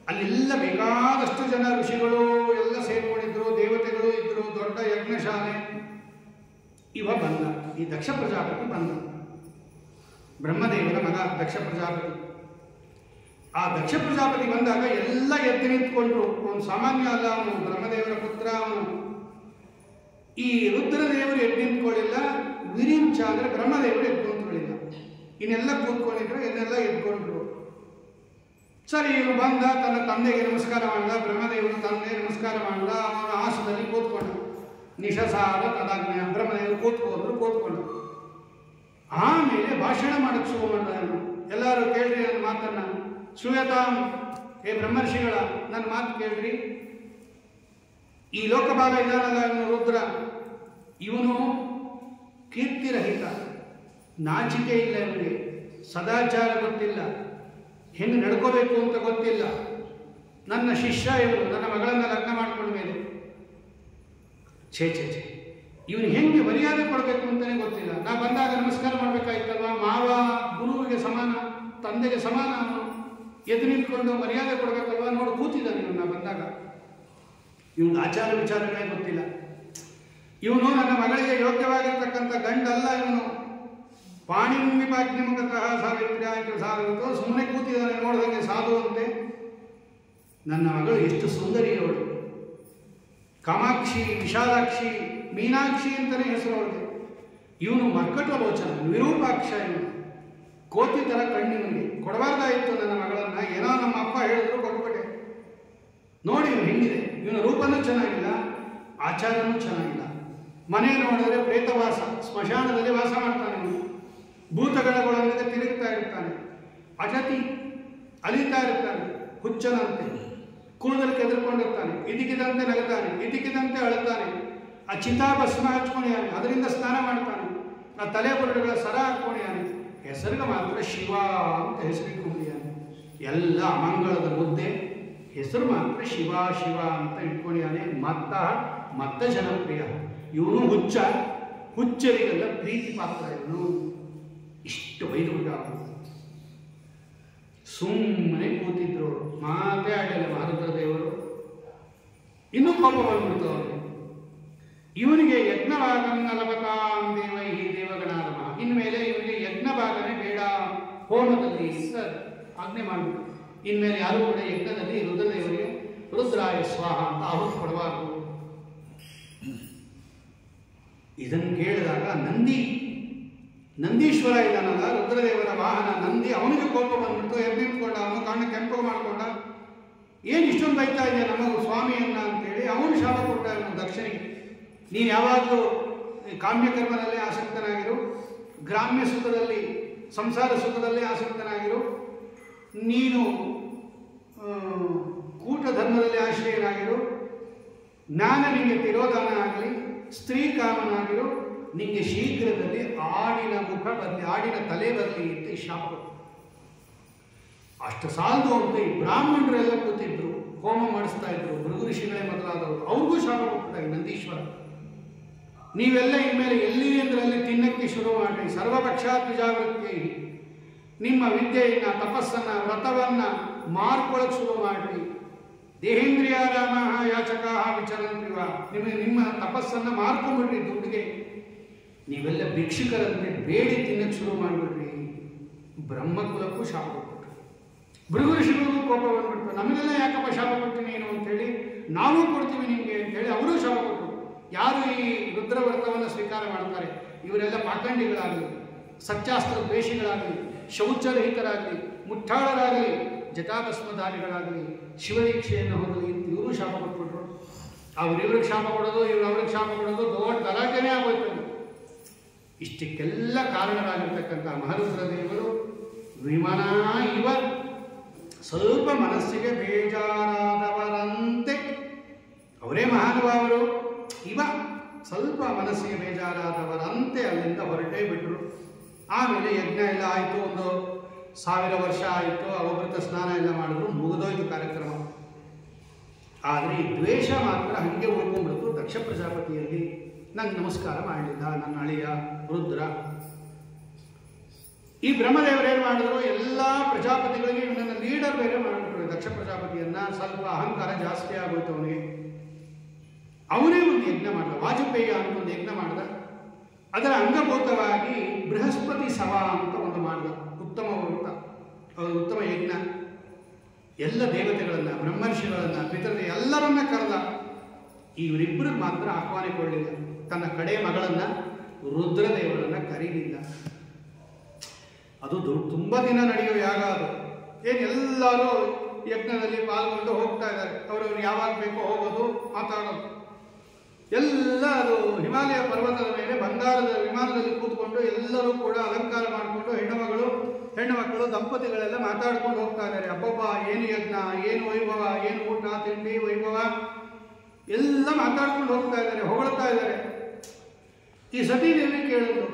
ಅಲ್ಲೆಲ್ಲ ಬೇಕಾದಷ್ಟು ಜನ ಋಷಿಗಳು ಎಲ್ಲ ಸೇರಿಕೊಂಡಿದ್ರು, ದೇವತೆಗಳು ಇದ್ರು, ದೊಡ್ಡ ಯಜ್ಞಶಾಲೆ. ಇವ ಬಂದ, ಈ ದಕ್ಷ ಪ್ರಜಾಪತಿ ಬಂದ, ಬ್ರಹ್ಮದೇವರ ಮಗ ದಕ್ಷ ಪ್ರಜಾಪತಿ. ಆ ದಕ್ಷ ಪ್ರಜಾಪತಿ ಬಂದಾಗ ಎಲ್ಲ ಎದ್ದು ನಿಂತ್ಕೊಂಡ್ರು. ಅವನು ಸಾಮಾನ್ಯ ಅಲ್ಲ, ಅವನು ಬ್ರಹ್ಮದೇವರ ಪುತ್ರ. ಅವನು ಈ ರುದ್ರದೇವರು ಎದ್ದು ನಿಂತ್ಕೊಳ್ಳಿಲ್ಲ, ವಿರಿಂಚ ಅಂದರೆ ಬ್ರಹ್ಮದೇವರು ಎದ್ದು ನಿಂತ್ಕೊಳ್ಳಿಲ್ಲ. ಇನ್ನೆಲ್ಲ ಕೂತ್ಕೊಂಡಿದ್ರು, ಇನ್ನೆಲ್ಲ ಎದ್ಕೊಂಡ್ರು. ಸರಿ, ಇವನು ಬಂದ, ತನ್ನ ತಂದೆಗೆ ನಮಸ್ಕಾರ ಮಾಡಿದ. ಬ್ರಹ್ಮದೇವರು ತಂದೆ ನಮಸ್ಕಾರ ಮಾಡಿದ. ಅವನ ಆಸನದಲ್ಲಿ ಕೂತ್ಕೊಂಡ. ನಿಶಸಾದ ತದಾಜ್ಞೆ, ಬ್ರಹ್ಮದೇವರು ಕೂತ್ಕೊಂಡ್ರು. ಆಮೇಲೆ ಭಾಷಣ ಮಾಡಕ್ಕೆ ಶುರು ಮಾಡಿದ. ಎಲ್ಲರೂ ಕೇಳ್ರಿ ನನ್ನ ಮಾತನ್ನ, ಶ್ರೂಯತಾಂ, ಏ ಬ್ರಹ್ಮರ್ಷಿಗಳ ನನ್ನ ಮಾತು ಕೇಳ್ರಿ. ಈ ಲೋಕಭಾಗ ಇದ್ದಾನಲ್ಲ ಇವನು ರುದ್ರ, ಇವನು ಕೀರ್ತಿರಹಿತ, ನಾಚಿಕೆ ಇಲ್ಲ ಇವನಿಗೆ, ಸದಾಚಾರ ಗೊತ್ತಿಲ್ಲ, ಹೆಂಗೆ ನಡ್ಕೋಬೇಕು ಅಂತ ಗೊತ್ತಿಲ್ಲ. ನನ್ನ ಶಿಷ್ಯ ಇವನು, ನನ್ನ ಮಗಳನ್ನು ಲಗ್ನ ಮಾಡ್ಕೊಂಡ ಮೇಲೆ ಛೇ ಇವನು ಹೆಂಗೆ ಮರ್ಯಾದೆ ಕೊಡಬೇಕು ಅಂತಲೇ ಗೊತ್ತಿಲ್ಲ. ನಾ ಬಂದಾಗ ನಮಸ್ಕಾರ ಮಾಡಬೇಕಾಯ್ತಲ್ವ, ಮಾವ ಗುರುವಿಗೆ ಸಮಾನ, ತಂದೆಗೆ ಸಮಾನ. ಅವನು ಎದ್ದು ನಿಂತ್ಕೊಂಡು ಮರ್ಯಾದೆ ಕೊಡಬೇಕಲ್ವ, ನೋಡಿ ಕೂತಿದ್ದಾನೆ ಇವನು. ನಾ ಬಂದಾಗ ಇವನಿಗೆ ಆಚಾರ ವಿಚಾರಗಳೇ ಗೊತ್ತಿಲ್ಲ. ಇವನು ನನ್ನ ಮಗಳಿಗೆ ಯೋಗ್ಯವಾಗಿರ್ತಕ್ಕಂಥ ಗಂಡಲ್ಲ. ಇವನು ಪಾಣಿವಿಪಾಜ್ಞಮುಖತಃ ಸಾವಿತ್ರ್ಯಾಯಿತು ಸಾಧುವುದು, ಸುಮ್ಮನೆ ಕೂತಿದ್ದಾನೆ ನೋಡಿದಂಗೆ ಸಾಧು ಅಂತೆ. ನನ್ನ ಮಗಳು ಎಷ್ಟು ಸುಂದರಿ ಅವಳು, ಕಾಮಾಕ್ಷಿ, ವಿಶಾಲಾಕ್ಷಿ, ಮೀನಾಕ್ಷಿ ಅಂತಲೇ ಹೆಸರು ಅವಳಿಗೆ. ಇವನು ಮರ್ಕಟ ಲೋಚನ, ವಿರೂಪಾಕ್ಷ. ಇವನು ಕೋತಿ ಥರ ಕಣ್ಣಿವನಿಗೆ. ಕೊಡಬಾರ್ದಾಯಿತು ನನ್ನ ಮಗಳನ್ನ, ಏನೋ ನಮ್ಮ ಅಪ್ಪ ಹೇಳಿದ್ರು ಕೊಟ್ಬಿಟ್ಟೆ. ನೋಡಿ ಇವನು ಹೆಂಗಿದೆ, ಇವನ ರೂಪನೂ ಚೆನ್ನಾಗಿಲ್ಲ, ಆಚಾರನೂ ಚೆನ್ನಾಗಿಲ್ಲ. ಮನೆ ನೋಡಿದ್ರೆ ಪ್ರೇತವಾಸ, ಸ್ಮಶಾನದಲ್ಲಿ ವಾಸ ಮಾಡ್ತಾನೆ ಅವನು. ಭೂತಗಣಗಳೊಂದಿಗೆ ತಿರುಗ್ತಾ ಇರ್ತಾನೆ, ಅಜತಿ ಅಲಿತಾ ಇರ್ತಾನೆ, ಹುಚ್ಚನಂತೆ ಕೂದಲು ಕೆದರ್ಕೊಂಡಿರ್ತಾನೆ, ಇದಿಕಿದಂತೆ ನಗತಾನೆ, ಇದಿಕಿದಂತೆ ಅಳುತ್ತಾನೆ. ಆ ಚಿತಾಭಸ್ಮ ಹಚ್ಕೊಂಡಿಯಾನೆ, ಅದರಿಂದ ಸ್ನಾನ ಮಾಡ್ತಾನೆ. ಆ ತಲೆ ಬುರುಡುಗಳ ಸರ ಹಾಕ್ಕೊಂಡಿಯಾನೆ. ಹೆಸರಿಗೆ ಮಾತ್ರ ಶಿವ ಅಂತ ಹೆಸರಿಟ್ಕೊಂಡಿಯಾನೆ. ಎಲ್ಲ ಅಮಂಗಳದ ಮುದ್ದೆ, ಹೆಸರು ಮಾತ್ರ ಶಿವ ಶಿವ ಅಂತ ಇಟ್ಕೊಂಡಿಯಾನೆ. ಮತ್ತ ಜನಪ್ರಿಯ ಇವನು ಹುಚ್ಚ, ಹುಚ್ಚರಿಗೆಲ್ಲ ಪ್ರೀತಿ ಪಾತ್ರ ಇವನು. ಇಷ್ಟು ಬೈದುಬಿಟ್ಟ. ಸುಮ್ಮನೆ ಕೂತಿದ್ರು, ಮಾತೇ ಆಡಲಿಲ್ಲ ಮಹಾರುದ್ರ ದೇವರು. ಇನ್ನೂ ಕೋಪ ಬಂದ್ಬಿಡ್ತು ಅವರಿಗೆ. ಇವನಿಗೆ ಯಜ್ಞಭಾಗನ್ನ ಲಭತಾಂ ದೇವೈ ದೇವಗಣಾರಮ, ಇನ್ಮೇಲೆ ಇವನಿಗೆ ಯಜ್ಞ ಭಾಗನೇ ಬೇಡ ಹೋಮದಲ್ಲಿ ಸರ್ ಆಜ್ಞೆ ಮಾಡಿಬಿಟ್ಟು, ಇನ್ಮೇಲೆ ಯಾರು ಕೂಡ ಯಜ್ಞದಲ್ಲಿ ರುದ್ರದೇವರಿಗೆ ರುದ್ರಾಯ ಸ್ವಾಹ ಅಂತ ಆಹುತಿ ಕೊಡಬಾರದು. ಇದನ್ನು ಕೇಳಿದಾಗ ನಂದೀಶ್ವರ ಇದ್ದಾನಲ್ಲ, ರುದ್ರದೇವರ ವಾಹನ ನಂದಿ, ಅವನಿಗೆ ಕೋಪ ಬಂದ್ಬಿಡ್ತು. ಎಬ್ಬಿಟ್ಕೊಂಡ, ಅವನು ಕಣ್ಣು ಕೆಂಪು ಮಾಡ್ಕೊಂಡ. ಏನು ಇಷ್ಟೊಂದು ಬೈತಾ ಇದೆಯಾ ನಮಗೂ ಸ್ವಾಮಿಯನ್ನ ಅಂತೇಳಿ ಅವನು ಶಾಪ ಕೊಟ್ಟ ದಕ್ಷಿಣಿಗೆ. ನೀನು ಯಾವಾಗಲೂ ಕಾಮ್ಯಕರ್ಮದಲ್ಲೇ ಆಸಕ್ತನಾಗಿರು, ಗ್ರಾಮ್ಯ ಸುಖದಲ್ಲಿ ಸಂಸಾರ ಸುಖದಲ್ಲೇ ಆಸಕ್ತನಾಗಿರು, ನೀನು ಕೂಟ ಧರ್ಮದಲ್ಲಿ ಆಶ್ರಯನಾಗಿರು, ಜ್ಞಾನ ನಿಮಗೆ ತಿರೋಧಾನ ಆಗಲಿ, ಸ್ತ್ರೀ ಕಾಮನಾಗಿರು, ನಿಮಗೆ ಶೀಘ್ರದಲ್ಲಿ ಆಡಿನ ಮುಖ ಬರಲಿ, ಆಡಿನ ತಲೆ ಬರಲಿ ಅಂತ ಶಾಪ. ಅಷ್ಟು ಸಾಲದು ಅಂತ ಈ ಬ್ರಾಹ್ಮಣರೆಲ್ಲ ಕೂತಿದ್ರು, ಹೋಮ ಮಾಡಿಸ್ತಾ ಇದ್ರು, ಭೃಗು ಋಷಿಗಳೇ ಮೊದಲಾದವರು. ಅವ್ರಿಗೂ ಶಾಪ ಕೊಟ್ಟಾಗ ನಂದೀಶ್ವರ, ನೀವೆಲ್ಲ ಇನ್ಮೇಲೆ ಎಲ್ಲಿ ಅಂದ್ರಲ್ಲಿ ತಿನ್ನಕ್ಕೆ ಶುರು ಮಾಡಿ, ಸರ್ವಪಕ್ಷಾತ್ಮಜಾವೃತ್ತಿ, ನಿಮ್ಮ ವಿದ್ಯೆಯನ್ನ, ತಪಸ್ಸನ್ನ, ವ್ರತವನ್ನ ಮಾರ್ಕೊಳ್ಳೋಕೆ ಶುರು ಮಾಡಿ. ದೇಹೇಂದ್ರಿಯಾರಾಮ ಯಾಚಕಾ ವಿಚರಂತಿವ, ನಿಮ್ಮ ತಪಸ್ಸನ್ನ ಮಾರ್ಕೊಂಡ್ಬಿಡ್ರಿ ದುಡ್ಡಿಗೆ. ನೀವೆಲ್ಲ ಭಿಕ್ಷುಕರಂತೆ ಬೇಡಿ ತಿನ್ನಕ್ಕೆ ಶುರು ಮಾಡಿಬಿಡ್ರಿ. ಬ್ರಹ್ಮಕುಲಕ್ಕೂ ಶಾಪ ಕೊಟ್ಬಿಟ್ರು, ಭೃಗು ಋಷಿಗಳಿಗೂ ಕೋಪ ಬಂದ್ಬಿಡ್ತು. ನಮಗೆಲ್ಲ ಯಾಕಪ್ಪ ಶಾಪ ಕೊಟ್ಟು ನೀನು ಅಂತೇಳಿ, ನಾವು ಕೊಡ್ತೀವಿ ನಿಮಗೆ ಅಂತೇಳಿ ಅವರೂ ಶಾಪ ಕೊಟ್ಟರು. ಯಾರು ಈ ರುದ್ರವ್ರತವನ್ನು ಸ್ವೀಕಾರ ಮಾಡ್ತಾರೆ ಇವರೆಲ್ಲ ಪಾಖಂಡಿಗಳಾಗಲಿ, ಸತ್ಯಾಸ್ತ್ರ ದ್ವೇಷಿಗಳಾಗಲಿ, ಶೌಚರಹಿತರಾಗಲಿ, ಮುಠಾಳರಾಗಲಿ, ಜಟಾಭಸ್ಮಧಾರಿಗಳಾಗಲಿ, ಶಿವದೀಕ್ಷೆಯನ್ನು ಹೊಂದಲಿ ಅಂತ ಇವರು ಶಾಪ ಕೊಟ್ಬಿಟ್ರು. ಅವ್ರಿವ್ರಿಗೆ ಶಾಪ ಕೊಡೋದು, ಅವ್ರಿಗೆ ಶಾಪ ಕೊಡೋದು ದೊಡ್ಡ ಗಲಾಟೆನೇ ಆಗೋಯ್ತು. ಇಷ್ಟಕ್ಕೆಲ್ಲ ಕಾರಣರಾಗಿರ್ತಕ್ಕಂಥ ಮಹಾರುದ್ರ ದೇವರು ವಿಮಾನ ಇವ ಸ್ವಲ್ಪ ಮನಸ್ಸಿಗೆ ಬೇಜಾರಾದವರಂತೆ, ಅವರೇ ಮಹಾನುಭಾವರು, ಇವ ಸ್ವಲ್ಪ ಮನಸ್ಸಿಗೆ ಬೇಜಾರಾದವರಂತೆ ಅಲ್ಲಿಂದ ಹೊರಟೇ ಬಿಟ್ಟರು. ಆಮೇಲೆ ಯಜ್ಞ ಎಲ್ಲ ಆಯಿತು, ಒಂದು 1000 ವರ್ಷ ಆಯಿತು, ಅವಭೃತ ಸ್ನಾನ ಎಲ್ಲ ಮಾಡಿದ್ರು, ಮುಗಿದೋಯ್ತು ಕಾರ್ಯಕ್ರಮ. ಆದರೆ ಈ ದ್ವೇಷ ಮಾತ್ರ ಹಾಗೆ ಉಳ್ಕೊಂಡ್ಬಿಡ್ತು ದಕ್ಷ ಪ್ರಜಾಪತಿಯಲ್ಲಿ. ನಂಗೆ ನಮಸ್ಕಾರ ಮಾಡಲಿಲ್ಲ ನನ್ನ ಅಳಿಯ ರುದ್ರ. ಈ ಬ್ರಹ್ಮದೇವರೇನು ಮಾಡಿದ್ರು, ಎಲ್ಲ ಪ್ರಜಾಪತಿಗಳಿಗೆ ಇವನನ್ನು ಲೀಡರ್ ಬೇರೆ ಮಾಡಿಬಿಟ್ರು ದಕ್ಷ ಪ್ರಜಾಪತಿಯನ್ನ. ಸ್ವಲ್ಪ ಅಹಂಕಾರ ಜಾಸ್ತಿ ಆಗೋಯ್ತು ಅವನಿಗೆ. ಅವನೇ ಒಂದು ಯಜ್ಞ ಮಾಡಿದ, ವಾಜಪೇಯ ಅಂತ ಒಂದು ಯಜ್ಞ ಮಾಡಿದ. ಅದರ ಅಂಗಭೂತವಾಗಿ ಬೃಹಸ್ಪತಿ ಸಭಾ ಅಂತ ಒಂದು ಮಾಡಿದ, ಉತ್ತಮ ಯಜ್ಞ. ಎಲ್ಲ ದೇವತೆಗಳನ್ನ, ಬ್ರಹ್ಮರ್ಷಿಗಳನ್ನ, ಪಿತೃ ಎಲ್ಲರನ್ನ ಕರೆದ. ಇವರಿಬ್ಬರಿಗೆ ಮಾತ್ರ ಆಹ್ವಾನ ಕೊಡಲಿಲ್ಲ. ತನ್ನ ಕಡೆ ಮಗಳನ್ನ ರುದ್ರದೇವರನ್ನ ಕರೀಲಿಲ್ಲ. ಅದು ತುಂಬ ದಿನ ನಡೆಯೋ ಯಾಗ ಅದು. ಎಲ್ಲರೂ ಯಜ್ಞದಲ್ಲಿ ಪಾಲ್ಗೊಂಡು ಹೋಗ್ತಾ ಇದ್ದಾರೆ. ಅವರವ್ರು ಯಾವಾಗ ಬೇಕೋ ಹೋಗೋದು, ಮಾತಾಡೋದು ಎಲ್ಲ. ಅದು ಹಿಮಾಲಯ ಪರ್ವತದ ಮೇಲೆ ಬಂಗಾರದ ವಿಮಾನದಲ್ಲಿ ಕೂತ್ಕೊಂಡು ಎಲ್ಲರೂ ಕೂಡ ಅಲಂಕಾರ ಮಾಡಿಕೊಂಡು ಹೆಣ್ಣು ಮಕ್ಕಳು ದಂಪತಿಗಳೆಲ್ಲ ಮಾತಾಡ್ಕೊಂಡು ಹೋಗ್ತಾ ಇದ್ದಾರೆ. ಅಬ್ಬಬ್ಬ ಏನು ಯಜ್ಞ, ಏನು ವೈಭವ, ಏನು ಊಟ ತಿಂಡಿ ವೈಭವ ಎಲ್ಲ ಮಾತಾಡ್ಕೊಂಡು ಹೋಗ್ತಾ ಇದ್ದಾರೆ, ಹೊಗಳ್ತಾ ಇದ್ದಾರೆ. ಈ ಸತೀದೇವಿ ಕೇಳಿದ್ರು,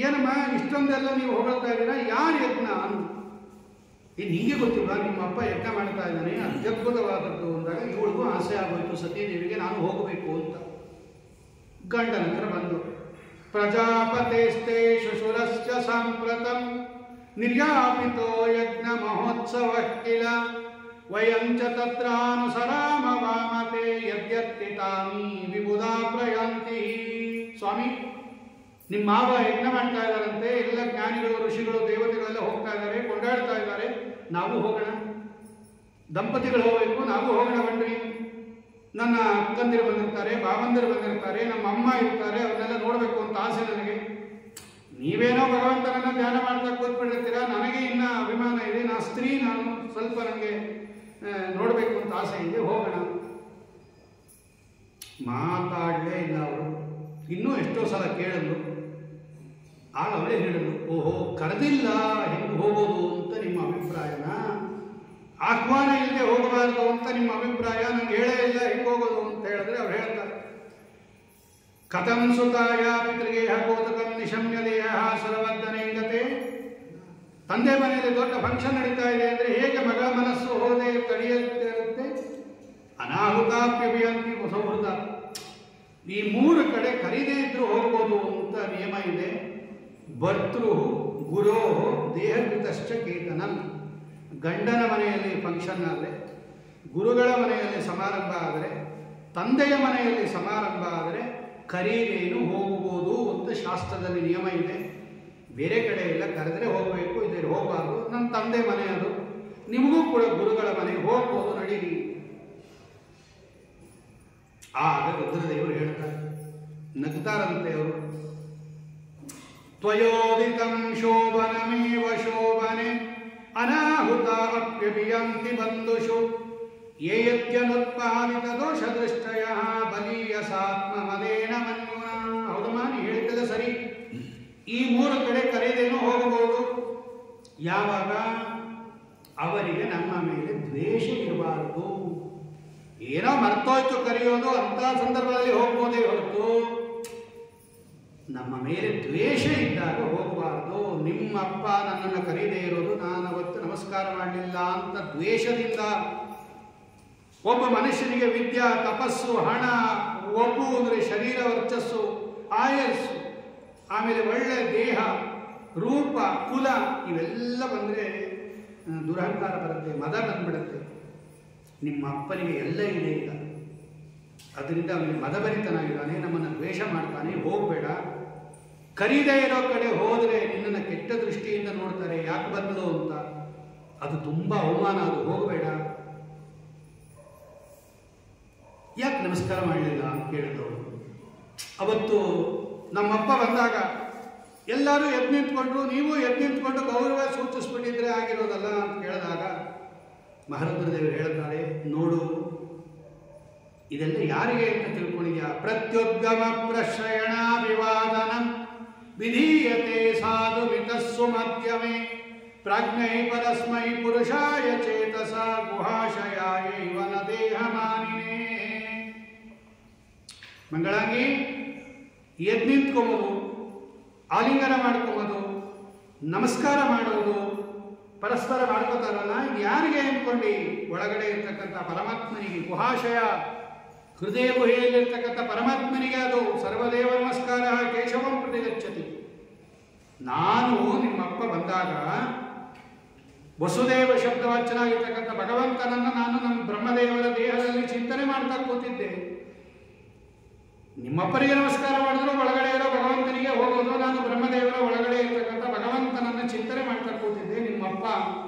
ಏನಮ್ಮ ಇಷ್ಟೊಂದೆಲ್ಲ ನೀವು ಹೊಗಳ್ತಾ ಇದ್ದೀರಾ, ಯಾರು ಯಜ್ಞ ಅಂದು. ನಿಮಗೆ ಗೊತ್ತಿಲ್ಲ, ನಿಮ್ಮ ಅಪ್ಪ ಯಜ್ಞ ಮಾಡ್ತಾ ಇದ್ದಾನೆ, ಅತ್ಯದ್ಭುತವಾದದ್ದು ಅಂದಾಗ ಇವಳಿಗೂ ಆಸೆ ಆಗೋಯ್ತು ಸತೀದೇವಿಗೆ, ನಾನು ಹೋಗಬೇಕು ಅಂತ. ಗಂಡನ ಹತ್ರ ಬಂದು, ಪ್ರಜಾಪತೇಸ್ತೆ ಶಶುರಶ್ಚ ಸಾಂಪ್ರತಂ ನಿರ್ಯಾಪಿತೋ ಯಜ್ಞ ಮಹೋತ್ಸವ ಕಿಲ ವಯಂಚ ತತ್ರಾನುಸರಾಮ ವಾಮತೆ ಯದ್ಯತ್ತಿ ತಾನಿ ವಿಬುಧಾ ಪ್ರಯಾಂತಿ. ಸ್ವಾಮಿ, ನಿಮ್ಮ ಮಾವ ಯಜ್ಞ ಮಾಡ್ತಾ ಇದ್ದಾರಂತೆ, ಎಲ್ಲ ಜ್ಞಾನಿಗಳು, ಋಷಿಗಳು, ದೇವತೆಗಳೆಲ್ಲ ಹೋಗ್ತಾ ಇದ್ದಾರೆ, ಕೊಂಡಾಡ್ತಾ ಇದ್ದಾರೆ, ನಾವು ಹೋಗೋಣ, ದಂಪತಿಗಳು ಹೋಗಬೇಕು, ನಾವು ಹೋಗೋಣ ಬನ್ರಿ. ನನ್ನ ಅಕ್ಕಂದಿರು ಬಂದಿರ್ತಾರೆ, ಬಾವಂದಿರು ಬಂದಿರ್ತಾರೆ, ನಮ್ಮ ಅಮ್ಮ ಇರ್ತಾರೆ, ಅವನ್ನೆಲ್ಲ ನೋಡಬೇಕು ಅಂತ ಆಸೆ ನನಗೆ. ನೀವೇನೋ ಭಗವಂತನನ್ನ ಧ್ಯಾನ ಮಾಡ್ತಾ ಕೂತ್ಬಿಟ್ಟಿರ್ತೀರಾ, ನನಗೆ ಇನ್ನ ಅಭಿಮಾನ ಇದೆ, ನಾ ಸ್ತ್ರೀ, ನಾನು ಸ್ವಲ್ಪ ನನಗೆ ನೋಡಬೇಕು ಅಂತ ಆಸೆ ಇದೆ, ಹೋಗೋಣ. ಮಾತಾಡಲೇ ಇಲ್ಲ ಅವರು. ಇನ್ನೂ ಎಷ್ಟೋ ಸಲ ಕೇಳಲು, ಆಗ ಅವಳೇ ಹೇಳಲು, ಓಹೋ ಕರೆದಿಲ್ಲ ಹೆಂಗೆ ಹೋಗೋದು ಅಂತ ನಿಮ್ಮ ಅಭಿಪ್ರಾಯನ, ಆಹ್ವಾನ ಇಲ್ಲದೆ ಹೋಗಬಾರ್ದು ಅಂತ ನಿಮ್ಮ ಅಭಿಪ್ರಾಯ, ನಂಗೆ ಹೇಳೇ ಇಲ್ಲ ಹೆಂಗೆ ಹೋಗೋದು ಅಂತ ಹೇಳಿದ್ರೆ ಅವ್ರು ಹೇಳ್ತಾರೆ, ಕಥಂ ಸುತಾಯ ಪಿತೃಗೇಹ ಕೋತಕಂ ನಿಶಮ್ಯ ದೇಹ ಸರ್ವರ್ಧನೆಂಗತೆ. ತಂದೆ ಮನೆಯಲ್ಲಿ ದೊಡ್ಡ ಫಂಕ್ಷನ್ ನಡೀತಾ ಇದೆ ಅಂದರೆ ಹೇಗೆ ಮಗ ಮನಸ್ಸು ಹೋದೆ ತಡೆಯುತ್ತೆ ಇರುತ್ತೆ. ಅನಾಹುತಾಪ್ಯಭಿಯಂತಿ ಸೌಹೃದ, ಈ 3 ಕಡೆ ಕರೀದೇ ಇದ್ರೂ ಹೋಗ್ಬೋದು ಅಂತ ನಿಯಮ ಇದೆ. ಭರ್ತೃ ಗುರೋ ದೇಹಕೃತಶ್ಚ ಕೇತನಂ. ಗಂಡನ ಮನೆಯಲ್ಲಿ ಫಂಕ್ಷನ್ ಆದರೆ, ಗುರುಗಳ ಮನೆಯಲ್ಲಿ ಸಮಾರಂಭ ಆದರೆ, ತಂದೆಯ ಮನೆಯಲ್ಲಿ ಸಮಾರಂಭ ಆದರೆ ಕರೀದೇನು ಹೋಗ್ಬೋದು ಅಂತ ಶಾಸ್ತ್ರದಲ್ಲಿ ನಿಯಮ ಇದೆ. ಬೇರೆ ಕಡೆ ಎಲ್ಲ ಕರೆದರೆ ಹೋಗಬೇಕು, ಇದೇ ಹೋಗಬಾರ್ದು. ನನ್ನ ತಂದೆ ಮನೆ ಅದು, ನಿಮಗೂ ಕೂಡ ಗುರುಗಳ ಮನೆಗೆ ಹೋಗ್ಬೋದು, ನಡೀರಿ. ಆಗ ರುದ್ರದೇವರು ಹೇಳ್ತಾರೆ, ನಗ್ತಾರಂತೆ ಅವರು, ತ್ವಯೋದಿತಂ ಶೋಭನಮೇವ ಶೋಭನೆ ಅನಾಹುತ ಅಪ್ಯಭಿಯಂತಿ ಬಂಧುಷು ಯೇಯತ್ಯನುತ್ಪಾದಿತ ದೋಷ ದೃಷ್ಟಯ ಬಲೀಯಸಾತ್ಮ ಮದೇನ ಮನ್ಯುನ. ಹೌದಮ್ಮ, ನೀ ಹೇಳಿದ್ದಲ್ಲ ಸರಿ. ಈ 3 ಕಡೆ ಕರೆದೇನೋ ಹೋಗಬಹುದು. ಯಾವಾಗ ಅವರಿಗೆ ನಮ್ಮ ಮೇಲೆ ದ್ವೇಷ ಇರಬಾರದು. ಏನೋ ಮರ್ತೋಯ್ತು ಕರೆಯೋದು, ಅಂತ ಸಂದರ್ಭದಲ್ಲಿ ಹೋಗ್ಬೋದೇ ಹೊರತು ನಮ್ಮ ಮೇಲೆ ದ್ವೇಷ ಇದ್ದಾಗ ಹೋಗಬಾರ್ದು. ನಿಮ್ಮಪ್ಪ ನನ್ನನ್ನು ಕರೀದೇ ಇರೋದು ನಾನು ಅವತ್ತು ನಮಸ್ಕಾರ ಮಾಡಲಿಲ್ಲ ಅಂತ ದ್ವೇಷದಿಂದ. ಒಬ್ಬ ಮನುಷ್ಯನಿಗೆ ವಿದ್ಯಾ, ತಪಸ್ಸು, ಹಣ, ಒಬ್ಬು ಅಂದರೆ ಶರೀರ ವರ್ಚಸ್ಸು, ಆಯಸ್ಸು, ಆಮೇಲೆ ಒಳ್ಳೆ ದೇಹ, ರೂಪ, ಕುಲ ಇವೆಲ್ಲ ಬಂದರೆ ದುರಹಂಕಾರ ಬರುತ್ತೆ, ಮದ ಬಂದ್ಬಿಡುತ್ತೆ. ನಿಮ್ಮ ಅಪ್ಪನಿಗೆ ಎಲ್ಲ ಇದೆ ಈಗ, ಅದರಿಂದ ಅವನಿಗೆ ಮದಭರಿತನಾಗಿದ್ದಾನೆ, ನಮ್ಮನ್ನು ದ್ವೇಷ ಮಾಡ್ತಾನೆ, ಹೋಗಬೇಡ. ಕರೀದೇ ಇರೋ ಕಡೆ ಹೋದರೆ ನಿನ್ನನ್ನು ಕೆಟ್ಟ ದೃಷ್ಟಿಯಿಂದ ನೋಡ್ತಾರೆ, ಯಾಕೆ ಬಂದಳು ಅಂತ. ಅದು ತುಂಬ ಅವಮಾನ, ಅದು ಹೋಗಬೇಡ. ಯಾಕೆ ನಮಸ್ಕಾರ ಮಾಡಲಿಲ್ಲ ಅಂತ ಕೇಳಿದವರು. ಅವತ್ತು ನಮ್ಮಪ್ಪ ಬಂದಾಗ ಎಲ್ಲರೂ ಎದ್ದು ನಿಂತ್ಕೊಂಡ್ರು, ನೀವು ಎದ್ದು ನಿಂತ್ಕೊಂಡು ಗೌರವ ಸೂಚಿಸ್ಬಿಟ್ಟಿದ್ರೆ ಆಗಿರೋದಲ್ಲ ಅಂತ ಕೇಳಿದಾಗ ಮಹಾರುದ್ರದೇವರು ಹೇಳ್ತಾರೆ, ನೋಡು ಇದೆಲ್ಲ ಯಾರಿಗೆ ಅಂತ ತಿಳ್ಕೊಂಡಿದ್ಯಾ. ಪ್ರತ್ಯುದ್ಗಮ ಪ್ರಶ್ರಯಣ ವಿವಾದನ ವಿಧೀಯತೆ ಸಾಧು ಮಿತಸ್ಸು ಮಧ್ಯಮೆ ಪ್ರಾಜ್ಞೈ ಪರಸ್ಮೈ ಪುರುಷಾಯ ಚೇತಸ ಗುಹಾಶಯಾಯ ಇವನ ದೇಹ ಮಾನಿನೇ. ಮಂಗಳಾಂಗಿ ಎದ್ದು ನಿಂತ್ಕೊಂಬೋದು, ಆಲಿಂಗನ ಮಾಡ್ಕೊಬೋದು, ನಮಸ್ಕಾರ ಮಾಡೋದು, ಪರಸ್ಪರ ಮಾಡ್ಕೋತಾರಲ್ಲ, ಇದು ಯಾರಿಗೆ ಅಂದ್ಕೊಂಡು ಒಳಗಡೆ ಇರ್ತಕ್ಕಂಥ ಪರಮಾತ್ಮನಿಗೆ. ಗುಹಾಶಯ, ಹೃದಯ ಗುಹೆಯಲ್ಲಿರ್ತಕ್ಕಂಥ ಪರಮಾತ್ಮನಿಗೆ ಅದು. ಸರ್ವದೇವ ನಮಸ್ಕಾರ ಕೇಶವಂ ಪ್ರತಿಗಚ್ಚತಿ. ನಾನು ನಿಮ್ಮಪ್ಪ ಬಂದಾಗ ವಸುದೇವ ಶಬ್ದವಾಚನಾಗಿರ್ತಕ್ಕಂಥ ಭಗವಂತನನ್ನು ನಾನು ನಮ್ಮ ಬ್ರಹ್ಮದೇವರ ದೇಹದಲ್ಲಿ ಚಿಂತನೆ ಮಾಡ್ತಾ ಕೂತಿದ್ದೆ. ನಿಮ್ಮಪ್ಪನಿಗೆ ನಮಸ್ಕಾರ ಮಾಡಿದ್ರು ಒಳಗಡೆ ಇರೋ ಭಗವಂತನಿಗೆ ಹೋಗೋದು, ನಾನು ಬ್ರಹ್ಮದೇವರ ಒಳಗಡೆ ಇರ್ತಕ್ಕಂಥ ಭಗವಂತನನ್ನು ಚಿಂತನೆ ಮಾಡ್ತಾ ಕೂತಿದ್ದೆ. ನಿಮ್ಮಪ್ಪ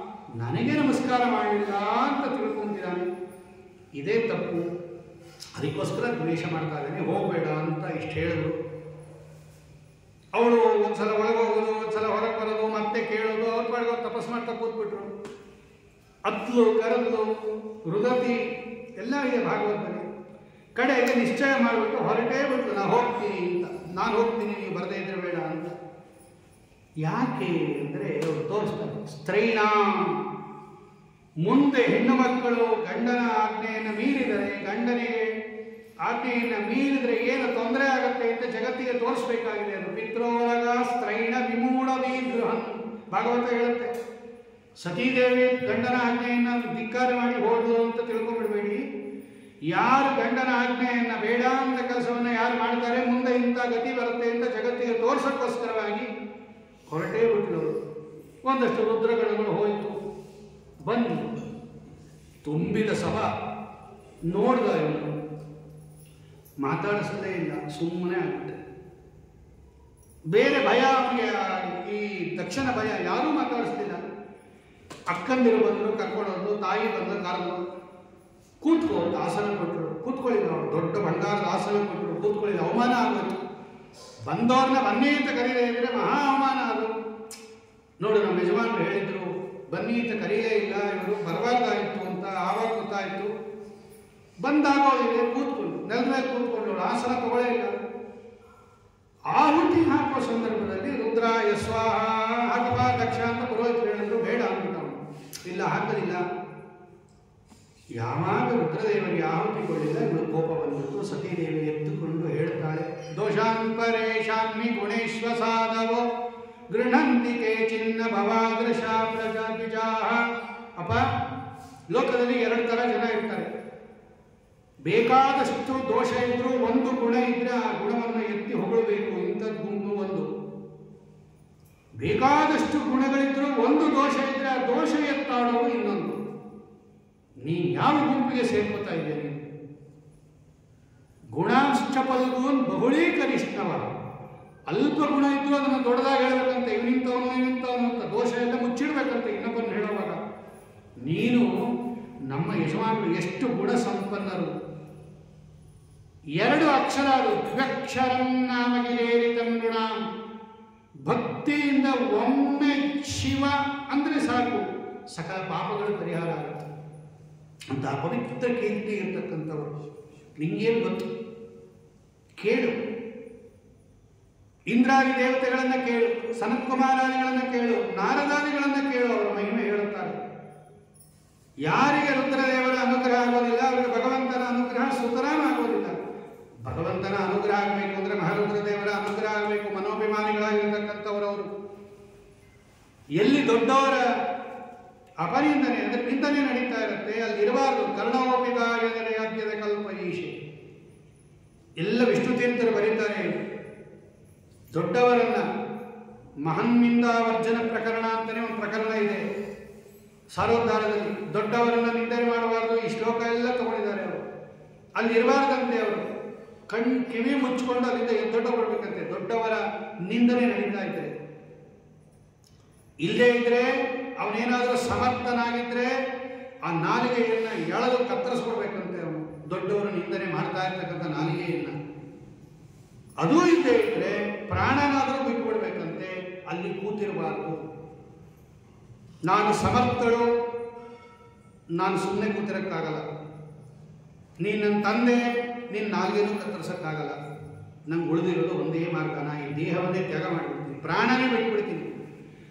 ನನಗೆ ನಮಸ್ಕಾರ ಮಾಡಲಿಲ್ಲ ಅಂತ ತಿಳ್ಕೊಂತಿದ್ದಾನೆ, ಇದೇ ತಪ್ಪು. ಅದಕ್ಕೋಸ್ಕರ ದ್ವೇಷ ಮಾಡ್ತಾ ಇದ್ದಾನೆ, ಹೋಗಬೇಡ ಅಂತ ಇಷ್ಟು ಹೇಳಿದ್ರು. ಅವಳು ಒಂದ್ಸಲ ಒಳಗೆ ಹೋಗೋದು, ಒಂದ್ಸಲ ಹೊರಗೆ ಬರೋದು, ಮತ್ತೆ ಕೇಳೋದು, ಅವ್ರ ಪಾಡಿಗೆ ತಪಸ್ ಮಾಡ್ತಾ ಕೂತ್ಬಿಟ್ರು. ಅತ್ಲು, ಕರದ್ಲು, ರುದತಿ ಎಲ್ಲ ಇದೆ ಭಾಗವತದಲ್ಲಿ. ಕಡೆಗೆ ನಿಶ್ಚಯ ಮಾಡಿಬಿಟ್ಟು ಹೊರಟೇ ಬಿಟ್ಟು ನಾನು ಹೋಗ್ತೀನಿ ಅಂತ. ನಾನು ಹೋಗ್ತೀನಿ, ನೀವು ಬರದೇ ಇದ್ರೆ ಬೇಡ ಅಂತ. ಯಾಕೆ ಅಂದರೆ ಅವರು ತೋರಿಸ್ತಾರೆ, ಸ್ತ್ರೈಣ ಮುಂದೆ ಹೆಣ್ಣು ಮಕ್ಕಳು ಗಂಡನ ಆಜ್ಞೆಯನ್ನು ಮೀರಿದರೆ, ಗಂಡನಿಗೆ ಆಜ್ಞೆಯನ್ನು ಮೀರಿದರೆ ಏನು ತೊಂದರೆ ಆಗುತ್ತೆ ಅಂತ ಜಗತ್ತಿಗೆ ತೋರಿಸ್ಬೇಕಾಗಿದೆ. ಅದು ಪಿತ್ರೋರಗ ಸ್ತ್ರೈಣ ವಿಮೂಢವೀ ಗೃಹನ್ ಭಾಗವತ ಹೇಳುತ್ತೆ. ಸತೀದೇವಿ ಗಂಡನ ಆಜ್ಞೆಯನ್ನು ಧಿಕ್ಕಾರ ಮಾಡಿ ಹೋದ್ರು ಅಂತ ತಿಳ್ಕೊಂಡ್ಬಿಡ್ಬೇಡಿ. ಯಾರು ಗಂಡನ ಆಜ್ಞೆಯನ್ನು ಬೇಡ ಅಂತ ಕೆಲಸವನ್ನು ಯಾರು ಮಾಡ್ತಾರೆ, ಮುಂದೆ ಇಂಥ ಗತಿ ಬರುತ್ತೆ ಅಂತ ಜಗತ್ತಿಗೆ ತೋರ್ಸಕ್ಕೋಸ್ಕರವಾಗಿ ಹೊರಟೇ ಬಿಟ್ಟರು. ಒಂದಷ್ಟು ರುದ್ರಗಣಗಳು ಹೋಯಿತು, ಬಂದು ತುಂಬಿದ ಸಭಾ ನೋಡ್ದ, ಇವನು ಮಾತಾಡಿಸಲೇ ಇಲ್ಲ, ಸುಮ್ಮನೆ ಆಗ್ಬಿಟ್ಟೆ. ಬೇರೆ ಭಯ ಅವನಿಗೆ, ಈ ದಕ್ಷಿಣ ಭಯ, ಯಾರೂ ಮಾತಾಡಿಸ್ಲಿಲ್ಲ. ಅಕ್ಕಂದಿರು ಬಂದರು, ಕರ್ಕೊಂಡೋದ್ರು, ತಾಯಿ ಬಂದರು, ಕರೆದ್ರು, ಕೂತ್ಕೋ ಅಂತ ಆಸನ ಕೊಟ್ಟರು. ಕೂತ್ಕೊಳ್ಳಿ, ನಾವು ದೊಡ್ಡ ಭಂಡಾರದ ಆಸನ ಕೊಟ್ಟರು, ಕೂತ್ಕೊಳ್ಳಿ. ಅವಮಾನ ಆಗೋದು, ಬಂದವ್ರನ್ನ ಬನ್ನಿ ಅಂತ ಕರೀಲೇ ಇದ್ರೆ ಮಹಾ ಅವಮಾನ ಅದು. ನೋಡು, ನಮ್ಮ ಯಜಮಾನರು ಹೇಳಿದ್ರು ಬನ್ನಿ ಅಂತ ಕರೀಲೇ ಇಲ್ಲ, ಇವರು ಬರಬಾರ್ದಾಯಿತು ಅಂತ. ಆವಾಗ ಗೊತ್ತಾಯಿತು ಬಂದಾಗೋದಿದೆ, ಕೂತ್ಕೊಂಡು ನೆಲದ ಮೇಲೆ ಕೂತ್ಕೊಂಡು ಆಸನ ತಗೊಳ್ಳೇ ಇಲ್ಲ. ಆಹುತಿ ಹಾಕುವ ಸಂದರ್ಭದಲ್ಲಿ ರುದ್ರಾಯ ಸ್ವಾಹ ಹಾಕಬ ದಕ್ಷ ಅಂತ ಪುರೋಹಿತರು ಹೇಳಿದ್ರು, ಬೇಡ ಅಂದ್ಬಿಟ್ಟವನು. ಇಲ್ಲ, ಹಾಕಲಿಲ್ಲ. ಯಾವಾಗ ರುದ್ರದೇವರಿಗೆ ಆಹುತಿ ಕೊಡಲಿಲ್ಲ, ಇವಳು ಕೋಪ ಬಂದ್ಬಿಟ್ಟು ಸತೀದೇವಿ ಎತ್ತುಕೊಂಡು ಹೇಳ್ತಾಳೆ, ದೋಷಾಂಪರೇಶಾನ್ಮಿ ಗುಣೇಶ್ವಸಾದವೋ ಗೃಹಂತಿ ಕೇಚಿನ್ನ ಭವಾದೃಶ ಪ್ರಜಾಪಿಜಾಹ. ಅಪ್ಪ, ಲೋಕದಲ್ಲಿ 2 ಥರ ಜನ ಇರ್ತಾರೆ. ಬೇಕಾದಷ್ಟು ದೋಷ ಇದ್ರೂ ಒಂದು ಗುಣ ಇದ್ರೆ ಆ ಗುಣವನ್ನು ಎತ್ತಿ ಹೊಗಳಬೇಕು, ಇಂಥದ್ದು ಗುಂಪು ಒಂದು. ಬೇಕಾದಷ್ಟು ಗುಣಗಳಿದ್ರೂ ಒಂದು ದೋಷ ಇದ್ರೆ ಆ ದೋಷ ಎತ್ತಾಡೋದು ಇನ್ನೊಂದು. ನೀನು ಯಾವ ಗುಂಪಿಗೆ ಸೇರ್ಕೋತಾ ಇದ್ದೇನೆ? ಗುಣಾಂಶ ಪಲ್ಗೂನ್ ಬಹುಳೀಕರಿಷ್ಣವ. ಅಲ್ಪ ಗುಣ ಇದ್ರು ಅದನ್ನು ದೊಡ್ಡದಾಗಿ ಹೇಳ್ಬೇಕಂತೆ, ಇವನಿಂತವನು ಅಂತ ದೋಷ ಎಲ್ಲ ಮುಚ್ಚಿಡ್ಬೇಕಂತೆ ಇನ್ನೊಬ್ಬರನ್ನು ಹೇಳುವಾಗ. ನೀನು ನಮ್ಮ ಯಜಮಾನರು ಎಷ್ಟು ಗುಣ ಸಂಪನ್ನರು. 2 ಅಕ್ಷರ ಅದು, ದ್ವ್ಯಕ್ಷರಂ ನಾಮಗಿರೇರಿತಂ ಗುಣಾಂ. ಭಕ್ತಿಯಿಂದ ಒಮ್ಮೆ ಶಿವ ಅಂದರೆ ಸಾಕು, ಸಕಲ ಪಾಪಗಳು ಪರಿಹಾರ ಆಗುತ್ತೆ ಅಂತ ಪವಿತ್ರ ಕೀರ್ತಿ ಇರ್ತಕ್ಕಂಥವರು. ನಿಂಗೇನು ಗೊತ್ತು? ಕೇಳು. ಇಂದ್ರಾದಿ ದೇವತೆಗಳನ್ನು ಕೇಳು, ಸನತ್ಕುಮಾರಾದಿಗಳನ್ನು ಕೇಳು, ನಾರದಾದಿಗಳನ್ನು ಕೇಳು, ಅವರ ಮಹಿಮೆ ಹೇಳುತ್ತಾರೆ. ಯಾರಿಗೆ ರುದ್ರದೇವರ ಅನುಗ್ರಹ ಆಗೋದಿಲ್ಲ ಅವರಿಗೆ ಭಗವಂತನ ಅನುಗ್ರಹ ಸುತರಾಂ ಆಗೋದಿಲ್ಲ. ಭಗವಂತನ ಅನುಗ್ರಹ ಆಗಬೇಕು ಅಂದರೆ ಮಹಾರುದ್ರದೇವರ ಅನುಗ್ರಹ ಆಗಬೇಕು. ಮನೋಭಿಮಾನಿಗಳಾಗಿರ್ತಕ್ಕಂಥವರವರು ಎಲ್ಲಿ ದೊಡ್ಡವರ ಅಪನಿಂದನೆ ಅಂದರೆ ನಿಂದನೆ ನಡೀತಾ ಇರುತ್ತೆ ಅಲ್ಲಿ ಇರಬಾರ್ದು. ಕರ್ಣೋಪಿಗಾಯದ ಕಲ್ಪ ಈಶೆ ಎಲ್ಲ ವಿಷ್ಣು ತೀರ್ಥರು ಬರೀತಾರೆ. ದೊಡ್ಡವರನ್ನ ಮಹನ್ನಿಂದಾವರ್ಜನ ಪ್ರಕರಣ ಅಂತಲೇ ಒಂದು ಪ್ರಕರಣ ಇದೆ ಸಾರೋದ್ಧಾರದಲ್ಲಿ. ದೊಡ್ಡವರನ್ನ ನಿಂದನೆ ಮಾಡಬಾರ್ದು, ಈ ಶ್ಲೋಕ ಎಲ್ಲ ತಗೊಂಡಿದ್ದಾರೆ ಅವರು. ಅಲ್ಲಿ ಇರಬಾರ್ದಂತೆ, ಅವರು ಕಿವಿ ಮುಚ್ಚಿಕೊಂಡು ಅಲ್ಲಿಂದ ಎದ್ದೊಡ್ಡೋಗ್ಬಿಡ್ಬೇಕಂತೆ. ದೊಡ್ಡವರ ನಿಂದನೆ ನಡೀತಾ ಇದ್ದಾರೆ. ಇಲ್ಲೇ ಇದ್ರೆ ಅವನೇನಾದರೂ ಸಮರ್ಥನಾಗಿದ್ರೆ ಆ ನಾಲಿಗೆಯನ್ನು ಎಳೆದು ಕತ್ತರಿಸ್ಕೊಡ್ಬೇಕಂತೆ. ಅವನು ದೊಡ್ಡವರು ನಿಂದನೆ ಮಾಡ್ತಾ ಇರ್ತಕ್ಕಂಥ ನಾಲಿಗೆಯನ್ನು ಅದೂ ಇಲ್ಲದೆ ಇದ್ರೆ ಪ್ರಾಣನಾದರೂ ಬಿಟ್ಟುಬಿಡ್ಬೇಕಂತೆ. ಅಲ್ಲಿ ಕೂತಿರಬಾರ್ದು. ನಾನು ಸಮರ್ಥಳು, ನಾನು ಸುಮ್ಮನೆ ಕೂತಿರೋಕ್ಕಾಗಲ್ಲ. ನೀನು ನನ್ನ ತಂದೆ, ನಿನ್ನ ನಾಲ್ಗೇನೂ ಕತ್ತರಿಸೋಕ್ಕಾಗಲ್ಲ. ನಂಗೆ ಉಳಿದಿರೋದು ಒಂದೇ ಮಾರ್ಗ, ಈ ದೇಹವನ್ನೇ ತ್ಯಾಗ ಮಾಡಿಬಿಡ್ತೀನಿ, ಪ್ರಾಣನೇ ಬಿಟ್ಬಿಡ್ತೀನಿ.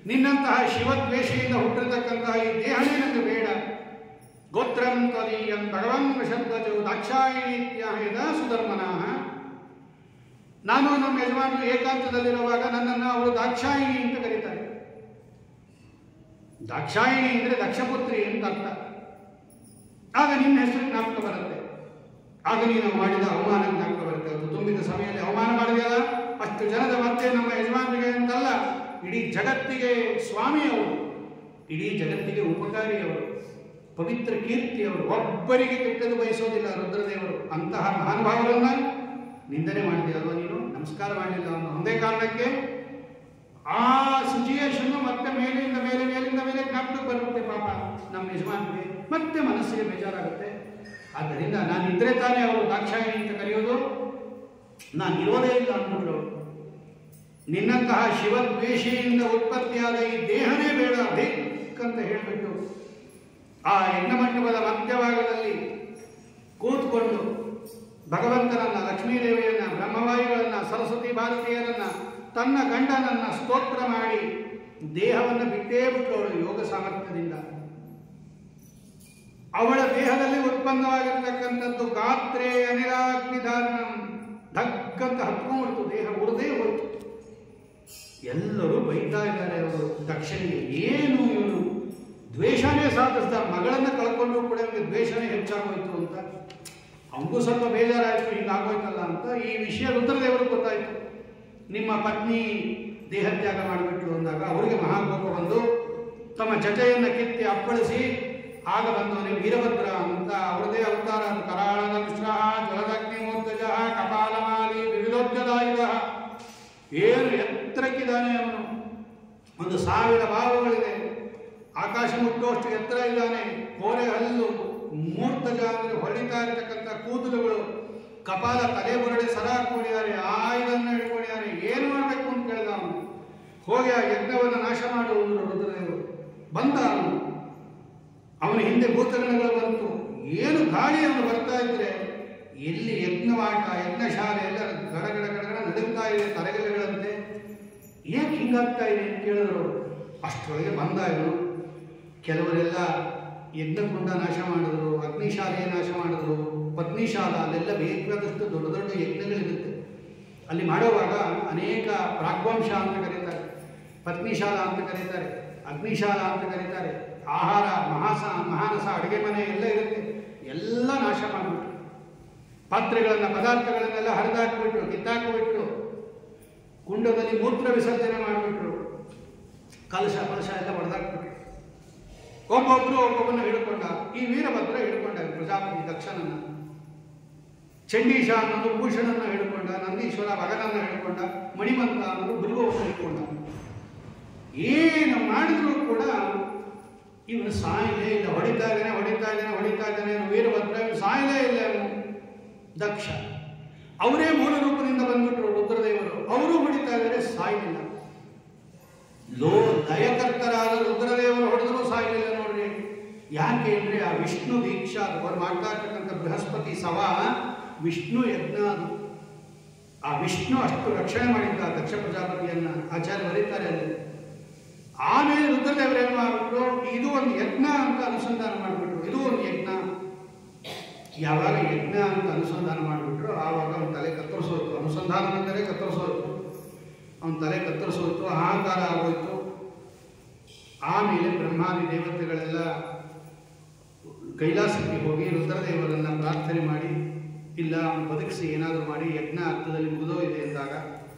ನಿನ್ನಂತಹ ಶಿವದ್ವೇಷೆಯಿಂದ ಹುಟ್ಟಿರತಕ್ಕಂತಹ ಈ ದೇಹನೇ ನನಗೆ ಬೇಡ. ಗೋತ್ರಂ ತ್ವದೀಯಂ ಭಗವನ್ ವೃಷಧ್ವಜೋ ದಾಕ್ಷಾಯಿಣೀತ್ಯಾಹಯದ ಸುಧರ್ಮನಃ. ನಾನು ನಮ್ಮ ಯಜಮಾನರು ಏಕಾಂತದಲ್ಲಿರುವಾಗ ನನ್ನನ್ನು ಅವರು ದಾಕ್ಷಾಯಿಣಿ ಅಂತ ಕರೀತಾರೆ. ದಾಕ್ಷಾಯಿಣಿ ಅಂದರೆ ದಕ್ಷಪುತ್ರಿ ಅಂತ ಅರ್ಥ. ಆಗ ನಿನ್ನ ಹೆಸರು ಜ್ಞಾಪಕ ಬರುತ್ತೆ. ಆಗ ನೀನು ಮಾಡಿದ ಅವಮಾನ ಜ್ಞಾಪಕ ಬರುತ್ತೆ. ಅದು ತುಂಬಿದ ಸಮಯದಲ್ಲಿ ಅವಮಾನ ಮಾಡಿದೆಯಲ್ಲ, ಅಷ್ಟು ಜನದ ಮಧ್ಯೆ ನಮ್ಮ ಯಜಮಾನರಿಗೆ ಅಂತಲ್ಲ, ಇಡೀ ಜಗತ್ತಿಗೆ ಸ್ವಾಮಿಯವರು, ಇಡೀ ಜಗತ್ತಿಗೆ ಉಪಕಾರಿಯವರು, ಪವಿತ್ರ ಕೀರ್ತಿಯವರು, ಒಬ್ಬರಿಗೆ ಕೆಟ್ಟದ್ದು ಬಯಸೋದಿಲ್ಲ ರುದ್ರದೇವರು. ಅಂತಹ ಮಹಾನುಭಾವರನ್ನ ನಿಂದನೆ ಮಾಡಿದೆಯಲ್ವ ನೀನು, ನಮಸ್ಕಾರ ಮಾಡಲಿಲ್ಲ ಅನ್ನೋ ಒಂದೇ ಕಾರಣಕ್ಕೆ ಆ ಸಿಚುಯೇಷನ್ ಮತ್ತೆ ಮೇಲಿಂದ ಮೇಲೆ ಜ್ಞಾಪಕ ಬರುತ್ತೆ. ಪಾಪ ನಮ್ಮ ಯಜಮಾನಿಗೆ ಮತ್ತೆ ಮನಸ್ಸಿಗೆ ಬೇಜಾರಾಗುತ್ತೆ. ಆದ್ದರಿಂದ ನಾನು ಇದ್ರೆ ತಾನೇ ಅವರು ದಾಕ್ಷಾಯಿಣಿ ಅಂತ ಕರೆಯೋದು, ನಾನು ಇರೋದೇ ಇಲ್ಲ ಅಂದ್ಬಿಟ್ರು. ನಿನ್ನಂತಹ ಶಿವದ್ವೇಷಿಯಿಂದ ಉತ್ಪತ್ತಿಯಾದ ಈ ದೇಹನೇ ಬೇಡ ಬೇಕಂತ ಹೇಳಿಬಿಟ್ಟು ಆ ಯಜ್ಞಮಂಟಪದ ಮಧ್ಯಭಾಗದಲ್ಲಿ ಕೂತ್ಕೊಂಡು ಭಗವಂತನನ್ನ, ಲಕ್ಷ್ಮೀದೇವಿಯನ್ನ, ಬ್ರಹ್ಮವಾಯುಗಳನ್ನ, ಸರಸ್ವತಿ ಭಾರತೀಯರನ್ನ, ತನ್ನ ಗಂಡನನ್ನ ಸ್ತೋತ್ರ ಮಾಡಿ ದೇಹವನ್ನು ಬಿಟ್ಟೇ ಬಿಟ್ಟವಳು ಯೋಗ ಸಾಮರ್ಥ್ಯದಿಂದ. ಅವಳ ದೇಹದಲ್ಲಿ ಉತ್ಪನ್ನವಾಗಿರ್ತಕ್ಕಂಥದ್ದು ಗಾತ್ರೇ ಅನಿಲಾಗ್ನಿಧಾರಣಂ, ಧಕ್ಕಂತ ಹತ್ಕೊಂಡ್ಬಿಡ್ತು, ದೇಹ ಉರದೇ ಹೋಯ್ತು. ಎಲ್ಲರೂ ಬೈತಾ ಇದ್ದಾರೆ ಅವರು ದಕ್ಷನಿಗೆ. ಏನು ಇವನು ದ್ವೇಷನೇ ಸಾಧಿಸ್ದ, ಮಗಳನ್ನು ಕಳ್ಕೊಂಡ್ರು ಕೂಡ ಇವನಿಗೆ ದ್ವೇಷನೇ ಹೆಚ್ಚಾಗೋಯ್ತು ಅಂತ. ಅವನಿಗೂ ಸ್ವಲ್ಪ ಬೇಜಾರಾಯಿತು, ಹೀಗಾಗೋಯ್ತಲ್ಲ ಅಂತ. ಈ ವಿಷಯ ರುದ್ರದೇವರು ಗೊತ್ತಾಯಿತು. ನಿಮ್ಮ ಪತ್ನಿ ದೇಹತ್ಯಾಗ ಮಾಡಿಬಿಟ್ರು ಅಂದಾಗ ಅವರಿಗೆ ಮಹಾಕೋಪ ಬಂದು ತಮ್ಮ ಜಟೆಯನ್ನು ಕಿತ್ತಿ ಅಪ್ಪಳಿಸಿ ಆಗ ಬಂದವನೇ ವೀರಭದ್ರ ಅಂತ ಅವರದೇ ಅವತಾರ. ಕರಾಳದ ಮಿಶ್ರಃ ಜಲದಗ್ನಿಮೋರ್ಜಜ ಕಪಾಲಮಾಲಿ ವಿವಿಧೋಜ್ಜದಾಯುಧ. ಏನು ಎತ್ತರಕ್ಕಿದ್ದಾನೆ ಅವನು, 1000 ಭಾವಗಳಿದೆ, ಆಕಾಶ ಮುಟ್ಟುವಷ್ಟು ಎತ್ತರ ಇದ್ದಾನೆ. ಕೋರೆ ಹಲ್ಲು, ಮೂರ್ತಜ ಅಂದರೆ ಹೊಳಿತಾ ಇರತಕ್ಕಂಥ ಕೂದಲುಗಳು, ಕಪಾಲ, ತಲೆ ಬುರಡೆ ಸರ ಹಾಕೊಂಡಿದ್ದಾರೆ, ಆಯುಧನ್ನು ಹಿಡ್ಕೊಂಡಿದ್ದಾರೆ. ಏನು ಮಾಡಬೇಕು ಅಂತ ಕೇಳಿದ ಅವನು. ಹೋಗಿ ಆ ಯಜ್ಞವನ್ನು ನಾಶ ಮಾಡುವುದು ರುದ್ರದೇವರು. ಬಂದ ಅವನು, ಅವನ ಹಿಂದೆ ಭೂತಗಣಗಳು ಬಂತು. ಏನು ಗಾಳಿ ಅವನು ಬರ್ತಾ ಇದ್ದು ಎಲ್ಲಿ ಯಜ್ಞವಾಟ ಯಜ್ಞಶಾಲೆ ಎಲ್ಲ ಗಡಗಡ ಗಡಗಡ ನಡುಗ್ತಾ ಇದೆ, ತರಗೆಲೆಗಳಂತೆ. ಏಕೆ ಹಿಂಗಾಗ್ತಾ ಇದೆ ಅಂತ ಕೇಳಿದ್ರು. ಅಷ್ಟರೊಳಗೆ ಬಂದ ಇವನು. ಕೆಲವರೆಲ್ಲ ಯಜ್ಞಕುಂಡ ನಾಶ ಮಾಡಿದ್ರು, ಅಗ್ನಿಶಾಲೆ ನಾಶ ಮಾಡಿದ್ರು, ಪತ್ನಿಶಾಲ, ಅಲ್ಲೆಲ್ಲ ಬೇಕಾದಷ್ಟು ದೊಡ್ಡ ದೊಡ್ಡ ಯಜ್ಞಗಳಿರುತ್ತೆ. ಅಲ್ಲಿ ಮಾಡುವಾಗ ಅನೇಕ ಪ್ರಾಗ್ವಂಶ ಅಂತ ಕರೀತಾರೆ, ಪತ್ನಿಶಾಲ ಅಂತ ಕರೀತಾರೆ, ಅಗ್ನಿಶಾಲ ಅಂತ ಕರೀತಾರೆ. ಆಹಾರ ಮಹಾನಸ ಅಡುಗೆ ಮನೆ ಎಲ್ಲ ಇರುತ್ತೆ. ಎಲ್ಲ ನಾಶ ಮಾಡಿಬಿಟ್ರು. ಪಾತ್ರೆಗಳನ್ನು ಪದಾರ್ಥಗಳನ್ನೆಲ್ಲ ಹರಿದಾಕ್ಬಿಟ್ರು, ಕಿತ್ತಾಕಿಬಿಟ್ರು. ಕುಂಡದಲ್ಲಿ ಮೂತ್ರ ವಿಸರ್ಜನೆ ಮಾಡಿಬಿಟ್ರು. ಕಲಶ ಎಲ್ಲ ಹೊಡೆದಾಕ್ಬಿಟ್ರು. ಒಬ್ಬೊಬ್ಬರನ್ನ ಹಿಡ್ಕೊಂಡ. ಈ ವೀರಭದ್ರ ಹಿಡ್ಕೊಂಡ ಪ್ರಜಾಪತಿ ದಕ್ಷನನ್ನ, ಚಂಡೀಶ ಅನ್ನೋದು ಭೂಷಣನ್ನ ಹಿಡ್ಕೊಂಡ, ನಂದೀಶ್ವರ ಮಗನನ್ನ ಹಿಡ್ಕೊಂಡ, ಮಣಿಮಂತ ಅನ್ನೋದು ಭೃಗುವನ್ನು ಹಿಡ್ಕೊಂಡ. ಏನು ಮಾಡಿದ್ರು ಕೂಡ ಇವನು ಸಾಯಲೇ ಇಲ್ಲ. ಹೊಡಿತಾ ಇದ್ದಾನೆ ವೀರಭದ್ರ, ಇವನು ಸಾಯಲೇ ಇಲ್ಲ. ಅವನು ದಕ್ಷ. ಅವರೇ ಮೂಲ ರೂಪದಿಂದ ಬಂದ್ಬಿಟ್ರು ರುದ್ರದೇವರು. ಅವರು ಹೊಡಿತಾ ಇದ್ದಾರೆ, ಸಾಯಲಿಲ್ಲ. ಲಯಕರ್ತರಾದ ರುದ್ರದೇವರು ಹೊಡೆದರೂ ಸಾಯಲಿಲ್ಲ ನೋಡ್ರಿ. ಯಾಕೆ ಅಂದ್ರೆ ಆ ವಿಷ್ಣು ದೀಕ್ಷಾ ಅವ್ರು ಮಾಡ್ತಾ ಇರ್ತಕ್ಕಂಥ ಬೃಹಸ್ಪತಿ ಸವ ವಿಷ್ಣು ಯಜ್ಞ ಅದು. ಆ ವಿಷ್ಣು ಅಷ್ಟು ರಕ್ಷಣೆ ಮಾಡಿದ್ದ ದಕ್ಷ ಪ್ರಜಾಪತಿಯನ್ನ. ಆಚಾರ್ಯ ಬರೀತಾರೆ ಅಲ್ಲಿ. ಆಮೇಲೆ ರುದ್ರದೇವರು ಏನು ಮಾಡಿಬಿಟ್ರು, ಇದು ಒಂದು ಯಜ್ಞ ಅಂತ ಅನುಸಂಧಾನ ಮಾಡಿಬಿಟ್ರು. ಇದು ಒಂದು ಯಜ್ಞ. ಯಾವಾಗ ಯಜ್ಞ ಅಂತ ಅನುಸಂಧಾನ ಮಾಡಿಬಿಟ್ರು ಆವಾಗ ಅವನ ತಲೆ ಕತ್ತರಿಸೋಯ್ತು. ಅನುಸಂಧಾನ ಅಂದರೆ ಕತ್ತರಿಸೋಯ್ತು. ಅವನ ತಲೆ ಕತ್ತರಿಸೋಯ್ತು, ಅಹಂಕಾರ ಆಗೋಯ್ತು. ಆಮೇಲೆ ಬ್ರಹ್ಮಾದಿ ದೇವತೆಗಳೆಲ್ಲ ಕೈಲಾಸಕ್ಕೆ ಹೋಗಿ ರುದ್ರದೇವರನ್ನ ಪ್ರಾರ್ಥನೆ ಮಾಡಿ, ಇಲ್ಲ ಅವನು ಬದುಕಿಸಿ ಏನಾದರೂ ಮಾಡಿ ಯಜ್ಞ ಅರ್ಥದಲ್ಲಿ ಮುಗಿದೋಗಿದೆ ಎಂದಾಗ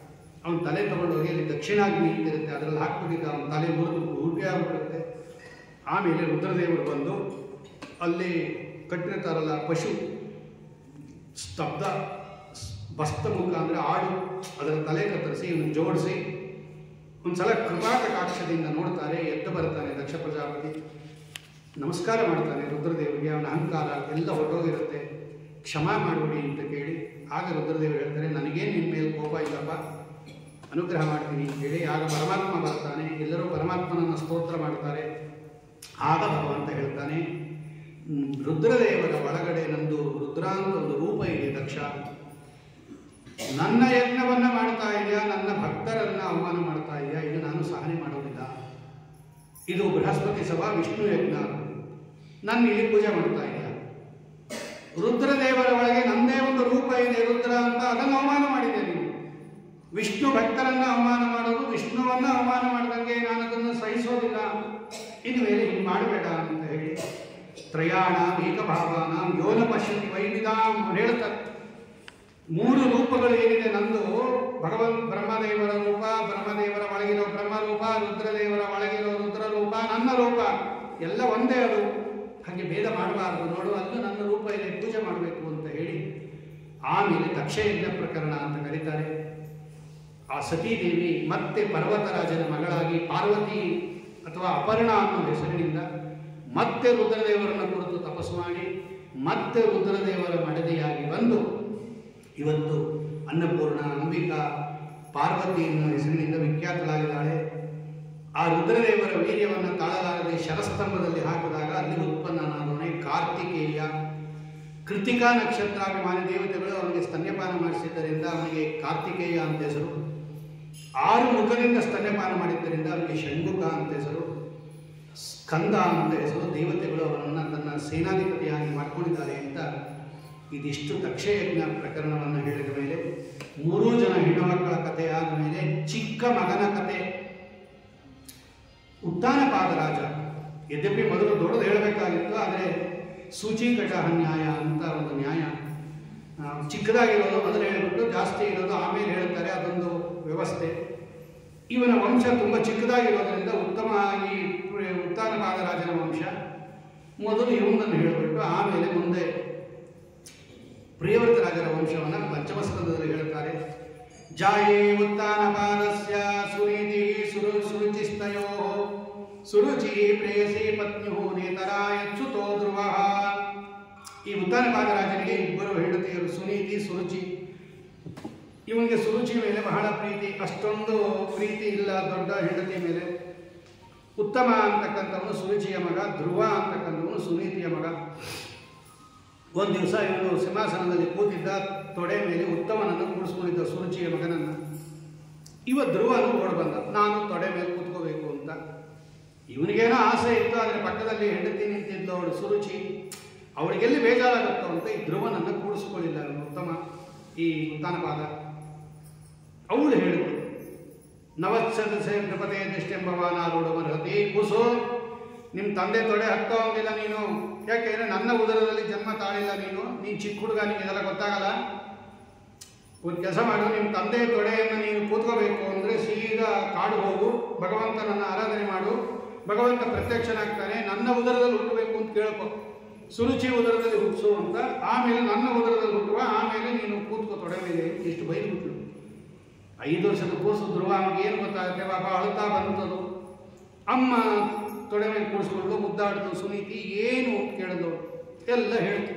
ಅವನ ತಲೆ ತಗೊಂಡೋಗಿ ಅಲ್ಲಿ ದಕ್ಷಿಣಾಗ್ನಿ ಇರುತ್ತೆ, ಅದರಲ್ಲಿ ಹಾಕ್ಬಿಟ್ಟಿದ್ದ ಅವನ ತಲೆ ಮುರಿದು ಉಲ್ಟೆ ಆಗಿಬಿಡುತ್ತೆ. ಆಮೇಲೆ ರುದ್ರದೇವರು ಬಂದು ಅಲ್ಲಿ ಕಟ್ಟಿರ್ತಾರಲ್ಲ ಪಶು ಸ್ತಬ್ಧ ಬಸ್ತಮುಖ ಅಂದರೆ ಆಡು, ಅದರ ತಲೆ ಕತ್ತರಿಸಿ ಇವನು ಜೋಡಿಸಿ ಒಂದ್ಸಲ ಕೃಪಾಕಟಾಕ್ಷದಿಂದ ನೋಡ್ತಾರೆ. ಎದ್ದು ಬರ್ತಾನೆ ದಕ್ಷ ಪ್ರಜಾಪತಿ, ನಮಸ್ಕಾರ ಮಾಡ್ತಾನೆ ರುದ್ರದೇವರಿಗೆ. ಅವನ ಅಹಂಕಾರ ಎಲ್ಲ ಹೊರಟೋಗಿರುತ್ತೆ. ಕ್ಷಮಾ ಮಾಡಿಬಿಡಿ ಅಂತ ಕೇಳಿ ಆಗ ರುದ್ರದೇವರು ಹೇಳ್ತಾರೆ, ನನಗೇನು ನಿಮ್ಮ ಮೇಲೆ ಕೋಪ ಇಲ್ಲಪ್ಪ, ಅನುಗ್ರಹ ಮಾಡ್ತೀನಿ ಅಂತ ಹೇಳಿ ಆಗ ಪರಮಾತ್ಮ ಬರ್ತಾನೆ. ಎಲ್ಲರೂ ಪರಮಾತ್ಮನನ್ನು ಸ್ತೋತ್ರ ಮಾಡ್ತಾರೆ. ಆಗ ಭಗವಂತ ಹೇಳ್ತಾನೆ, ರುದ್ರದೇವರ ಒಳಗಡೆ ನಂದು ರುದ್ರ ಅಂತ ಒಂದು ರೂಪ ಇದೆ ದಕ್ಷ. ನನ್ನ ಯಜ್ಞವನ್ನ ಮಾಡ್ತಾ ಇದೆಯಾ, ನನ್ನ ಭಕ್ತರನ್ನ ಅವಮಾನ ಮಾಡ್ತಾ ಇದೆಯಾ, ಇದು ನಾನು ಸಹನೆ ಮಾಡೋದಿಲ್ಲ. ಇದು ಬೃಹಸ್ಪತಿ ಸಭಾ ವಿಷ್ಣು ಯಜ್ಞ, ನನ್ನ ಇಲ್ಲಿ ಪೂಜೆ ಮಾಡ್ತಾ ಇದೆಯಾ. ರುದ್ರದೇವರ ಒಳಗೆ ನನ್ನದೇ ಒಂದು ರೂಪ ಇದೆ ರುದ್ರ ಅಂತ, ಅದನ್ನು ಅವಮಾನ ಮಾಡಿದೆ ನೀನು. ವಿಷ್ಣು ಭಕ್ತರನ್ನ ಅವಮಾನ ಮಾಡೋದು, ವಿಷ್ಣುವನ್ನ ಅವಮಾನ ಮಾಡಿದಂಗೆ ನಾನು ಅದನ್ನು ಸಹಿಸೋದಿಲ್ಲ. ಇನ್ನು ಮೇಲೆ ಹಿಂಗೆ ಮಾಡಬೇಡ ಅಂತ ಹೇಳಿ ತ್ರಯಾಣ ಏಕಭಾವಾನ ಯೋನ ಪಶ್ಯತಿ ವೈವಿಧಾಂ ಹೇಳ್ತಾರೆ. ಮೂರು ರೂಪಗಳು ಏನಿದೆ ನಂದು, ಬ್ರಹ್ಮದೇವರ ರೂಪ, ಬ್ರಹ್ಮದೇವರ ಒಳಗಿರೋ ಬ್ರಹ್ಮರೂಪ, ರುದ್ರದೇವರ ಒಳಗಿರೋ ರುದ್ರ ರೂಪ, ನನ್ನ ರೂಪ ಎಲ್ಲ ಒಂದೇ. ಅದು ಹಾಗೆ ಭೇದ ಮಾಡಬಾರ್ದು, ನೋಡು ಅಲ್ಲೂ ನನ್ನ ರೂಪ ಇದೆ, ಪೂಜೆ ಮಾಡಬೇಕು ಅಂತ ಹೇಳಿ ಆಮೇಲೆ ದಕ್ಷಯಜ್ಞ ಪ್ರಕರಣ ಅಂತ ಕರೀತಾರೆ. ಆ ಸತೀದೇವಿ ಮತ್ತೆ ಪರ್ವತರಾಜನ ಮಗಳಾಗಿ ಪಾರ್ವತಿ ಅಥವಾ ಅಪರ್ಣ ಅನ್ನೋ ಹೆಸರಿನಿಂದ ಮತ್ತೆ ರುದ್ರದೇವರನ್ನು ಕುರಿತು ತಪಸ್ಸು ಮಾಡಿ ಮತ್ತೆ ರುದ್ರದೇವರ ಮಡದಿಯಾಗಿ ಬಂದು ಇವತ್ತು ಅನ್ನಪೂರ್ಣ, ಅಂಬಿಕಾ, ಪಾರ್ವತಿ ಎನ್ನುವ ಹೆಸರಿನಿಂದ ವಿಖ್ಯಾತಳಾಗಿದ್ದಾಳೆ. ಆ ರುದ್ರದೇವರ ವೀರ್ಯವನ್ನು ತಾಳಲಾರದೆ ಶರಸ್ತಂಭದಲ್ಲಿ ಹಾಕಿದಾಗ ಅಲ್ಲಿ ಉತ್ಪನ್ನನಾದವನೇ ಕಾರ್ತಿಕೇಯ. ಕೃತಿಕಾ ನಕ್ಷತ್ರಾಭಿಮಾನಿ ದೇವತೆಗಳು ಅವನಿಗೆ ಸ್ತನ್ಯಪಾನ ಮಾಡಿಸಿದ್ದರಿಂದ ಅವನಿಗೆ ಕಾರ್ತಿಕೇಯ ಅಂತ ಹೆಸರು. 6 ಮುಖದಿಂದ ಸ್ತನ್ಯಪಾನ ಮಾಡಿದ್ದರಿಂದ ಅವನಿಗೆ ಷಣ್ಮುಖ ಅಂತ ಹೆಸರು. ಸ್ಕಂದ ಅಂತ ಹೆಸರು. ದೇವತೆಗಳು ಅವನನ್ನು ತನ್ನ ಸೇನಾಧಿಪತಿಯಾಗಿ ಮಾಡಿಕೊಂಡಿದ್ದಾರೆ ಅಂತ ಇದಿಷ್ಟು ದಕ್ಷಯಜ್ಞ ಪ್ರಕರಣವನ್ನು ಹೇಳಿದ ಮೇಲೆ 3 ಜನ ಹೆಣ್ಣು ಮಕ್ಕಳ ಕಥೆ ಆದ ಮೇಲೆ ಚಿಕ್ಕ ಮಗನ ಕಥೆ. ಉತ್ತಾನಪಾದ ರಾಜ, ಯದ್ಯಪಿ ಮೊದಲು ದೊಡ್ಡದು ಹೇಳಬೇಕಾಗಿತ್ತು, ಆದರೆ ಸೂಚೀಕಟ ನ್ಯಾಯ ಅಂತ ಒಂದು ನ್ಯಾಯ, ಚಿಕ್ಕದಾಗಿರೋದು ಮೊದಲು ಹೇಳಿಬಿಟ್ಟು ಜಾಸ್ತಿ ಇರೋದು ಆಮೇಲೆ ಹೇಳ್ತಾರೆ, ಅದೊಂದು ವ್ಯವಸ್ಥೆ. ಇವನ ವಂಶ ತುಂಬ ಚಿಕ್ಕದಾಗಿರೋದ್ರಿಂದ ಉತ್ತಮವಾಗಿ ಉತ್ತಾನಪಾದ ರಾಜನ ವಂಶ ಮೊದಲು ಇವನನ್ನು ಹೇಳಿಬಿಟ್ಟು ಆಮೇಲೆ ಮುಂದೆ ಪ್ರಿಯವ್ರತ ರಾಜರ ವಂಶವನ್ನು ಪಂಚಮಸ್ಕಂದದಲ್ಲಿ ಹೇಳ್ತಾರೆ. ಜಾಯೇ ಉತ್ತಾನಪಾದಸ್ಯ ಸುನೀತಿ ಸುರುಚಿಸ್ತಯೋ ಸುರುಚಿ ಪ್ರೇಯಸಿ ಪತ್ನ್ಯು ನೇತರಾಯಚ್ಯುತೋ ಧ್ರುವಃ. ಈ ಉತ್ತಾನಪಾದ ರಾಜನಿಗೆ 2 ಹೆಂಡತಿಯರು, ಸುನೀತಿ, ಸುರುಚಿ. ಇವನಿಗೆ ಸುರುಚಿ ಮೇಲೆ ಬಹಳ ಪ್ರೀತಿ, ಅಷ್ಟೊಂದು ಪ್ರೀತಿ ಇಲ್ಲ ದೊಡ್ಡ ಹೆಂಡತಿ ಮೇಲೆ. ಉತ್ತಮ ಅಂತಕ್ಕಂಥವನು ಸುರುಚಿಯ ಮಗ, ಧ್ರುವ ಅಂತಕ್ಕಂಥವನು ಸುನೀತಿಯ ಮಗ. ಒಂದು ದಿವಸ ಇವನು ಸಿಂಹಾಸನದಲ್ಲಿ ಕೂತಿದ್ದ, ತೊಡೆ ಮೇಲೆ ಉತ್ತಮನನ್ನು ಕೂಡಿಸ್ಕೊಂಡಿದ್ದ, ಸುರುಚಿಯ ಮಗನನ್ನು. ಧ್ರುವನು ಓಡ್ ಬಂದ, ನಾನು ತೊಡೆ ಮೇಲೆ ಕೂತ್ಕೋಬೇಕು ಅಂತ. ಇವನಿಗೇನೋ ಆಸೆ ಇತ್ತು, ಆದರೆ ಪಕ್ಕದಲ್ಲಿ ಹೆಂಡತಿ ನಿಂತಿದ್ಲು ಅವಳು ಸುರುಚಿ, ಅವಳಿಗೆಲ್ಲಿ ಬೇಜಾರಾಗುತ್ತೋ ಅಂತ ಈ ಧ್ರುವನನ್ನು ಕೂಡಿಸ್ಕೊಳ್ಳಿಲ್ಲ ಉತ್ತಮ, ಈ ಉತ್ತಾನಪಾದ. ಅವಳು ಹೇಳಿದ್ರು, ನವತ್ಸದಸೆ ನೃಪತೆ ದೃಷ್ಟೆಂಬವಾನಾರೂಢಮರ್ಹತಿ. ಕೂಸು, ನಿಮ್ಮ ತಂದೆ ತೊಡೆ ಹತ್ತೋಂಗಿಲ್ಲ ನೀನು, ಯಾಕೆಂದ್ರೆ ನನ್ನ ಉದರದಲ್ಲಿ ಜನ್ಮ ತಾಳಿಲ್ಲ ನೀನು ಚಿಕ್ಕ ಹುಡುಗ, ನಿಮಗೆ ಇದೆಲ್ಲ ಗೊತ್ತಾಗಲ್ಲ. ಒಂದು ಕೆಲಸ ಮಾಡು, ನಿಮ್ಮ ತಂದೆ ತೊಡೆಯನ್ನು ನೀನು ಕೂತ್ಕೋಬೇಕು ಅಂದರೆ ಸೀದಾ ಕಾಡು ಹೋಗು, ಭಗವಂತನನ್ನು ಆರಾಧನೆ ಮಾಡು, ಭಗವಂತ ಪ್ರತ್ಯಕ್ಷನಾಗ್ತಾನೆ. ನನ್ನ ಉದರದಲ್ಲಿ ಹುಟ್ಟಬೇಕು ಅಂತ ಕೇಳ್ಕೊ, ಸುರುಚಿ ಉದರದಲ್ಲಿ ಹುಟ್ಟಿಸು ಅಂತ. ಆಮೇಲೆ ನನ್ನ ಉದರದಲ್ಲಿ ಹುಟ್ಟುವ, ಆಮೇಲೆ ನೀನು ಕೂತ್ಕೋ ತೊಡೆ ಮೇಲೆ. ಎಷ್ಟು ಬೈದ್ಬಿಟ್ಲು. 5 ವರ್ಷದ ಕೂಸು ಧ್ರುವ, ಅವನಿಗೆ ಏನು ಗೊತ್ತಾಗುತ್ತೆ ಪಾಪ, ಅಳುತ್ತಾ ಬಂತದು. ಅಮ್ಮ ತೊಡೆ ಮೇಲೆ ಕೂಡಿಸ್ಕೊಂಡು ಮುದ್ದಾಡ್ದು. ಸುನೀತಿ ಏನು ಅಂತ ಕೇಳಿದಳು, ಎಲ್ಲ ಹೇಳ್ತು.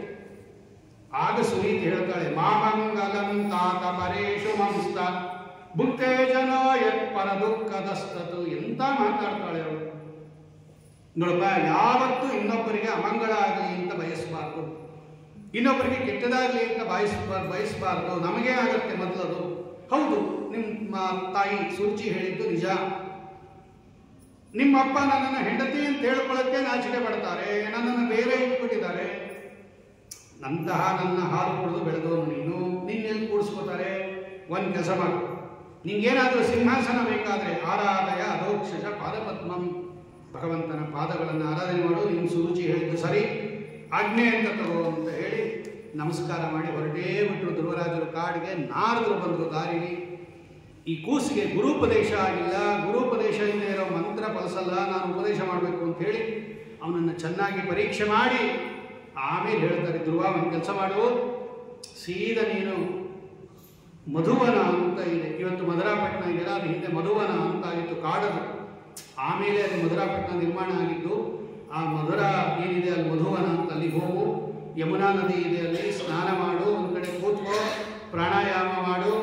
ಆಗ ಸುನೀತಿ ಹೇಳ್ತಾಳೆ, ಮಾಮಂಗಲಂ ತಾತ ಪರೇಶು ಮಂಸ್ತ ಭುಕ್ತೇ ಜನೋ ಯತ್ ಪರ ದುಃಖದಸ್ತತು. ಎಂತ ಮಾತಾಡ್ತಾಳೆ ಅವಳು ನೋಡಪ್ಪ. ಯಾವತ್ತೂ ಇನ್ನೊಬ್ಬರಿಗೆ ಅಮಂಗಳ ಆಗಲಿ ಅಂತ ಬಯಸಬಾರ್ದು, ಇನ್ನೊಬ್ಬರಿಗೆ ಕೆಟ್ಟದಾಗಲಿ ಅಂತ ಬಯಸಬಾರ್ದು. ನಮಗೇ ಆಗತ್ತೆ ಮೊದಲದು. ಹೌದು, ನಿಮ್ಮ ತಾಯಿ ಸುರುಚಿ ಹೇಳಿದ್ದು ನಿಜ. ನಿಮ್ಮಪ್ಪ ನನ್ನನ್ನು ಹೆಂಡತಿ ಅಂತ ಹೇಳ್ಕೊಳ್ಳೋಕ್ಕೆ ನಾಚಿಕೆ ಪಡ್ತಾರೆ, ನನ್ನನ್ನು ಬೇರೆ ಇಟ್ಬಿಟ್ಟಿದ್ದಾರೆ. ನಂತಹ ನನ್ನ ಹಾಲು ಕುಡಿದು ಬೆಳೆದವನು ನೀನು, ನಿನ್ನೆಲ್ಲಿ ಕೂಡಿಸ್ಕೋತಾರೆ? ಒಂದು ಕೆಲಸ ಮಾಡು, ನಿಂಗೇನಾದರೂ ಸಿಂಹಾಸನ ಬೇಕಾದರೆ ಆರಾಧಯ ಅಧೋಕ್ಷಜ ಪಾದಪದ್ಮಂ, ಭಗವಂತನ ಪಾದಗಳನ್ನು ಆರಾಧನೆ ಮಾಡು. ನಿಮ್ಮ ಸುರುಚಿ ಹೇಳಿದ್ದು ಸರಿ, ಆಜ್ಞೆ ಅಂತ ತಗೋ ಅಂತ ಹೇಳಿ ನಮಸ್ಕಾರ ಮಾಡಿ ಹೊರಟೇ ಬಿಟ್ಟರು ಧ್ರುವರಾಜರು ಕಾಡಿಗೆ. ನಾರದರು ಬಂದರು ದಾರಿಲಿ. ಈ ಕೂಸಿಗೆ ಗುರುಪದೇಶ ಆಗಿಲ್ಲ, ಗುರುಪದೇಶ ಇಲ್ಲದೆ ಇರೋ ಮಂತ್ರ ಫಲಿಸಲ್ಲ, ನಾನು ಉಪದೇಶ ಮಾಡಬೇಕು ಅಂತ ಹೇಳಿ ಅವನನ್ನು ಚೆನ್ನಾಗಿ ಪರೀಕ್ಷೆ ಮಾಡಿ ಆಮೇಲೆ ಹೇಳ್ತಾರೆ, ಧ್ರುವ ಒಂದು ಕೆಲಸ ಮಾಡು, ಸೀದಾ ನೀನು ಮಧುವನ ಅಂತ ಇದೆ, ಇವತ್ತು ಮಧುರಾಪಟ್ಟಣ ಇದೆಯಲ್ಲ, ಅದು ಹಿಂದೆ ಮಧುವನ ಅಂತ ಆಗಿತ್ತು ಕಾಡದು. ಆಮೇಲೆ ಅದು ಮಧುರಾಪಟ್ಟಣ ನಿರ್ಮಾಣ ಆಗಿದ್ದು. ಆ ಮಧುರ ಏನಿದೆ ಅಲ್ಲಿ ಮಧುವನ ಅಂತ, ಅಲ್ಲಿ ಹೋಗು. ಯಮುನಾ ನದಿ ಇದೆ, ಅಲ್ಲಿ ಸ್ನಾನ ಮಾಡು, ಒಂದು ಕಡೆ ಕೂತ್ಕೋ, ಪ್ರಾಣಾಯಾಮ ಮಾಡು.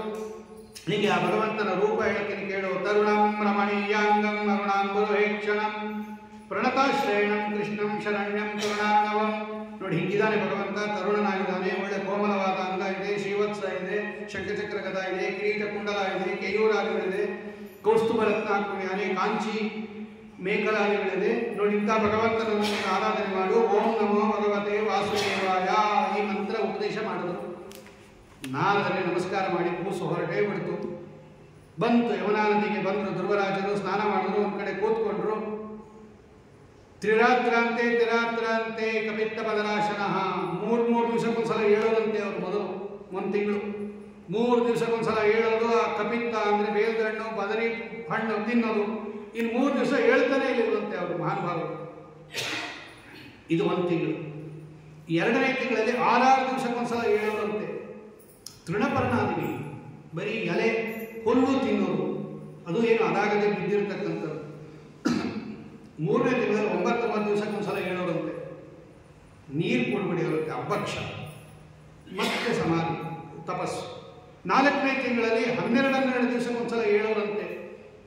ಹೀಗೆ ಆ ಭಗವಂತನ ರೂಪ ಹೇಳ್ತೀನಿ ಕೇಳು. ತರುಣಂ ರಮಣೀಯಾಂಗಂ ಅರುಣಾಂಬುರುಹೇಕ್ಷಣಂ ಪ್ರಣತಾಶ್ರಯಣಂ ಕೃಷ್ಣಂ ಶರಣ್ಯಂ ಕರುಣಾನವಂ. ನೋಡಿ, ಹಿಂಗಿದ್ದಾನೆ ಭಗವಂತ, ತರುಣನಾಗಿದ್ದಾನೆ, ಒಳ್ಳೆ ಕೋಮಲವಾದ ಅಂಗ ಇದೆ, ಶ್ರೀವತ್ಸ ಇದೆ, ಶಂಖಚಕ್ರ ಗದ ಇದೆ, ಕಿರೀಟ ಕುಂಡಲ ಇದೆ, ಕೇಯೂರಾದಿಗಳಿದೆ, ಕೌಸ್ತುಭ ರತ್ನ ಹಾಕೊಂಡಿದ್ದಾನೆ, ಕಾಂಚಿ ಮೇಖಲಾದಿಗಳಿದೆ. ನೋಡಿ, ಇಂಥ ಭಗವಂತನನ್ನು ಆರಾಧನೆ ಮಾಡು. ಓಂ ನಮೋ ಭಗವತೆ ವಾಸುದೇವಾಯ ಈ ಮಂತ್ರ ಉಪದೇಶ ಮಾಡಿದ್ರು. ನಾರದರಿಗೆ ನಮಸ್ಕಾರ ಮಾಡಿ ಕೂಸು ಹೊರಟೇ ಬಿಡ್ತು. ಬಂತು, ಯಮುನಾ ನದಿಗೆ ಬಂದರು ಧ್ರುವರಾಜರು, ಸ್ನಾನ ಮಾಡಿದ್ರು, ಒಂದು ಕಡೆ ಕೂತ್ಕೊಂಡ್ರು. ತ್ರಿರಾತ್ರಾಂತೆ ತಿರಾತ್ರಾಂತೆ ಕಪಿತ್ತ ಪದರಾಶನ. 3 ದಿವಸಕ್ಕೊಂದ್ಸಲ ಹೇಳೋದಂತೆ ಅವರು. ಮೊದಲು 1 ತಿಂಗಳು 3 ದಿವಸಕ್ಕೊಂದ್ಸಲ ಹೇಳೋದು. ಆ ಕಪಿತ್ತ ಅಂದರೆ ಬೇಲ್ದಣ್ಣು ಬದರಿ ಹಣ್ಣು ತಿನ್ನೋದು. ಇನ್ನು 3 ದಿವಸ ಹೇಳ್ತಾನೆ ಇಲ್ಲಿರುವಂತೆ ಅವರು ಮಹಾನುಭಾವರು. ಇದು 1 ತಿಂಗಳು. 2ನೇ ತಿಂಗಳಲ್ಲಿ 6 ದಿವಸಕ್ಕೊಂದ್ಸಲ ಹೇಳೋದಂತೆ. ತೃಣಪರ್ಣಾದಿವಿ, ಬರೀ ಎಲೆ ಹುಲ್ಲು ತಿನ್ನೋದು, ಅದು ಏನು ಅದಾಗದೆ ಬಿದ್ದಿರತಕ್ಕಂಥದ್ದು. 3ನೇ ತಿಂಗಳಲ್ಲಿ 9 ದಿವಸಕ್ಕೊಂದ್ಸಲ ಹೇಳೋರಂತೆ. ನೀರು ಕೊಡ್ಬಿಡಿ ಅವರಿಗೆ, ಅಭಕ್ಷ ಮತ್ತೆ ಸಮಾಧಿ ತಪಸ್ಸು. 4ನೇ ತಿಂಗಳಲ್ಲಿ 12 ದಿವಸಕ್ಕೊಂದ್ಸಲ ಹೇಳೋರಂತೆ.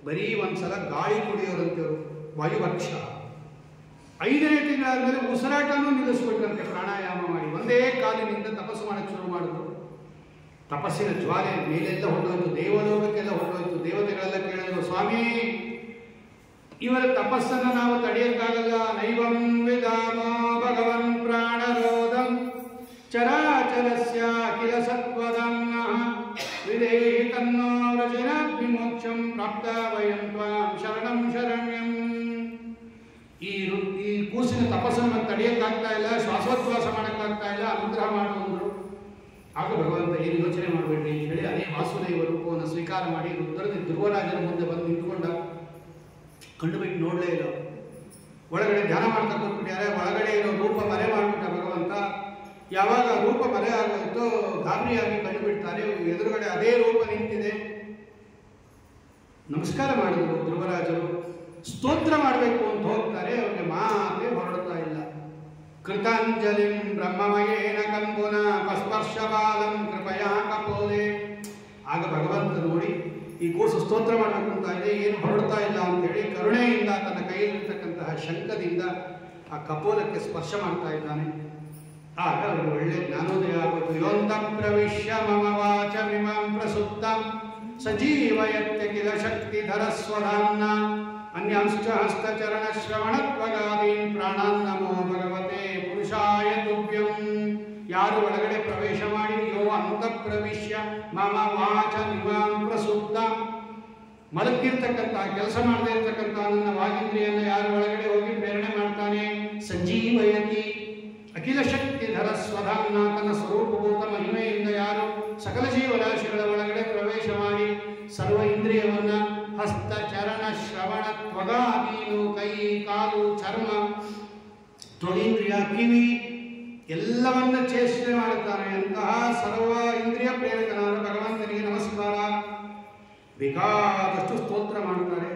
ಬರೀ ಒಂದ್ಸಲ ಗಾಳಿ ಕುಡಿಯೋರಂತೆ ಅವರು, ವಾಯುಭಕ್ಷ. 5ನೇ ತಿಂಗಳಾದ್ಮೇಲೆ ಉಸಿರಾಟನೂ ನಿಲ್ಲಿಸ್ಬಿಟ್ರಂತೆ ಪ್ರಾಣಾಯಾಮ ಮಾಡಿ. ಒಂದೇ ಕಾಲಿನಿಂದ ತಪಸ್ಸು ಮಾಡಕ್ಕೆ ಶುರು ಮಾಡಿದ್ರು. ತಪಸ್ಸಿನ ಜ್ವಾಲೆ ಮೇಲೆಲ್ಲ ಹೊರಟೋಯ್ತು, ದೇವಲೋಕಕ್ಕೆಲ್ಲ ಹೊರಟೋಯ್ತು. ದೇವತೆಗಳೆಲ್ಲ ಕೇಳಿದ್ರು, ಸ್ವಾಮಿ ಇವರ ತಪಸ್ಸನ್ನು ನಾವು ತಡೆಯಕ್ಕಾಗಲ್ಲ. ನೈವಂ ವಿಧಾಮ ಭಗವನ್ ಪ್ರಾಣರೋಧಂ ಚರಾಚರಸ್ಯ ಅಖಿಲ ಸತ್ವದಂ ವಿದೇಹಿ ತನ್ನೋ ವ್ರಜನಾಗ್ನಿ ಮೋಕ್ಷಂ ಪ್ರಾಪ್ತ ವಯಂ ತ್ವಾಂ ಶರಣಂ ಶರಣ್ಯಂ. ಈ ಕೂಸಿನ ತಪಸ್ಸನ್ನು ತಡೆಯಕ್ಕಾಗ್ತಾ ಇಲ್ಲ, ಶ್ವಾಸೋಚ್ಛ್ವಾಸ ಮಾಡೋಕ್ಕಾಗ್ತಾ ಇಲ್ಲ, ಅನುಗ್ರಹ ಮಾಡುವಂದ್ರು. ಆಗ ಭಗವಂತ ಏನು ಯೋಚನೆ ಮಾಡಬೇಡ್ರಿ ಅಂತ ಹೇಳಿ ಅದೇ ವಾಸುದೇವ ರೂಪವನ್ನು ಸ್ವೀಕಾರ ಮಾಡಿ ಧ್ರುವರಾಜನ ಮುಂದೆ ಬಂದು ನಿಂತ್ಕೊಂಡ. ಕಂಡುಬಿಟ್ಟು ನೋಡಲೇ ಇಲ್ಲ. ಒಳಗಡೆ ಧ್ಯಾನ ಮಾಡ್ತಾ ಕೂತ್ಬಿಟ್ಟಾರೆ. ಒಳಗಡೆ ಇರೋ ರೂಪ ಮರೆ ಮಾಡಿಬಿಟ್ಟ ಭಗವಂತ. ಯಾವಾಗ ರೂಪ ಮರೆ ಆಗೋಯ್ತೋ ಗಾಬರಿಯಾಗಿ ಕಂಡುಬಿಡ್ತಾರೆ. ಎದುರುಗಡೆ ಅದೇ ರೂಪ ನಿಂತಿದೆ. ನಮಸ್ಕಾರ ಮಾಡಿದ್ರು ಧ್ರುವರಾಜರು. ಸ್ತೋತ್ರ ಮಾಡಬೇಕು ಅಂತ ಹೋಗ್ತಾರೆ, ಅವ್ರಿಗೆ ಮಾತೇ ಹೊರಡ್ತಾ ಇಲ್ಲ. ಕೃತಾಂಜಲಿಂ ಬ್ರಹ್ಮಮಯೇನ ಕಂಬುನ ಪಸ್ಪರ್ಶ ಬಾಲಂ ಕೃಪಯಾ ಕಪೋಲೆ. ಆಗ ಭಗವಂತ ನೋಡಿ ಈ ಕೂಸು ಸ್ತೋತ್ರ ಮಾಡಬೇಕು ಅಂತ ಇದೆ, ಏನು ಹೊರಡ್ತಾ ಇಲ್ಲ ಅಂತೇಳಿ ಕರುಣೆಯಿಂದ ತನ್ನ ಕೈಯಲ್ಲಿರ್ತಕ್ಕಂತಹ ಶಂಖದಿಂದ ಆ ಕಪೋಲಕ್ಕೆ ಸ್ಪರ್ಶ ಮಾಡ್ತಾ ಇದ್ದಾನೆ. ಆಗ ಅವರು ಒಳ್ಳೆ ಜ್ಞಾನೋದಯ ಆಗೋದು. ಯೋಂತ ಪ್ರವಿಶ್ಯ ಮಮ ವಾಚಮಿಮಾಂ ಪ್ರಸುಪ್ತಾಂ ಸಜೀವಯತ್ಯ ಕಿಲ ಶಕ್ತಿಧರ ಸ್ವಧಾಮ್ನ ಅನ್ಯಾಂಶ್ಚ ಹಸ್ತಚರಣ ಶ್ರವಣತ್ವಗಾದೀನ್ ಪ್ರಾಣಾನ್ ನಮೋ ಭಗವತೆ ಪುರುಷಾಯ ತುಭ್ಯಂ. ಯಾರು ಒಳಗಡೆ ಪ್ರವೇಶ ಮಾಡಿ ಯೋ ಅಂತ ಪ್ರವಿಶ್ಯ ಮಮ ವಾಚಮಿಮಾಂ ಪ್ರಸುಪ್ತಾಂ, ಮಲಗಿರ್ತಕ್ಕಂಥ ಕೆಲಸ ಮಾಡದೇ ಇರ್ತಕ್ಕಂಥ ನನ್ನ ವಾಗೀಂದ್ರಿಯನ್ನ ಯಾರು ಒಳಗಡೆ ಹೋಗಿ ಪ್ರೇರಣೆ ಮಾಡ್ತಾನೆ, ಸಂಜೀವಯತಿ ಅಖಿಲ ಶಕ್ತಿಧರ ಸ್ವಧಾಮ್ನ, ತನ್ನ ಸ್ವರೂಪಭೂತ ಮಹಿಮೆಯಿಂದ ಯಾರು ಸಕಲ ಜೀವರಾಶಿಗಳ ಒಳಗಡೆ ಪ್ರವೇಶ ಮಾಡಿ ಸರ್ವ ಇಂದ್ರಿಯವನ್ನ ಹಸ್ತ ಚರಣ ಶ್ರವಣ ತ್ವಗಾದೀನು, ಕೈ ಕಾಲು ಚರ್ಮ ತ್ವಗೇಂದ್ರಿಯ ಕಿವಿ ಎಲ್ಲವನ್ನ ಚೇಷ್ಟೆ ಮಾಡುತ್ತಾನೆ. ಅಂತಹ ಸರ್ವ ಇಂದ್ರಿಯ ಪ್ರೇರಕನಾದ ಭಗವಂತನಿಗೆ ನಮಸ್ಕಾರ. ಬೇಕಾದಷ್ಟು ಸ್ತೋತ್ರ ಮಾಡುತ್ತಾರೆ.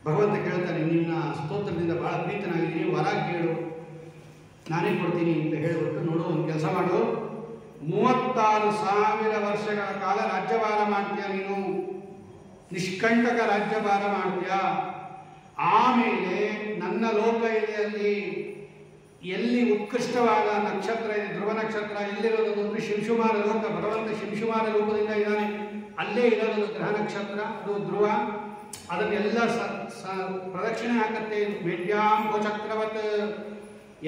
ಭಗವಂತ ಕೇಳ್ತಾನೆ, ನಿನ್ನ ಸ್ತೋತ್ರದಿಂದ ಬಹಳ ಪ್ರೀತನಾಗಿದ್ದೀನಿ, ವರ ಕೇಳು ನಾನೇ ಕೊಡ್ತೀನಿ ಅಂತ ಹೇಳಿಬಿಟ್ಟು, ನೋಡು ಒಂದು ಕೆಲಸ ಮಾಡು, 36,000 ವರ್ಷಗಳ ಕಾಲ ರಾಜ್ಯಭಾರ ಮಾಡ್ತೀಯ, ನೀನು ನಿಷ್ಕಂಟಕ ರಾಜ್ಯಭಾರ ಮಾಡ್ತೀಯ. ಆಮೇಲೆ ನನ್ನ ಲೋಕ ಇದೆ, ಅಲ್ಲಿ ಎಲ್ಲಿ ಉತ್ಕೃಷ್ಟವಾದ ನಕ್ಷತ್ರ ಇದೆ, ಧ್ರುವ ನಕ್ಷತ್ರ ಎಲ್ಲಿರೋದು ಅಂದರೆ ಶಿಂಶುಮಾರ ಲೋಕ. ಭಗವಂತ ಶಿಂಶುಮಾರ ರೂಪದಿಂದ ಇದ್ದಾನೆ, ಅಲ್ಲೇ ಇರೋದು ಗ್ರಹ ನಕ್ಷತ್ರ, ಅದು ಧ್ರುವ. ಅದನ್ನೆಲ್ಲ ಪ್ರದಕ್ಷಿಣೆ ಹಾಕತ್ತೆ. ಮೇಢ್ಯಾಂಬೋ ಚಕ್ರವತ್,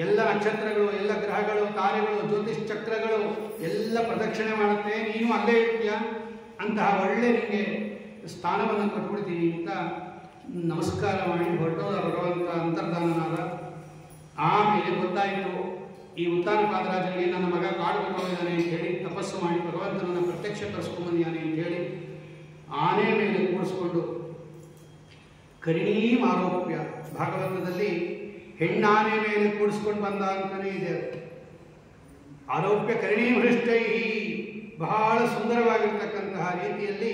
ಎಲ್ಲ ನಕ್ಷತ್ರಗಳು, ಎಲ್ಲ ಗ್ರಹಗಳು, ತಾರೆಗಳು, ಜ್ಯೋತಿಷ್ ಚಕ್ರಗಳು ಎಲ್ಲ ಪ್ರದಕ್ಷಿಣೆ ಮಾಡುತ್ತೆ. ನೀನು ಅಲ್ಲೇ ಇರ್ತೀಯ, ಅಂತಹ ಒಳ್ಳೆ ನಿಮಗೆ ಸ್ಥಾನವನ್ನು ಕೊಟ್ಬಿಡ್ತೀನಿ ಅಂತ ನಮಸ್ಕಾರ ಮಾಡಿ ಹೊರಟೋದ ಭಗವಂತ ಅಂತರ್ಧಾನನಾದ. ಆಮೇಲೆ ಗೊತ್ತಾಯಿತು, ಈ ಉತ್ತಾನಪಾದರಾಜನಿಗೆ ನನ್ನ ಮಗ ಕಾಡು ಬಂದಿದ್ದಾನೆ ಅಂತ ಹೇಳಿ ತಪಸ್ಸು ಮಾಡಿ ಭಗವಂತನನ್ನು ಪ್ರತ್ಯಕ್ಷ ತರಿಸ್ಕೊಂಡ್ಬಂದಿದ್ದಾನೆ ಅಂತ ಹೇಳಿ ಆನೆ ಮೇಲೆ ಕೂಡಿಸ್ಕೊಂಡು ಕರಿಣೀಂ ಆರೋಪ್ಯ, ಭಾಗವತದಲ್ಲಿ ಹೆಣ್ಣಾನೆ ಮೇಲೆ ಕೂಡಿಸ್ಕೊಂಡು ಬಂದ ಅಂತಲೇ ಇದೆ. ಆರೋಪ್ಯ ಕರಿಣೀಂ ಹೃಷ್ಟೈ, ಬಹಳ ಸುಂದರವಾಗಿರ್ತಕ್ಕಂತಹ ರೀತಿಯಲ್ಲಿ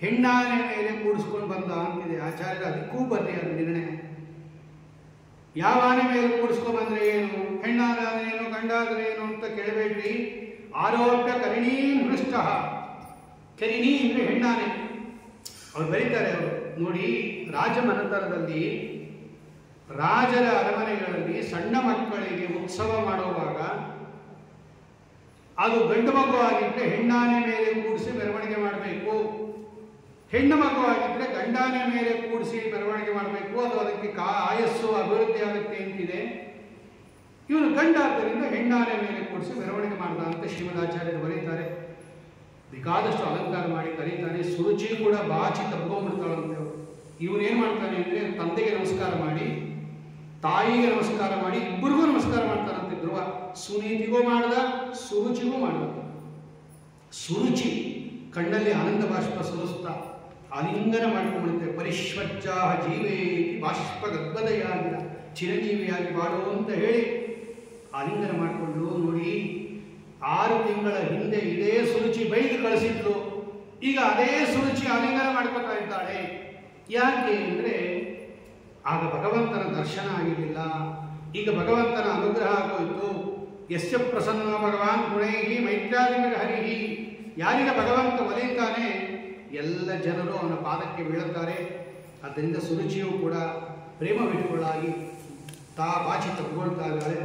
ಹೆಣ್ಣಾನೆ ಮೇಲೆ ಕೂಡಿಸ್ಕೊಂಡು ಬಂದ ಅಂತಿದೆ. ಆಚಾರ್ಯರು ಅದಕ್ಕೂ ಬರ್ರಿ ಅದು ನಿರ್ಣಯ. ಯಾವ ಆನೆ ಮೇಲೆ ಕೂಡಿಸ್ಕೊಂಡು ಬಂದ್ರೆ ಏನು, ಹೆಣ್ಣಾದ್ರೆ ಏನು, ಗಂಡಾದ್ರೆ ಏನು ಅಂತ ಕೇಳಬೇಡ್ರಿ. ಆರೋಪ್ಯ ಕರಿಣೀಂ ಹೃಷ್ಟ, ಕರಿಣಿ ಅಂದರೆ ಹೆಣ್ಣಾನೆ. ಅವ್ರು ಬರೀತಾರೆ, ಅವರು ನೋಡಿ, ರಾಜಮನೆತನದಲ್ಲಿ ರಾಜರ ಅರಮನೆಗಳಲ್ಲಿ ಸಣ್ಣ ಮಕ್ಕಳಿಗೆ ಉತ್ಸವ ಮಾಡುವಾಗ ಅದು ಗಂಡು ಮಗು ಆಗಿದ್ರೆ ಹೆಣ್ಣಾನೆ ಮೇಲೆ ಕೂಡಿಸಿ ಮೆರವಣಿಗೆ ಮಾಡಬೇಕು, ಹೆಣ್ಣು ಮಗು ಆಗಿದ್ರೆ ಗಂಡಾನೆ ಮೇಲೆ ಕೂಡಿಸಿ ಮೆರವಣಿಗೆ ಮಾಡಬೇಕು. ಅದು ಅದಕ್ಕೆ ಆಯಸ್ಸು ಅಭಿವೃದ್ಧಿ ಆಗುತ್ತೆ ಅಂತಿದೆ. ಇವನು ಗಂಡಾದ್ದರಿಂದ ಹೆಣ್ಣಾನೆ ಮೇಲೆ ಕೂಡಿಸಿ ಮೆರವಣಿಗೆ ಮಾಡ್ದ ಅಂತ ಶ್ರೀಮದಾಚಾರ್ಯರು ಬರೀತಾರೆ. ಬೇಕಾದಷ್ಟು ಅಲಂಕಾರ ಮಾಡಿ ಕರೀತಾನೆ. ಸುರುಚಿ ಕೂಡ ಬಾಚಿ ತಬ್ಕೊಂಡ್ಬಿಡ್ತಾಳಂತೆ. ಇವನೇನು ಮಾಡ್ತಾನೆ ಅಂದರೆ ತಂದೆಗೆ ನಮಸ್ಕಾರ ಮಾಡಿ, ತಾಯಿಗೆ ನಮಸ್ಕಾರ ಮಾಡಿ, ಇಬ್ಬರಿಗೂ ನಮಸ್ಕಾರ ಮಾಡ್ತಾರಂತೆ ಧ್ರುವ. ಸುನೀತಿಗೂ ಮಾಡ್ದ, ಸುರುಚಿಗೂ ಮಾಡ್ದ. ಸುರುಚಿ ಕಣ್ಣಲ್ಲಿ ಆನಂದ ಬಾಷ್ಪ ಸುರಿಸ್ತಾ ಆಲಿಂಗನ ಮಾಡಿಕೊಂಡ್ಬಿಡುತ್ತೆ. ಪರಿಶ್ವಚ್ಚ ಜೀವೇ ಬಾಷ್ಪ ಗದ್ಗದೆಯಾಗಿಲ್ಲ, ಚಿರಂಜೀವಿಯಾಗಿ ಬಾಳು ಅಂತ ಹೇಳಿ ಆಲಿಂಗನ ಮಾಡಿಕೊಂಡು, ನೋಡಿ 6 ತಿಂಗಳ ಹಿಂದೆ ಇದೇ ಸುರುಚಿ ಬೈದು ಕಳಿಸಿದ್ಲು, ಈಗ ಅದೇ ಸುರುಚಿ ಆಲಿಂಗನ ಮಾಡ್ಕೊತಾ ಇದ್ದಾಳೆ. ಯಾಕೆ ಅಂದರೆ ಆಗ ಭಗವಂತನ ದರ್ಶನ ಆಗಿರಲಿಲ್ಲ, ಈಗ ಭಗವಂತನ ಅನುಗ್ರಹ ಆಗೋಯಿತು. ಯಸ್ಯ ಪ್ರಸನ್ನ ಭಗವಾನ್ ಗುಣೈಹಿ ಮೈತ್ರಾದಿಮಿರ ಹರಿಹಿ, ಯಾರಿಗೆ ಭಗವಂತ ಒಲಿಯುತ್ತಾನೆ ಎಲ್ಲ ಜನರು ಅವನ ಪಾದಕ್ಕೆ ಬೀಳುತ್ತಾರೆ. ಆದ್ದರಿಂದ ಸುರುಚಿಯೂ ಕೂಡ ಪ್ರೇಮ ವಿಟುಗಳಾಗಿ ಬಾಚಿ ತಗೊಳ್ತಾ ಇದ್ದಾಳೆ.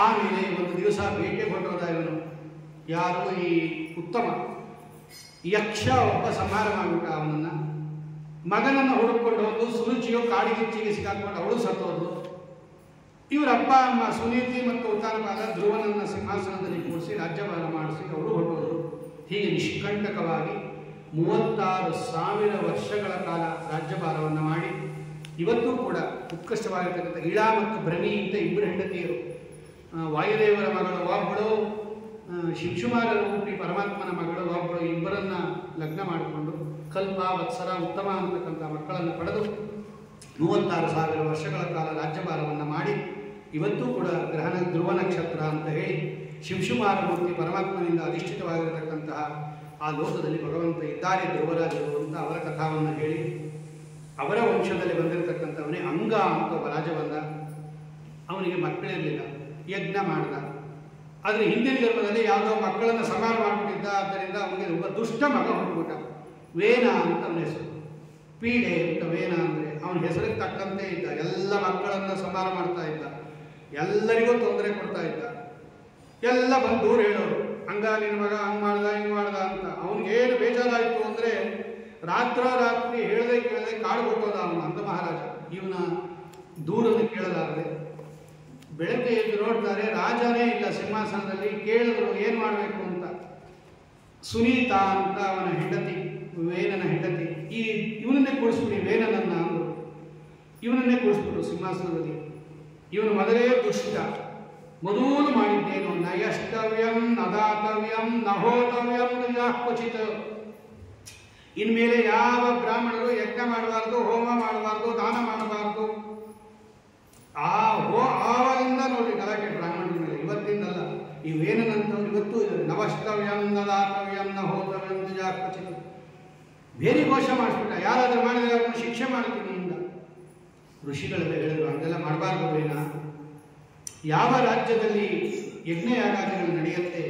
ಆಮೇಲೆ ಒಂದು ದಿವಸ ಬೇಟೆ ಹೊರಟೋದ ಇವನು, ಯಾರು ಈ ಉತ್ತಮ ಯಕ್ಷ ಒಬ್ಬ ಸಂಹಾರ ಮಾಡಿಬಿಟ್ಟ ಅವನನ್ನು. ಮಗನನ್ನು ಹುಡುಕೊಂಡು ಹೋದು, ಸುರುಚಿಯು ಕಾಡಿಗಿಚ್ಚಿಗೆ ಸಿಕ್ಕಾಕೊಂಡು ಅವಳು ಸತ್ತೋದು. ಇವರ ಅಪ್ಪ ಅಮ್ಮ ಸುನೀತಿ ಮತ್ತು ಉತ್ತಾನಪಾದ ಧ್ರುವನನ್ನ ಸಿಂಹಾಸನದಲ್ಲಿ ಕೂರಿಸಿ ರಾಜ್ಯಭಾರ ಮಾಡಿಸಿ ಅವರು ಹೊರಟೋದು. ಹೀಗೆ ನಿಷ್ಕಂಟಕವಾಗಿ 36,000 ವರ್ಷಗಳ ಕಾಲ ರಾಜ್ಯಭಾರವನ್ನು ಮಾಡಿ ಇವತ್ತೂ ಕೂಡ ಉತ್ಕೃಷ್ಟವಾಗಿರ್ತಕ್ಕಂಥ ಇಳಾ ಮತ್ತು ಭ್ರಮಿ ಅಂತ ಇಬ್ಬರು ಹೆಂಡತಿಯರು, ವಾಯುದೇವರ ಮಗಳು ಒಬ್ಬಳು, ಶಿಂಶುಮಾರ ರೂಪಿ ಪರಮಾತ್ಮನ ಮಗಳು ಒಬ್ಬಳು, ಇಬ್ಬರನ್ನ ಲಗ್ನ ಮಾಡಿಕೊಂಡು ಕಲ್ಪ ವತ್ಸರ ಉತ್ತಮ ಅಂತಕ್ಕಂಥ ಮಕ್ಕಳನ್ನು ಪಡೆದು 36,000 ವರ್ಷಗಳ ಕಾಲ ರಾಜ್ಯಭಾರವನ್ನು ಮಾಡಿ ಇವತ್ತೂ ಕೂಡ ಧ್ರುವ ನಕ್ಷತ್ರ ಅಂತ ಹೇಳಿ ಶಿಂಶುಮಾರ ಮೂರ್ತಿ ಪರಮಾತ್ಮನಿಂದ ಅಧಿಷ್ಠಿತವಾಗಿರತಕ್ಕಂತಹ ಆ ಲೋಕದಲ್ಲಿ ಭಗವಂತ ಇದ್ದಾರೆ ಧ್ರುವರಾಜರು ಅಂತ ಅವರ ಕಥಾವನ್ನು ಹೇಳಿ, ಅವರ ವಂಶದಲ್ಲಿ ಬಂದಿರತಕ್ಕಂಥವನೇ ಅಂಗ ಅಂತ ಒಬ್ಬ ರಾಜ ಬಂದ. ಅವನಿಗೆ ಮಕ್ಕಳಿರಲಿಲ್ಲ, ಯಜ್ಞ ಮಾಡಿದ. ಆದರೆ ಹಿಂದಿನ ಜನ್ಮದಲ್ಲಿ ಯಾವುದೋ ಮಕ್ಕಳನ್ನು ಸಂಹಾರ ಮಾಡಿಬಿಟ್ಟಿದ್ದ. ಆದ್ದರಿಂದ ಅವನಿಗೆ ಒಬ್ಬ ದುಷ್ಟ ಮಗ ಹುಟ್ಟುಬಿಟ್ಟ. ವೇನ ಅಂತ ಅವನ ಹೆಸರು, ಪೀಡೆ ಅಂತ ವೇನ ಅಂದರೆ ಅವನ ಹೆಸರಿಗೆ ತಕ್ಕಂತೆ ಇದ್ದ. ಎಲ್ಲ ಮಕ್ಕಳನ್ನು ಸಂಹಾರ ಮಾಡ್ತಾ ಇದ್ದ, ಎಲ್ಲರಿಗೂ ತೊಂದರೆ ಕೊಡ್ತಾ ಇದ್ದ. ಎಲ್ಲ ಬಂದು ದೂರ ಹೇಳೋರು, ಹಂಗ ನಿನ್ನ ಮಗ ಹಂಗೆ ಮಾಡ್ದ ಹಿಂಗೆ ಮಾಡ್ದ ಅಂತ. ಅವನಿಗೇನು ಬೇಜಾರಾಯಿತು ಅಂದರೆ ರಾತ್ರಿ ಹೇಳದೆ ಕೇಳದೆ ಕಾಡು ಕೊಟ್ಟೋದ ಅವನು ಅಂದ ಮಹಾರಾಜ. ಇವನ ದೂರನ್ನು ಕೇಳಲಾರದೆ ಬೆಳಗ್ಗೆ ಎದ್ದು ನೋಡ್ತಾರೆ, ರಾಜನೇ ಇಲ್ಲ ಸಿಂಹಾಸನದಲ್ಲಿ. ಕೇಳಿದ್ರು ಏನು ಮಾಡಬೇಕು ಅಂತ. ಸುನೀತಾ ಅಂತ ಅವನ ಹೆಂಡತಿ, ವೇನನ ಹೆಂಡತಿ, ಇವನನ್ನೇ ಕೂಡಿಸ್ಬಿಡಿ ವೇನನನ್ನ ಅಂದರು. ಇವನನ್ನೇ ಕೂಡಿಸ್ಬಿಟ್ರು ಸಿಂಹಾಸನದಲ್ಲಿ. ಇವನು ಮೊದಲೇ ದುಷ್ಟ, ಮೊದಲು ಮಾಡಿದ್ದೇನು ನಯಷ್ಟವ್ಯಂ ನದಾತವ್ಯಂ ನಹೋತವ್ಯಂ ಕ್ವಚಿತ್. ಇನ್ಮೇಲೆ ಯಾವ ಬ್ರಾಹ್ಮಣರು ಯಜ್ಞ ಮಾಡಬಾರ್ದು, ಹೋಮ ಮಾಡಬಾರ್ದು, ದಾನ ಮಾಡಬಾರ್ದು. ಆವಾಗಿಂದ ನೋಡಿ ಗಲಾಟೆ ಬ್ರಾಹ್ಮಣರ ಮೇಲೆ, ಇವತ್ತಿಂದಲ್ಲ. ಇವೇನಂತವ್ರು ಇವತ್ತು ನವಷ್ಟವ್ಯಂ ನದಾತವ್ಯಂ ನಹೋತವ್ಯಂ ಕ್ವಚಿತ್ ಬೇರೆ ಘೋಷ ಮಾಡಿಸ್ಬಿಟ್ಟ. ಯಾರಾದರೂ ಮಾಡಿದ್ರೆ ಅವ್ರನ್ನ ಶಿಕ್ಷೆ ಮಾಡ್ತೀನಿ ಇಂದ. ಋಷಿಗಳೆಲ್ಲ ಹೇಳಿದ್ರು ಹಂಗೆಲ್ಲ ಮಾಡಬಾರ್ದು ಬೇನ. ಯಾವ ರಾಜ್ಯದಲ್ಲಿ ಯಜ್ಞಯಾಗಾದಿಗಳು ನಡೆಯುತ್ತೆ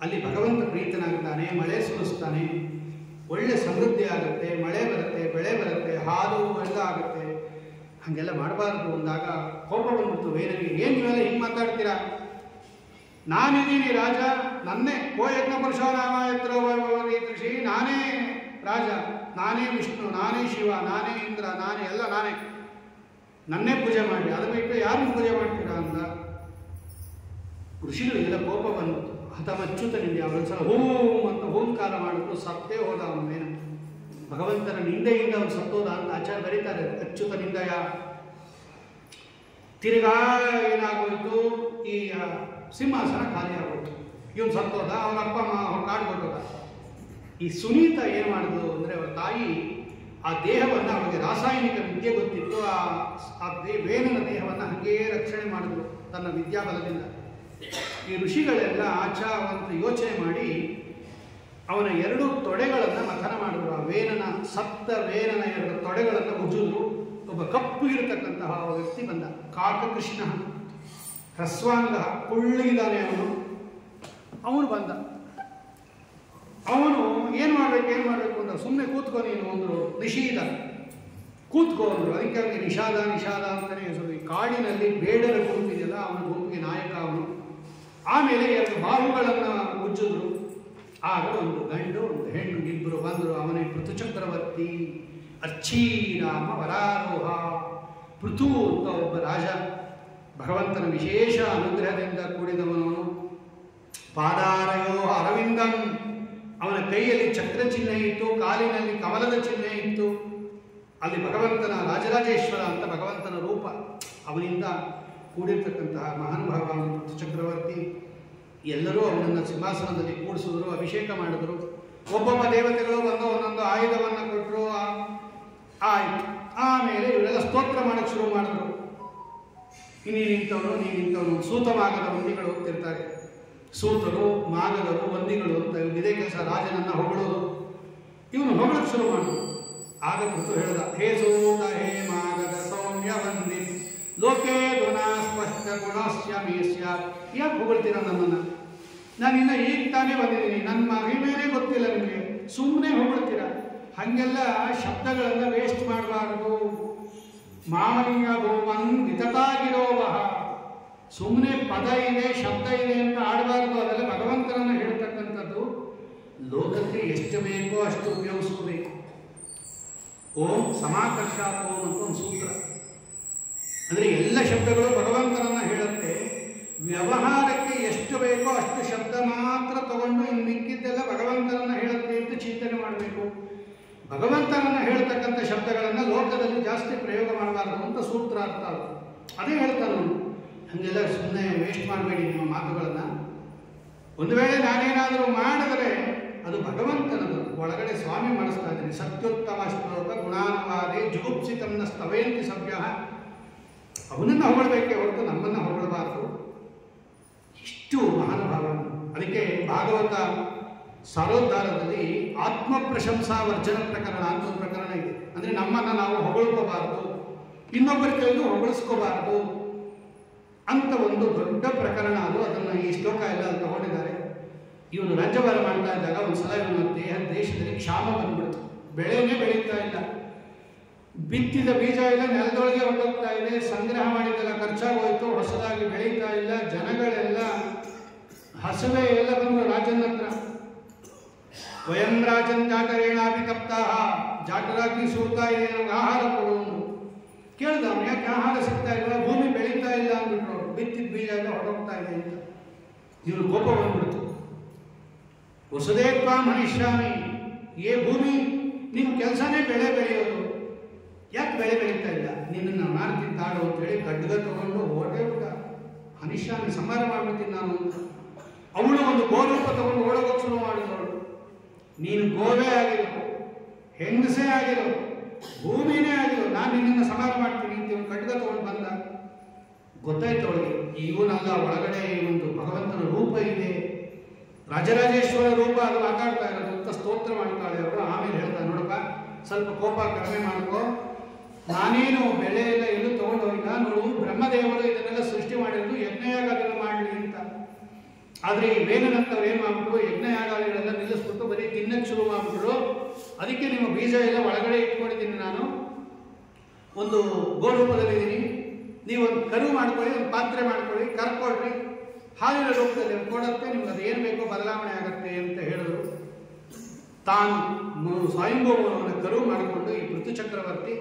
ಅಲ್ಲಿ ಭಗವಂತ ಪ್ರೀತನಾಗ್ತಾನೆ, ಮಳೆ ಸುರಿಸ್ತಾನೆ, ಒಳ್ಳೆ ಸಮೃದ್ಧಿ ಆಗುತ್ತೆ, ಮಳೆ ಬರುತ್ತೆ, ಬೆಳೆ ಬರುತ್ತೆ, ಹಾಲು ಎಲ್ಲ ಆಗುತ್ತೆ. ಹಾಗೆಲ್ಲ ಮಾಡಬಾರ್ದು ಅಂದಾಗ ಕೋಪ ಬಂದ್ಬಿಡ್ತು ವೇನನಿಗೆ. ಏನು ನೀವೆಲ್ಲ ಹಿಂಗೆ ಮಾತಾಡ್ತೀರಾ? ನಾನಿದ್ದೀನಿ ರಾಜ, ನನ್ನೇ ಯಜ್ಞ ಪರಶುರಾಮಾಯತ್ರ ಋಷಿ, ನಾನೇ ರಾಜ, ನಾನೇ ವಿಷ್ಣು, ನಾನೇ ಶಿವ, ನಾನೇ ಇಂದ್ರ, ನಾನೇ ಎಲ್ಲ ನಾನೇ, ನನ್ನೇ ಪೂಜೆ ಮಾಡಿ, ಅದು ಬಿಟ್ಟು ಯಾರನ್ನು ಪೂಜೆ ಮಾಡ್ತೀರಾ ಅಂತ ಋಷಿಗಳಿಗೆಲ್ಲ ಕೋಪ ಬಂದ್ಬಿಟ್ಟು ಹತಮಚ್ಯುತ ನಿಂದೆ. ಅವರೊಂದ್ಸಲ ಹೋಮ್ ಅಂತ ಹೋಂಕಾರ ಮಾಡಿದ್ರು, ಸತ್ತೇ ಹೋದ ಅವನ ಮೇಲೆ. ಭಗವಂತನ ನಿಂದೆಯಿಂದ ಅವನು ಸತ್ತೋದ ಅಂತ ಆಚಾರ್ಯ ಬರೀತಾರೆ. ಅಚ್ಯುತ ನಿಂದಯ. ತಿರ್ಗಾ ಏನಾಗೋಯ್ತು, ಈ ಸಿಂಹಾಸನ ಖಾಲಿ ಆಗೋಯ್ತು. ಇವನು ಸತ್ತೋದ, ಅವನ ಅಪ್ಪ ಅಮ್ಮ ಕಾಡು ಕೊಟ್ಟೋದ. ಈ ಸುನೀತ ಏನು ಮಾಡಿದ್ರು ಅಂದರೆ, ಅವರ ತಾಯಿ ಆ ದೇಹವನ್ನು, ಅವರಿಗೆ ರಾಸಾಯನಿಕ ವಿದ್ಯೆ ಗೊತ್ತಿತ್ತು, ಆ ವೇನನ ದೇಹವನ್ನು ಹಾಗೇ ರಕ್ಷಣೆ ಮಾಡಿದ್ರು ತನ್ನ ವಿದ್ಯಾಬಲದಿಂದ. ಈ ಋಷಿಗಳೆಲ್ಲ ಆಚಾರವಂತ ಯೋಚನೆ ಮಾಡಿ ಅವನ 2 ತೊಡೆಗಳನ್ನು ಮಥನ ಮಾಡಿದ್ರು. ಆ ವೇನನ, ಸತ್ತ ವೇನನ 2 ತೊಡೆಗಳನ್ನು ಉಜ್ಜಿದ್ರು. ಒಬ್ಬ ಕಪ್ಪು ಇರತಕ್ಕಂತಹ ವ್ಯಕ್ತಿ ಬಂದ, ಕಾಕಕೃಷ್ಣ, ಹ್ರಸ್ವಾಂಗ, ಕುಳ್ಳಿಗಿದ್ದಾನೆ ಅವನು ಬಂದ. ಅವನು ಏನು ಮಾಡಬೇಕು ಅಂತ ಸುಮ್ಮನೆ ಕೂತ್ಕೊ ನೀನು ಅಂದರು. ನಿಷೀದ, ಕೂತ್ಕೋ ಅಂದರು. ಅದಕ್ಕೆ ಅವನಿಗೆ ನಿಷಾದ ಅಂತಲೇ ಹೆಸರು. ಈ ಕಾಡಿನಲ್ಲಿ ಬೇಡರ ಗುಂಪಿದೆಯಲ್ಲ, ಅವನ ಗುಂಪಿಗೆ ನಾಯಕ ಅವನು. ಆಮೇಲೆ 2 ಬಾಹುಗಳನ್ನು ಉಜ್ಜಿದ್ರು. ಆಗ ಒಂದು ಗಂಡು ಒಂದು ಹೆಣ್ಣು ಇಬ್ಬರು ಬಂದರು. ಅವನೇ ಪೃಥುಚಕ್ರವರ್ತಿ, ಅರ್ಚೀರಾಮ ವರಾರೋಹ. ಪೃಥು ಅಂತ ಒಬ್ಬ ರಾಜ, ಭಗವಂತನ ವಿಶೇಷ ಅನುಗ್ರಹದಿಂದ ಕೂಡಿದವನು. ಪಾದಾರಯೋ ಅರವಿಂದಂ, ಅವನ ಕೈಯಲ್ಲಿ ಚಕ್ರ ಚಿಹ್ನೆ ಇತ್ತು, ಕಾಲಿನಲ್ಲಿ ಕಮಲದ ಚಿಹ್ನೆ ಇತ್ತು. ಅಲ್ಲಿ ಭಗವಂತನ ರಾಜರಾಜೇಶ್ವರ ಅಂತ ಭಗವಂತನ ರೂಪ. ಅವನಿಂದ ಕೂಡಿರ್ತಕ್ಕಂತಹ ಮಹಾನುಭಾವ ಚಕ್ರವರ್ತಿ. ಎಲ್ಲರೂ ಅವನನ್ನು ಸಿಂಹಾಸನದಲ್ಲಿ ಕೂಡಿಸಿದ್ರು, ಅಭಿಷೇಕ ಮಾಡಿದ್ರು. ಒಬ್ಬೊಬ್ಬ ದೇವತೆಗಳು ಬಂದು ಒಂದೊಂದು ಆಯುಧವನ್ನು ಕೊಟ್ಟರು. ಆಯಿತು. ಆಮೇಲೆ ಇವರೆಲ್ಲ ಸ್ತೋತ್ರ ಮಾಡೋಕ್ಕೆ ಶುರು ಮಾಡಿದ್ರು. ನೀನಿಂತವನು ಸೂತಮಾಗದ ವಂದಿಗಳು ಹೋಗ್ತಿರ್ತಾರೆ. ಸೂತರು, ಮಾಗದರು, ವಂದಿಗಳು ಅಂತ ಇದೇ ಕೆಲಸ. ರಾಜನನ್ನ ಹೊಗಳೋದು. ಇವನು ಹೊಗಳಕ್ಕೆ ಶುರು ಮಾಡಿದ್ರು. ಆಗ ಪೃಥು ಹೇಳಿದ, ಹೇ ಸೂತ, ಹೇ ಮಾಗದ ಸೌಮ್ಯ ವಂದಿ, ಲೋಕೇ ಗುಣ ಸ್ಪಷ್ಟ ಗುಣಸ್ಯ ಮೇಸ್ಯ. ಯಾಕೆ ಹೊಗಳ್ತೀರ ನನ್ನನ್ನು? ನಾನಿನ್ನ ಈಗ ತಾನೇ ಬಂದಿದ್ದೀನಿ, ನನ್ನ ಮಹಿಮೇನೇ ಗೊತ್ತಿಲ್ಲ ನಿಮಗೆ, ಸುಮ್ಮನೆ ಹೊಗಳ್ತೀರ. ಹಾಗೆಲ್ಲ ಶಬ್ದಗಳನ್ನು ವೇಸ್ಟ್ ಮಾಡಬಾರ್ದು. ಮಾಮನೀಯ ಗೋಮನ್ ವಿತತಾಗಿರೋವಹ. ಸುಮ್ಮನೆ ಪದ ಇದೆ, ಶಬ್ದ ಇದೆ ಅಂತ ಆಡಬಾರ್ದು. ಅದೆಲ್ಲ ಭಗವಂತನನ್ನು ಹೇಳ್ತಕ್ಕಂಥದ್ದು. ಲೋಕಕ್ಕೆ ಎಷ್ಟು ಬೇಕೋ ಅಷ್ಟು ಉಪಯೋಗಿಸ್ಕೋಬೇಕು. ಓಂ ಸಮಾಕರ್ಷಾತ್ ಓಂ ಅಂತ ಒಂದು ಸೂತ್ರ. ಅಂದರೆ ಎಲ್ಲ ಶಬ್ದಗಳು ಭಗವಂತನನ್ನು ಹೇಳುತ್ತೆ. ವ್ಯವಹಾರಕ್ಕೆ ಎಷ್ಟು ಬೇಕೋ ಅಷ್ಟು ಶಬ್ದ ಮಾತ್ರ ತಗೊಂಡು ಇನ್ನು ಮಿಕ್ಕಿದ್ದೆಲ್ಲ ಭಗವಂತನನ್ನು ಹೇಳುತ್ತೆ ಅಂತ ಚಿಂತನೆ ಮಾಡಬೇಕು. ಭಗವಂತನನ್ನು ಹೇಳ್ತಕ್ಕಂಥ ಶಬ್ದಗಳನ್ನು ಲೋಕದಲ್ಲಿ ಜಾಸ್ತಿ ಪ್ರಯೋಗ ಮಾಡಬಾರ್ದು ಅಂತ ಸೂತ್ರ ಅರ್ಥ. ಅದೇ ಹೇಳ್ತಾನೆ ನಾನು. ಹಾಗೆಲ್ಲ ಸುಮ್ಮನೆ ವೇಸ್ಟ್ ಮಾಡಬೇಡಿ ನಿಮ್ಮ ಮಾತುಗಳನ್ನು. ಒಂದು ವೇಳೆ ನಾನೇನಾದರೂ ಮಾಡಿದರೆ ಅದು ಭಗವಂತನದು. ಒಳಗಡೆ ಸ್ವಾಮಿ ಮಾಡಿಸ್ತಾ ಇದ್ದೀನಿ. ಸತ್ಯೋತ್ತಮ ಶ್ಲೋಕ ಗುಣಾನುವಾದಿ ಜುಗುಪ್ಸಿತಮ್ನ ಸ್ತವೇಂತಿ ಸಭ್ಯ. ಅವನನ್ನು ಹೊಗಳಬೇಕೇ ಹೊರತು ನಮ್ಮನ್ನು ಹೊಗಳಬಾರದು. ಇಷ್ಟು ಮಹಾನುಭಾವ. ಅದಕ್ಕೆ ಭಾಗವತ ಸಾರೋದ್ಧಾರದಲ್ಲಿ ಆತ್ಮ ಪ್ರಶಂಸಾ ವರ್ಜನ ಪ್ರಕರಣ ಅಂತ ಒಂದು ಪ್ರಕರಣ ಇದೆ. ಅಂದರೆ ನಮ್ಮನ್ನು ನಾವು ಹೊಗಳ್ಕೋಬಾರದು, ಇನ್ನೊಬ್ಬರ ಕೈಗೂ ಹೊಗಳಿಸ್ಕೋಬಾರದು ಅಂತ ಒಂದು ದೊಡ್ಡ ಪ್ರಕರಣ ಅದು. ಅದನ್ನು ಈ ಶ್ಲೋಕ ಎಲ್ಲ ತಗೊಂಡಿದ್ದಾರೆ. ಇವನು ರಾಜ್ಯಭಾರ ಮಾಡ್ತಾ ಇದ್ದಾಗ ಒಂದು ಸಲ ಇವನ ದೇಶದಲ್ಲಿ ಕ್ಷಾಮ ಬಂದ್ಬಿಡ್ತು. ಬೆಳೆನೇ ಬೆಳೀತಾ ಇಲ್ಲ, ಬಿತ್ತಿದ ಬೀಜ ಇಲ್ಲ, ನೆಲದೊಳಗೆ ಹೊರಟೋಗ್ತಾ ಇದೆ, ಸಂಗ್ರಹ ಮಾಡಿದ್ದೆಲ್ಲ ಖರ್ಚಾಗೋಯ್ತು, ಹೊಸದಾಗಿ ಬೆಳೀತಾ ಇಲ್ಲ. ಜನಗಳೆಲ್ಲ ಹಸುವೆ ಎಲ್ಲ ಬಂದು ರಾಜನ ಹತ್ರ, ವಯಂ ರಾಜನ್ ಜಾಟರೇಣಾಪಿ ತಪ್ತಾಹ, ಜಾಟರಾಗಿ ಸೂರ್ತಾ ಇದೆ, ನಮ್ಗೆ ಆಹಾರ ಕೊಡುವುದು ಕೇಳ್ದ. ಅವ್ನು ಯಾಕೆ ಆಹಾರ ಸಿಗ್ತಾ ಇಲ್ಲ, ಭೂಮಿ ಬೆಳೀತಾ ಇಲ್ಲ ಅಂದ್ಬಿಟ್ರು. ಬಿತ್ತಿದ ಬೀಜ ಎಲ್ಲ ಹೊರಟೋಗ್ತಾ ಇದೆ ಅಂತ ಇವರು ಕೋಪ ಬಂದ್ಬಿಡ್ತು. ವಸುದೇವ ಮನುಷ್ಯಾಮಿ, ಏ ಭೂಮಿ ನಿನ್ನ ಕೆಲಸನೇ ಬೆಳೆ ಬೆಳೆಯೋದು, ಯಾಕೆ ಬೆಳೆ ಬೆಳೀತಾ ಇಲ್ಲ, ನಿನ್ನನ್ನು ಮಾಡ್ತಿದ್ದಾಳು ಅಂತೇಳಿ ಗಡ್ಗ ತಗೊಂಡು ಹೊರಟೇ ಬಿಟ್ಟ. ಮನುಷ್ಯಾಮಿ ಸಂಹಾರ ಮಾಡ್ಬಿಡ್ತೀನಿ ನಾನು ಅಂತ. ಅವಳು ಒಂದು ಗೋರೂಪ ತಗೊಂಡು ಓಡೋಗೋಕೆ ಶುರು ಮಾಡಿದವಳು. ನೀನು ಗೋವೇ ಆಗಿರೋ, ಹೆಂಗಸೇ ಆಗಿರೋ, ಭೂಮಿನೇ ಆಗಿರೋ, ನಾನು ನಿನ್ನನ್ನು ಸಂಹಾರ ಮಾಡ್ತೀನಿ ಅಂತ ಇವನು ಖಡ್ಗ ತಗೊಂಡು ಬಂದ. ಗೊತ್ತಾಯ್ತು ಅವಳಿಗೆ, ಇವನಲ್ಲ, ಒಳಗಡೆ ಒಂದು ಭಗವಂತನ ರೂಪ ಇದೆ, ರಾಜರಾಜೇಶ್ವರ ರೂಪ, ಅದು ಮಾತಾಡ್ತಾ ಇರೋದು ಅಂತ ಸ್ತೋತ್ರ ಮಾಡ್ತಾಳೆ ಅವರು. ಆಮೇಲೆ ಹೇಳ್ತಾರೆ, ನೋಡಪ್ಪ ಸ್ವಲ್ಪ ಕೋಪ ಕಡಿಮೆ ಮಾಡ್ಕೋ, ನಾನೇನು ಬೆಳೆ ಎಲ್ಲ ಎಲ್ಲೂ ತಗೊಂಡು ಹೋಗಿಲ್ಲ, ನೋಡು ಬ್ರಹ್ಮದೇವರು ಇದನ್ನೆಲ್ಲ ಸೃಷ್ಟಿ ಮಾಡಿರೋದು ಯಜ್ಞಯಾಗಾದಿಗಳು ಮಾಡಲಿ ಅಂತ. ಆದರೆ ಈ ವೇದನಂತವ್ರು ಏನು ಮಾಡ್ಬಿಟ್ರು, ಯಜ್ಞಯಾಗಾದಿಗಳೆಲ್ಲ ನಿಲ್ಲಿಸ್ಬಿಟ್ಟು ಬರೀ ತಿನ್ನಕ್ಕೆ ಶುರು ಮಾಡ್ಬಿಟ್ರು. ಅದಕ್ಕೆ ನಿಮ್ಮ ಬೀಜ ಎಲ್ಲ ಒಳಗಡೆ ಇಟ್ಕೊಂಡಿದ್ದೀನಿ, ನಾನು ಒಂದು ಗೋರೂಪದಲ್ಲಿದ್ದೀನಿ, ನೀವು ಒಂದು ಕರು ಮಾಡ್ಕೊಳ್ಳಿ, ಒಂದು ಪಾತ್ರೆ ಮಾಡ್ಕೊಳ್ಳಿ, ಕರ್ಕೊಳ್ರಿ, ಹಾಲಿನ ರೂಪದಲ್ಲಿ ಕೊಡುತ್ತೆ, ನಿಮ್ಗೆ ಅದು ಏನು ಬೇಕೋ ಬದಲಾವಣೆ ಆಗುತ್ತೆ ಅಂತ ಹೇಳಿದ್ರು. ತಾನು ಸ್ವಯಂಭೂವನ ಕರು ಮಾಡಿಕೊಂಡು ಈ ಪೃಥು ಚಕ್ರವರ್ತಿ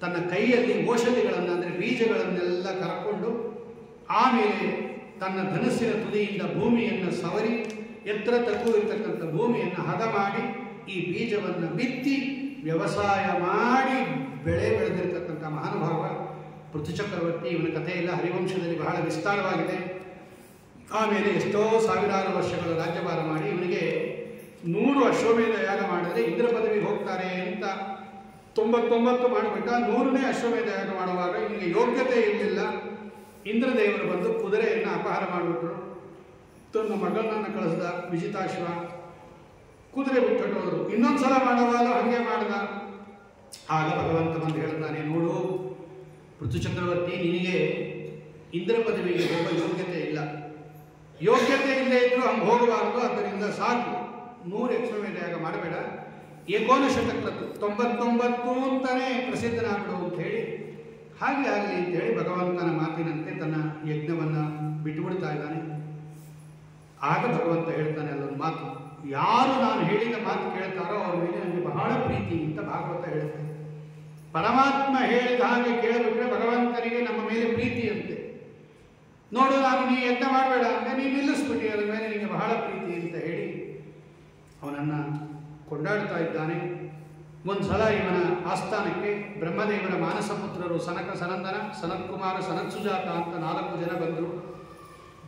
ತನ್ನ ಕೈಯಲ್ಲಿ ಔಷಧಿಗಳನ್ನು ಅಂದರೆ ಬೀಜಗಳನ್ನೆಲ್ಲ ಕರ್ಕೊಂಡು ಆಮೇಲೆ ತನ್ನ ಧನಸ್ಸಿನ ತುದಿಯಿಂದ ಭೂಮಿಯನ್ನು ಸವರಿ ಎತ್ತರ ತಗ್ಗು ಇರತಕ್ಕಂಥ ಭೂಮಿಯನ್ನು ಹದ ಮಾಡಿ ಈ ಬೀಜವನ್ನು ಬಿತ್ತಿ ವ್ಯವಸಾಯ ಮಾಡಿ ಬೆಳೆ ಬೆಳೆದಿರ್ತಕ್ಕಂಥ ಮಹಾನುಭಾವ ಪೃಥು ಚಕ್ರವರ್ತಿ. ಇವನ ಕಥೆಯೆಲ್ಲ ಹರಿವಂಶದಲ್ಲಿ ಬಹಳ ವಿಸ್ತಾರವಾಗಿದೆ. ಆಮೇಲೆ ಎಷ್ಟೋ ಸಾವಿರಾರು ವರ್ಷಗಳು ರಾಜ್ಯಭಾರ ಮಾಡಿ ಇವನಿಗೆ 100 ಅಶ್ವಮೇಧ ಯಾಗ ಮಾಡಿದ್ರೆ ಇಂದ್ರ ಪದವಿಗೆ ಹೋಗ್ತಾರೆ ಅಂತ 99 ಮಾಡಿಬಿಟ್ಟ. 100ನೇ ಅಶ್ವಮೇಧ ಯಾಗ ಮಾಡುವಾಗ ಇವನಿಗೆ ಯೋಗ್ಯತೆ ಇರಲಿಲ್ಲ. ಇಂದ್ರದೇವರು ಬಂದು ಕುದುರೆಯನ್ನು ಅಪಹಾರ ಮಾಡಿಬಿಟ್ರು. ತನ್ನ ಮಗಳನ್ನ ಕಳಿಸ್ದ, ವಿಜಿತಾಶ್ವ, ಕುದುರೆ ಬಿಟ್ಟುಟ್ಟೋದ್ರು. ಇನ್ನೊಂದ್ಸಲ ಮಾಡುವಾಗ ಹಾಗೆ ಮಾಡ್ದ. ಆಗ ಭಗವಂತ ಬಂದು ಹೇಳ್ತಾನೆ, ನೋಡು ಪೃಥು ಚಕ್ರವರ್ತಿ, ನಿನಗೆ ಇಂದ್ರ ಪದವಿಗೆ ಹೋಗುವ ಯೋಗ್ಯತೆ ಇಲ್ಲ. ಯೋಗ್ಯತೆ ಇಲ್ಲದೆ ಇದ್ರು ಹಂಗೆ ಹೋಗಬಾರ್ದು. ಆದ್ದರಿಂದ ಸಾಕು, 100 ಅಶ್ವಮೇಧ ಯಾಗ ಮಾಡಬೇಡ, ಏಕೋನಶತಕ್ರತು 99 ಅಂತಾನೆ ಪ್ರಸಿದ್ಧನಾಗ್ಬಿಡು ಅಂತ ಹೇಳಿ, ಹಾಗೆ ಆಗಲಿ ಅಂತ ಹೇಳಿ ಭಗವಂತನ ಮಾತಿನಂತೆ ತನ್ನ ಯಜ್ಞವನ್ನು ಬಿಟ್ಟುಬಿಡ್ತಾ ಇದ್ದಾನೆ. ಆಗ ಭಗವಂತ ಹೇಳ್ತಾನೆ ಅಲ್ಲೊಂದು ಮಾತು, ಯಾರು ನಾನು ಹೇಳಿದ ಮಾತು ಕೇಳ್ತಾರೋ ಅವ್ರ ಮೇಲೆ ನನಗೆ ಬಹಳ ಪ್ರೀತಿ ಅಂತ ಭಾಗವತ ಹೇಳುತ್ತೆ. ಪರಮಾತ್ಮ ಹೇಳಿದ ಹಾಗೆ ಕೇಳಿಬಿಟ್ರೆ ಭಗವಂತನಿಗೆ ನಮ್ಮ ಮೇಲೆ ಪ್ರೀತಿ ಅಂತೆ. ನೋಡು, ನಾನು ನೀ ಯಜ್ಞ ಮಾಡಬೇಡ ಅಂದರೆ ನೀನು ನಿಲ್ಲಿಸ್ಬಿಟ್ಟು ಅದರ ಮೇಲೆ ನಿನಗೆ ಬಹಳ ಪ್ರೀತಿ ಅಂತ ಹೇಳಿ ಅವನನ್ನು ಕೊಂಡಾಡ್ತಾ ಇದ್ದಾನೆ. ಒಂದು ಸಲ ಇವನ ಆಸ್ಥಾನಕ್ಕೆ ಬ್ರಹ್ಮದೇವರ ಮಾನಸ ಪುತ್ರರು ಸನಕ, ಸನಂದನ, ಸನತ್ಕುಮಾರ, ಸನತ್ಸುಜಾತ ಅಂತ 4 ಜನ ಬಂದರು.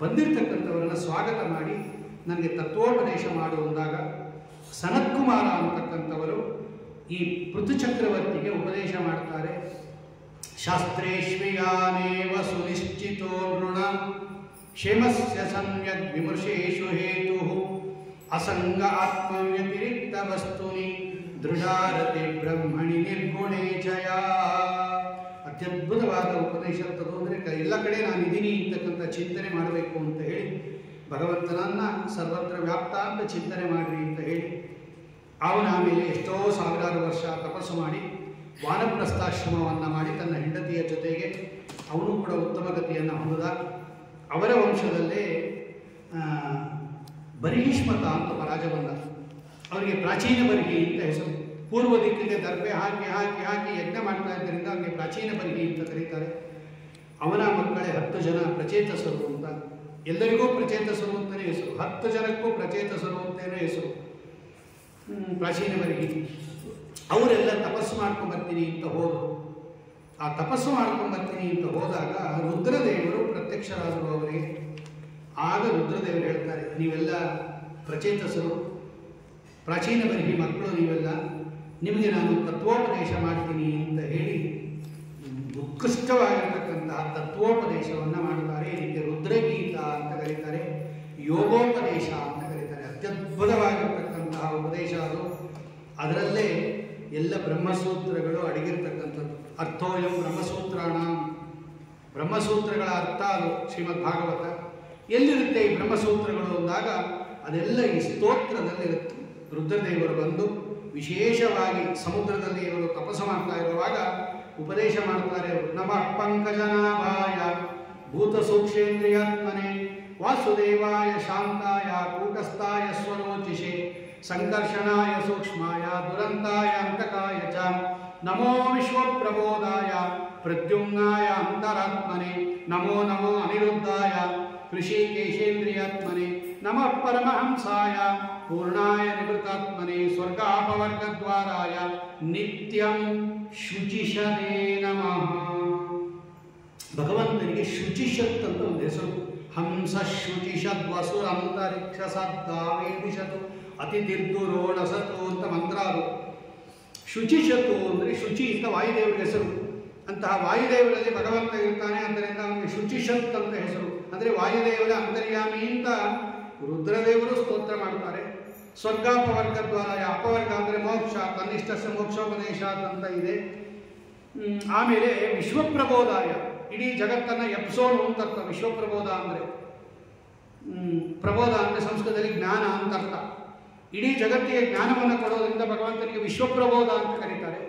ಬಂದಿರತಕ್ಕಂಥವರನ್ನು ಸ್ವಾಗತ ಮಾಡಿ ನನಗೆ ತತ್ವೋಪದೇಶ ಮಾಡು ಅಂದಾಗ ಸನತ್ಕುಮಾರ ಅಂತಕ್ಕಂಥವರು ಈ ಪೃಥು ಚಕ್ರವರ್ತಿಗೆ ಉಪದೇಶ ಮಾಡ್ತಾರೆ. ಶಾಸ್ತ್ರೇಶ್ವಿಯಾನೇವ ಸುನಿಶ್ಚಿತೋ ನೃಣ ಕ್ಷೇಮಸ್ಯ ಸಮ್ಯಕ್ ವಿಮರ್ಶೇಷು ಹೇತು ಅಸಂಗ ಆತ್ಮವ್ಯತಿರಿಕ್ತ ವಸ್ತುನಿ ದೃಢಾರತೆ ಬ್ರಹ್ಮಣಿ ನಿರ್ಗುಣೇ ಜಯ. ಅತ್ಯದ್ಭುತವಾದ ಉಪದೇಶ ಅಂತದ್ದು. ಅಂದರೆ ಎಲ್ಲ ಕಡೆ ನಾನು ಇದ್ದೀನಿ ಅಂತಕ್ಕಂಥ ಚಿಂತನೆ ಮಾಡಬೇಕು ಅಂತ ಹೇಳಿ ಭಗವಂತನನ್ನ ಸರ್ವತ್ರ ವ್ಯಾಪ್ತ ಅಂತ ಚಿಂತನೆ ಮಾಡ್ರಿ ಅಂತ ಹೇಳಿ ಅವನ ಆಮೇಲೆ ಎಷ್ಟೋ ಸಾವಿರಾರು ವರ್ಷ ತಪಸ್ಸು ಮಾಡಿ ವಾನಪ್ರಸ್ಥಾಶ್ರಮವನ್ನು ಮಾಡಿ ತನ್ನ ಹೆಂಡತಿಯ ಜೊತೆಗೆ ಅವನು ಕೂಡ ಉತ್ತಮ ಗತಿಯನ್ನು ಹೊಂದಿದ. ಅವರ ವಂಶದಲ್ಲೇ ಬರಿಹಿಷ್ಮತ ಅಂತ ರಾಜ ಬಂದ. ಅವರಿಗೆ ಪ್ರಾಚೀನ ಬರಿಹಿ ಅಂತ ಹೆಸರು. ಪೂರ್ವ ದಿಕ್ಕಿಗೆ ದರ್ಬೆ ಹಾಕಿ ಹಾಕಿ ಹಾಕಿ ಯಜ್ಞ ಮಾಡ್ತಾ ಇದ್ದರಿಂದ ಅವನಿಗೆ ಪ್ರಾಚೀನ ಬರಿಹಿ ಅಂತ ಕರೀತಾರೆ. ಅವನ ಮಕ್ಕಳೇ 10 ಜನ ಪ್ರಚೇತಸರು ಅಂತ. ಎಲ್ಲರಿಗೂ ಪ್ರಚೇತಸರು ಅಂತಲೇ ಹೆಸರು, 10 ಜನಕ್ಕೂ ಪ್ರಚೇತಸರು ಅಂತಲೇ ಹೆಸರು, ಪ್ರಾಚೀನ ಬರಿಹಿ. ಅವರೆಲ್ಲ ತಪಸ್ಸು ಮಾಡ್ಕೊಂಡ್ಬರ್ತೀನಿ ಅಂತ ಹೋದರು. ಆ ತಪಸ್ಸು ಮಾಡ್ಕೊಂಡ್ಬರ್ತೀನಿ ಅಂತ ಹೋದಾಗ ರುದ್ರದೇವರು ಪ್ರತ್ಯಕ್ಷರಾದರು ಅವರಿಗೆ. ಆಗ ರುದ್ರದೇವರು ಹೇಳ್ತಾರೆ, ನೀವೆಲ್ಲ ಪ್ರಚೇತಸರು, ಪ್ರಾಚೀನ ಬರಿಹಿ ಮಕ್ಕಳು ನೀವೆಲ್ಲ, ನಿಮಗೆ ನಾನು ತತ್ವೋಪದೇಶ ಮಾಡ್ತೀನಿ ಅಂತ ಹೇಳಿ ಉತ್ಕೃಷ್ಟವಾಗಿರತಕ್ಕಂತಹ ತತ್ವೋಪದೇಶವನ್ನು ಮಾಡ್ತಾರೆ. ಇದಕ್ಕೆ ರುದ್ರಗೀತ ಅಂತ ಕರೀತಾರೆ, ಯೋಗೋಪದೇಶ ಅಂತ ಕರೀತಾರೆ. ಅತ್ಯದ್ಭುತವಾಗಿರ್ತಕ್ಕಂತಹ ಉಪದೇಶ ಅದು. ಅದರಲ್ಲೇ ಎಲ್ಲ ಬ್ರಹ್ಮಸೂತ್ರಗಳು ಅಡಗಿರ್ತಕ್ಕಂಥದ್ದು. ಅರ್ಥೋಯಂ ಬ್ರಹ್ಮಸೂತ್ರಾಣ, ಬ್ರಹ್ಮಸೂತ್ರಗಳ ಅರ್ಥ ಅದು ಶ್ರೀಮದ್ ಭಾಗವತ. ಎಲ್ಲಿರುತ್ತೆ ಈ ಬ್ರಹ್ಮಸೂತ್ರಗಳು ಅಂದಾಗ ಅದೆಲ್ಲ ಈ ಸ್ತೋತ್ರದಲ್ಲಿರುತ್ತೆ. ರುದ್ರದೇವರು ಬಂದು ವಿಶೇಷವಾಗಿ ಸಮುದ್ರದಲ್ಲಿ ಇವರು ತಪಸ್ಸು ಮಾಡ್ತಾ ಇರುವಾಗ ಉಪದೇಶ ಮಾಡ್ತಾರೆ. ನಮಃ ಪಂಕಜನಾಭಾಯ ಭೂತ ಸೂಕ್ಷ್ಮೇಂದ್ರಿಯಾತ್ಮನೆ ವಾಸುದೇವಾಯ ಶಾಂತಾಯ ಕೂಟಸ್ಥಾಯ ಸ್ವರೋಚಿಷೆ ಸಂಕರ್ಷಣಾಯ ಸೂಕ್ಷ್ಮಾಯ ದುರಂತಾಯ ಅಂತಕಾಯ ಚ ನಮೋ ವಿಶ್ವಪ್ರಬೋಧಾಯ ಪ್ರದ್ಯುಮ್ನಾಯ ಅಂತರಾತ್ಮನೆ ನಮೋ ನಮೋ ಅನಿರುದ್ಧಾಯ ಋಷಿಕೇಶೇಂದ್ರಿಯಾತ್ಮನೆ ನಮಃ ಪರಮಹಂಸಾಯ ಪೂರ್ಣಾಯ ನಿವೃತ್ತಾತ್ಮನೆ ಸ್ವರ್ಗಾಪವರ್ಗದ್ವಾರಾಯ ನಿತ್ಯಂ ಶುಚಿಷನೇ ನಮಃ. ಭಗವಂತನಿಗೆ ಶುಚಿಷತ್ ಅಂತ ಒಂದು ಹೆಸರು. ಹಂಸ ಶುಚಿಷದ್ವಸುರಂತರಿಕ್ಷ ಸದ್ದಾವೇದಿಶತು ಅತಿಥಿರ್ದುರೋಣಸತು ಅಂತ ಮಂತ್ರ ಅದು. ಶುಚಿಷತು ಅಂದರೆ ಶುಚಿ ಅಂತ ವಾಯುದೇವರ ಹೆಸರು. ಅಂತಹ ವಾಯುದೇವರಲ್ಲಿ ಭಗವಂತ ಇರ್ತಾನೆ, ಆದ್ದರಿಂದ ಅವನಿಗೆ ಶುಚಿಷತ್ ಅಂತ ಹೆಸರು. ಅಂದರೆ ವಾಯುದೇವರ ಅಂತರ್ಯಾಮಿ ಅಂತ ರುದ್ರದೇವರು ಸ್ತೋತ್ರ ಮಾಡ್ತಾರೆ. ಸ್ವರ್ಗಾಪವರ್ಗ ದ್ವಾರ, ಅಪವರ್ಗ ಅಂದರೆ ಮೋಕ್ಷ, ತನ್ನಿಷ್ಟಸ್ಯ ಮೋಕ್ಷೋಪದೇಶ ಅಂತ ಇದೆ. ಆಮೇಲೆ ವಿಶ್ವಪ್ರಬೋಧಾಯ, ಇಡೀ ಜಗತ್ತನ್ನು ಎಪ್ಸೋನು ಅಂತ ಅರ್ಥ. ವಿಶ್ವಪ್ರಬೋಧ ಅಂದರೆ ಪ್ರಬೋಧ ಅಂದರೆ ಸಂಸ್ಕೃತದಲ್ಲಿ ಜ್ಞಾನ ಅಂತ ಅರ್ಥ. ಇಡೀ ಜಗತ್ತಿಗೆ ಜ್ಞಾನವನ್ನು ಕೊಡೋದ್ರಿಂದ ಭಗವಂತನಿಗೆ ವಿಶ್ವಪ್ರಬೋಧ ಅಂತ ಕರೀತಾರೆ.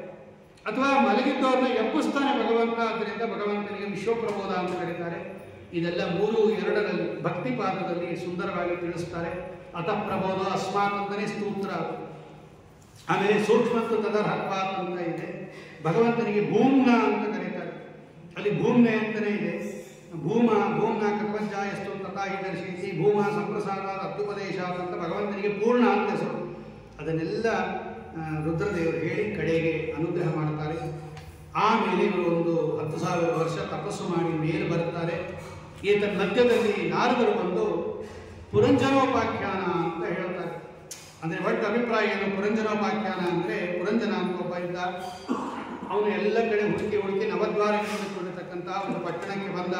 ಅಥವಾ ಮಲಗಿದ್ದವ್ರನ್ನ ಎಬ್ಬಿಸ್ತಾನೆ ಭಗವಂತ, ಆದ್ದರಿಂದ ಭಗವಂತನಿಗೆ ವಿಶ್ವಪ್ರಬೋಧ ಅಂತ ಕರೀತಾರೆ. ಇದೆಲ್ಲ 3:2 ಭಕ್ತಿ ಪಾದದಲ್ಲಿ ಸುಂದರವಾಗಿ ತಿಳಿಸ್ತಾರೆ. ಅತಃ ಪ್ರಬೋಧ ಅಸ್ಮಾತ್ ಅಂತಲೇ ಸ್ತೋತ್ರ. ಆಮೇಲೆ ಸೂಕ್ಷ್ಮತ್ತು ತದರ್ಹತ್ವಾತ್ ಅಂತ ಇದೆ. ಭಗವಂತನಿಗೆ ಭೂಮ್ನ ಅಂತ ಕರೀತಾರೆ. ಅಲ್ಲಿ ಭೂಮ್ನೆ ಅಂತಲೇ ಇದೆ. ಭೂಮ್ನ ಕರ್ಮಜ್ಜಾಯಸ್ತು ತಥಾಹಿ ದರ್ಶಿಸಿ ಭೂಮ ಸಂಪ್ರಸಾರಾದ ಅತ್ಯುಪದೇಶ ಅಂತ ಭಗವಂತನಿಗೆ ಪೂರ್ಣ ಅಂತ ಹೆಸರು. ಅದನ್ನೆಲ್ಲ ರುದ್ರದೇವರು ಹೇಳಿ ಕಡೆಗೆ ಅನುಗ್ರಹ ಮಾಡ್ತಾರೆ. ಆಮೇಲೆ ಇವರು ಒಂದು 10,000 ವರ್ಷ ತಪಸ್ಸು ಮಾಡಿ ಮೇಲೆ ಬರ್ತಾರೆ. ಈತ ಮಧ್ಯದಲ್ಲಿ ನಾರದರು ಬಂದು ಪುರಂಜನೋಪಾಖ್ಯಾನ ಅಂತ ಹೇಳ್ತಾರೆ. ಅಂದರೆ ಒಟ್ಟು ಅಭಿಪ್ರಾಯ ಏನು? ಪುರಂಜನೋಪಾಖ್ಯಾನ ಅಂದರೆ ಪುರಂಜನ ಅಂತ ಒಬ್ಬ ಇದ್ದ. ಅವನು ಎಲ್ಲ ಕಡೆ ಹುಡುಕಿ ನವದ್ವಾರಗಳನ್ನು ಕೊಡಿರ್ತಕ್ಕಂತಹ ಒಂದು ಪಟ್ಟಣಕ್ಕೆ ಬಂದ.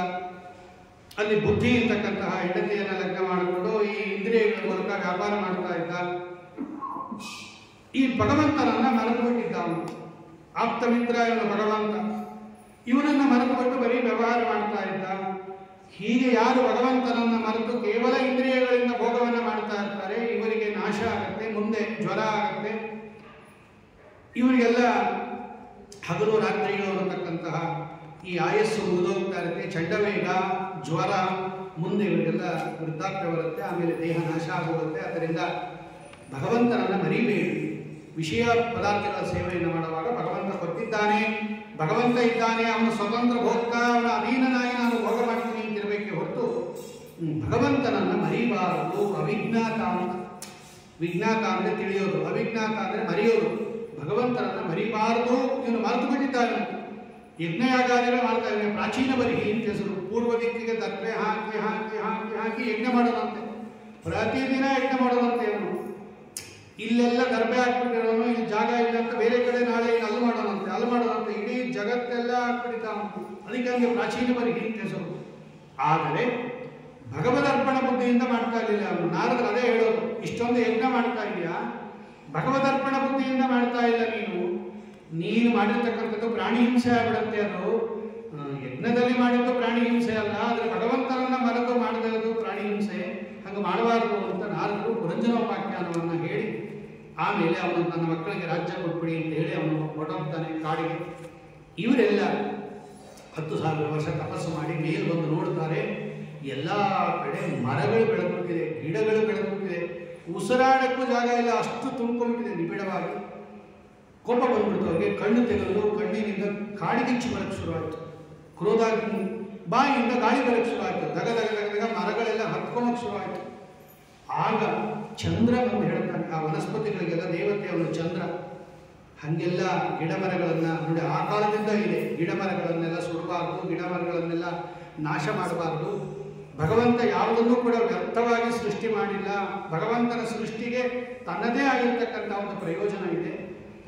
ಅಲ್ಲಿ ಬುದ್ಧಿ ಇರ್ತಕ್ಕಂತಹ ಹೆಂಡತಿಯನ್ನು ಲಗ್ನ ಮಾಡಿಕೊಂಡು ಈ ಇಂದ್ರಿಯಗಳ ಮೂಲಕ ವ್ಯಾಪಾರ ಮಾಡ್ತಾ ಇದ್ದ. ಈ ಭಗವಂತನನ್ನ ಮರೆತುಬಿಟ್ಟಿದ್ದ ಅವನು. ಆಪ್ತಮಿತ್ರ ಇವನು ಭಗವಂತ. ಇವನನ್ನ ಮರೆತುಬಿಟ್ಟು ಬರೀ ವ್ಯವಹಾರ ಮಾಡ್ತಾ ಇದ್ದ. ಹೀಗೆ ಯಾರು ಭಗವಂತನನ್ನ ಮರೆತು ಕೇವಲ ಇಂದ್ರಿಯಗಳಿಂದ ಭೋಗವನ್ನು ಮಾಡ್ತಾ ಇರ್ತಾರೆ, ಇವರಿಗೆ ನಾಶ ಆಗುತ್ತೆ, ಮುಂದೆ ಜ್ವರ ಆಗುತ್ತೆ. ಇವರಿಗೆಲ್ಲ ಹಗಲು ರಾತ್ರಿಗಳು ಅನ್ನತಕ್ಕಂತಹ ಈ ಆಯಸ್ಸು ಮುಗಿದೋಗ್ತಾ ಇರುತ್ತೆ. ಚಂಡವೇಗ, ಜ್ವರ, ಮುಂದೆ ಇವರಿಗೆಲ್ಲ ವೃದ್ಧಾಪ್ಯ ಬರುತ್ತೆ. ಆಮೇಲೆ ದೇಹ ನಾಶ ಆಗೋಗುತ್ತೆ. ಅದರಿಂದ ಭಗವಂತನನ್ನು ಮರಿಬೇಡಿ. ವಿಷಯ ಪದಾರ್ಥಗಳ ಸೇವೆಯನ್ನು ಮಾಡುವಾಗ ಭಗವಂತ ಗೊತ್ತಿದ್ದಾನೆ, ಭಗವಂತ ಇದ್ದಾನೆ, ಅವನು ಸ್ವತಂತ್ರ ಭೋಕ್ತ, ಅವನ ಅಧೀನನಾಗಿ ನಾನು ಭೋಗ ಮಾಡ್ತೀನಿ ಅಂತಿರಬೇಕೆ ಹೊರತು ಭಗವಂತನನ್ನು ಮರಿಬಾರದು. ಅವಿಜ್ಞಾತ ಅಂತ. ವಿಜ್ಞಾತ ಅಂದರೆ ತಿಳಿಯೋದು, ಅವಿಜ್ಞಾತ ಅಂದರೆ ಮರೆಯೋದು. ಭಗವಂತನನ್ನು ಮರಿಬಾರದು. ಇವನು ಮರೆತು ಬಿಟ್ಟಿದ್ದಾನೆ. ಯಜ್ಞಯಾಗಾದಿಗಳು ಮಾಡ್ತಾ ಇದ್ದಾನೆ. ಪ್ರಾಚೀನ ಬರಿಹಿ ಅಂತ ಹೆಸರು. ಪೂರ್ವ ದಿಕ್ಕಿಗೆ ದರ್ಪೆ ಹಾಕಿ ಹಾಕಿ ಹಾಕಿ ಹಾಕಿ ಯಜ್ಞ ಮಾಡೋದಂತೆ. ಪ್ರತಿದಿನ ಯಜ್ಞ ಮಾಡೋದಂತೆ. ಅವನು ಇಲ್ಲೆಲ್ಲ ದರ್ಬೆ ಹಾಕ್ಬಿಟ್ಟಿರೋನು, ಇಲ್ಲಿ ಜಾಗ ಇಲ್ಲ ಅಂತ ಬೇರೆ ಕಡೆ ನಾಳೆ ಅಲ್ಲಿ ಮಾಡೋದಂತೆ. ಇಡೀ ಜಗತ್ತೆಲ್ಲ ಹಾಕ್ಬಿಟ್ಟಿದ್ದ ಅವನು. ಅದಕ್ಕೆ ಅವನಿಗೆ ಪ್ರಾಚೀನ ಬರಿಹಿ ಅಂತ ಹೆಸರು. ಆದರೆ ಭಗವದರ್ಪಣ ಬುದ್ಧಿಯಿಂದ ಮಾಡ್ತಾ ಇರಲಿಲ್ಲ ಅವನು. ನಾರದರು ಅದೇ ಹೇಳೋದು, ಇಷ್ಟೊಂದು ಯಜ್ಞ ಮಾಡ್ತಾ ಇದೆಯಾ, ಭಗವದರ್ಪಣ ಬುದ್ಧಿಯಿಂದ ಮಾಡ್ತಾ ಇಲ್ಲ ನೀನು ಮಾಡಿರ್ತಕ್ಕಂಥದ್ದು ಪ್ರಾಣಿ ಹಿಂಸೆ ಆಗ್ಬಿಡುತ್ತೆ. ಅದು ಯಜ್ಞದಲ್ಲಿ ಮಾಡಿದ್ದು ಪ್ರಾಣಿ ಹಿಂಸೆ ಅಲ್ಲ, ಆದರೆ ಭಗವಂತನನ್ನ ಮರೆತು ಮಾಡಿದ್ದು ಪ್ರಾಣಿ ಹಿಂಸೆ. ಹಂಗೆ ಮಾಡಬಾರದು ಅಂತ ನಾರದರು ಪುರಂಜನೋಪಾಖ್ಯಾನವನ್ನು ಹೇಳಿ ಆಮೇಲೆ ಅವನು ನನ್ನ ಮಕ್ಕಳಿಗೆ ರಾಜ್ಯ ಕೊಟ್ಬಿಡಿ ಅಂತ ಹೇಳಿ ಅವನು ಹೊರಟೋಗ್ತಾನೆ ಕಾಡಿಗೆ. ಇವರೆಲ್ಲ 10,000 ವರ್ಷ ತಪಸ್ಸು ಮಾಡಿ ಮೇಲೆ ಬಂದು ನೋಡ್ತಾರೆ. ಎಲ್ಲ ಕಡೆ ಮರಗಳು ಬೆಳೆದ್ಬಿಟ್ಟಿದೆ, ಗಿಡಗಳು ಬೆಳೆದ್ಬಿಟ್ಟಿದೆ, ಉಸಿರಾಡಕ್ಕೂ ಜಾಗ ಇಲ್ಲ, ಅಷ್ಟು ತುಂಬಿಕೊಂಡಿದೆ ನಿಬಿಡವಾಗಿ. ಕೋಪ ಬಂದ್ಬಿಡ್ತು ಅವ್ರಿಗೆ. ಕಣ್ಣು ತೆಗೆದು ಕಣ್ಣಿನಿಂದ ಕಾಡಿಗಿಚ್ಚು ಬರಕ್ಕೆ ಶುರುವಾಯಿತು. ಕ್ರೋಧ ಬಾಯಿಯಿಂದ ಗಾಳಿ ಬರಕ್ಕೆ ಶುರುವಾಯಿತು. ದಗ ದಗ ದಗ ದಗ ಮರಗಳೆಲ್ಲ ಹತ್ಕೊಳಕ್ಕೆ ಶುರುವಾಯಿತು. ಆಗ ಚಂದ್ರ ಬಂದು ಹೇಳ್ತಾನೆ, ಆ ವನಸ್ಪತಿಗಳಿಗೆಲ್ಲ ದೇವತೆ ಅವನು ಚಂದ್ರ. ಹಾಗೆಲ್ಲ ಗಿಡ ಮರಗಳನ್ನು ನೋಡಿ, ಆ ಕಾಲದಿಂದ ಇದೆ. ಗಿಡ ಮರಗಳನ್ನೆಲ್ಲ ಸುಡಬಾರ್ದು, ಗಿಡ ಮರಗಳನ್ನೆಲ್ಲ ನಾಶ ಮಾಡಬಾರ್ದು. ಭಗವಂತ ಯಾವುದನ್ನು ಕೂಡ ವ್ಯರ್ಥವಾಗಿ ಸೃಷ್ಟಿ ಮಾಡಿಲ್ಲ. ಭಗವಂತನ ಸೃಷ್ಟಿಗೆ ತನ್ನದೇ ಆಗಿರ್ತಕ್ಕಂಥ ಒಂದು ಪ್ರಯೋಜನ ಇದೆ.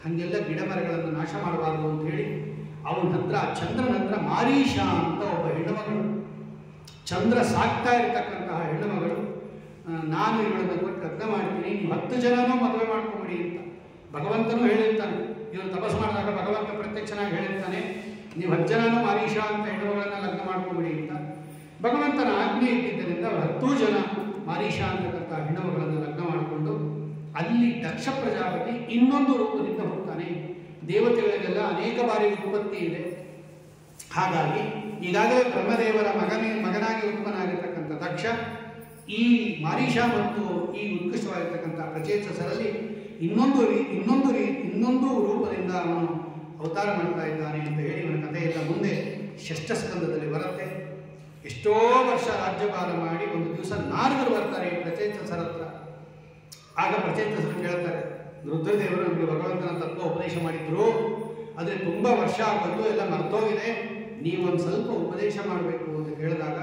ಹಾಗೆಲ್ಲ ಗಿಡ ಮರಗಳನ್ನು ನಾಶ ಮಾಡಬಾರ್ದು ಅಂತ ಹೇಳಿ ಅವನ ಹತ್ರ, ಚಂದ್ರನ ಹತ್ರ ಮಾರೀಷ ಅಂತ ಒಬ್ಬ ಹೆಣ್ಣುಮಗಳು, ಚಂದ್ರ ಸಾಕ್ತಾ ಇರತಕ್ಕಂತಹ ಹೆಣ್ಣುಮಗಳು, ನಾನು ಇವಳನ್ನು ಕೊಟ್ಟು ಲಗ್ನ ಮಾಡ್ತೀನಿ, ನೀವು 10 ಜನನೂ ಮದುವೆ ಮಾಡ್ಕೊಂಬಿಡಿ ಅಂತ ಭಗವಂತನೂ ಹೇಳಿರ್ತಾನೆ. ಇವನು ತಪಸ್ಸು ಮಾಡಿದಾಗ ಭಗವಂತ ಪ್ರತ್ಯಕ್ಷನಾಗಿ ಹೇಳಿರ್ತಾನೆ, ನೀವು 10 ಜನನೂ ಮಾರೀಷ ಅಂತ ಹೆಣ್ಣುಮಗಳನ್ನ ಲಗ್ನ ಮಾಡ್ಕೊಂಬಿಡಿ ಅಂತ. ಭಗವಂತನ ಆಜ್ಞೆ ಇದ್ದಿದ್ದರಿಂದ 10 ಜನ ಮಾರೀಷ ಅಂತಕ್ಕಂಥ ಹೆಣ್ಣುಮಗಳನ್ನು ಲಗ್ನ ಮಾಡಿಕೊಂಡು ಅಲ್ಲಿ ದಕ್ಷ ಪ್ರಜಾಪತಿ ಇನ್ನೊಂದು ರೂಪದಿಂದ ಹೋಗ್ತಾನೆ. ದೇವತೆಗಳಿಗೆಲ್ಲ ಅನೇಕ ಬಾರಿ ಉತ್ಪತ್ತಿ ಇದೆ. ಹಾಗಾಗಿ ಈಗಾಗಲೇ ಬ್ರಹ್ಮದೇವರ ಮಗನಾಗಿ ಉತ್ಪನ್ನಾಗಿರ್ತಕ್ಕಂಥ ದಕ್ಷ ಈ ಮಾರೀಷ ಮತ್ತು ಈ ಉತ್ಕೃಷ್ಟವಾಗಿರ್ತಕ್ಕಂಥ ಪ್ರಚೇತಸರಲ್ಲಿ ಇನ್ನೊಂದು ರೂಪದಿಂದ ಅವನು ಅವತಾರ ಮಾಡ್ತಾ ಇದ್ದಾನೆ ಅಂತ ಹೇಳಿ ಇವನ ಕಥೆಯಿಂದ ಮುಂದೆ ಷಷ್ಠ ಸ್ಕಂದದಲ್ಲಿ ಬರುತ್ತೆ. ಎಷ್ಟೋ ವರ್ಷ ರಾಜ್ಯಭಾರ ಮಾಡಿ ಒಂದು ದಿವಸ ನಾರದರು ಬರ್ತಾರೆ ಈ ಪ್ರಚೇತಸರ ಹತ್ರ. ಆಗ ಪ್ರಚೇತಸರು ಕೇಳ್ತಾರೆ, ರುದ್ರದೇವರು ನಮಗೆ ಭಗವಂತನ ತತ್ವ ಉಪದೇಶ ಮಾಡಿದ್ರು, ಆದರೆ ತುಂಬ ವರ್ಷ ಆಗೋದು, ಎಲ್ಲ ಮರ್ತೋಗಿದೆ, ನೀವೊಂದು ಸ್ವಲ್ಪ ಉಪದೇಶ ಮಾಡಬೇಕು ಅಂತ ಕೇಳಿದಾಗ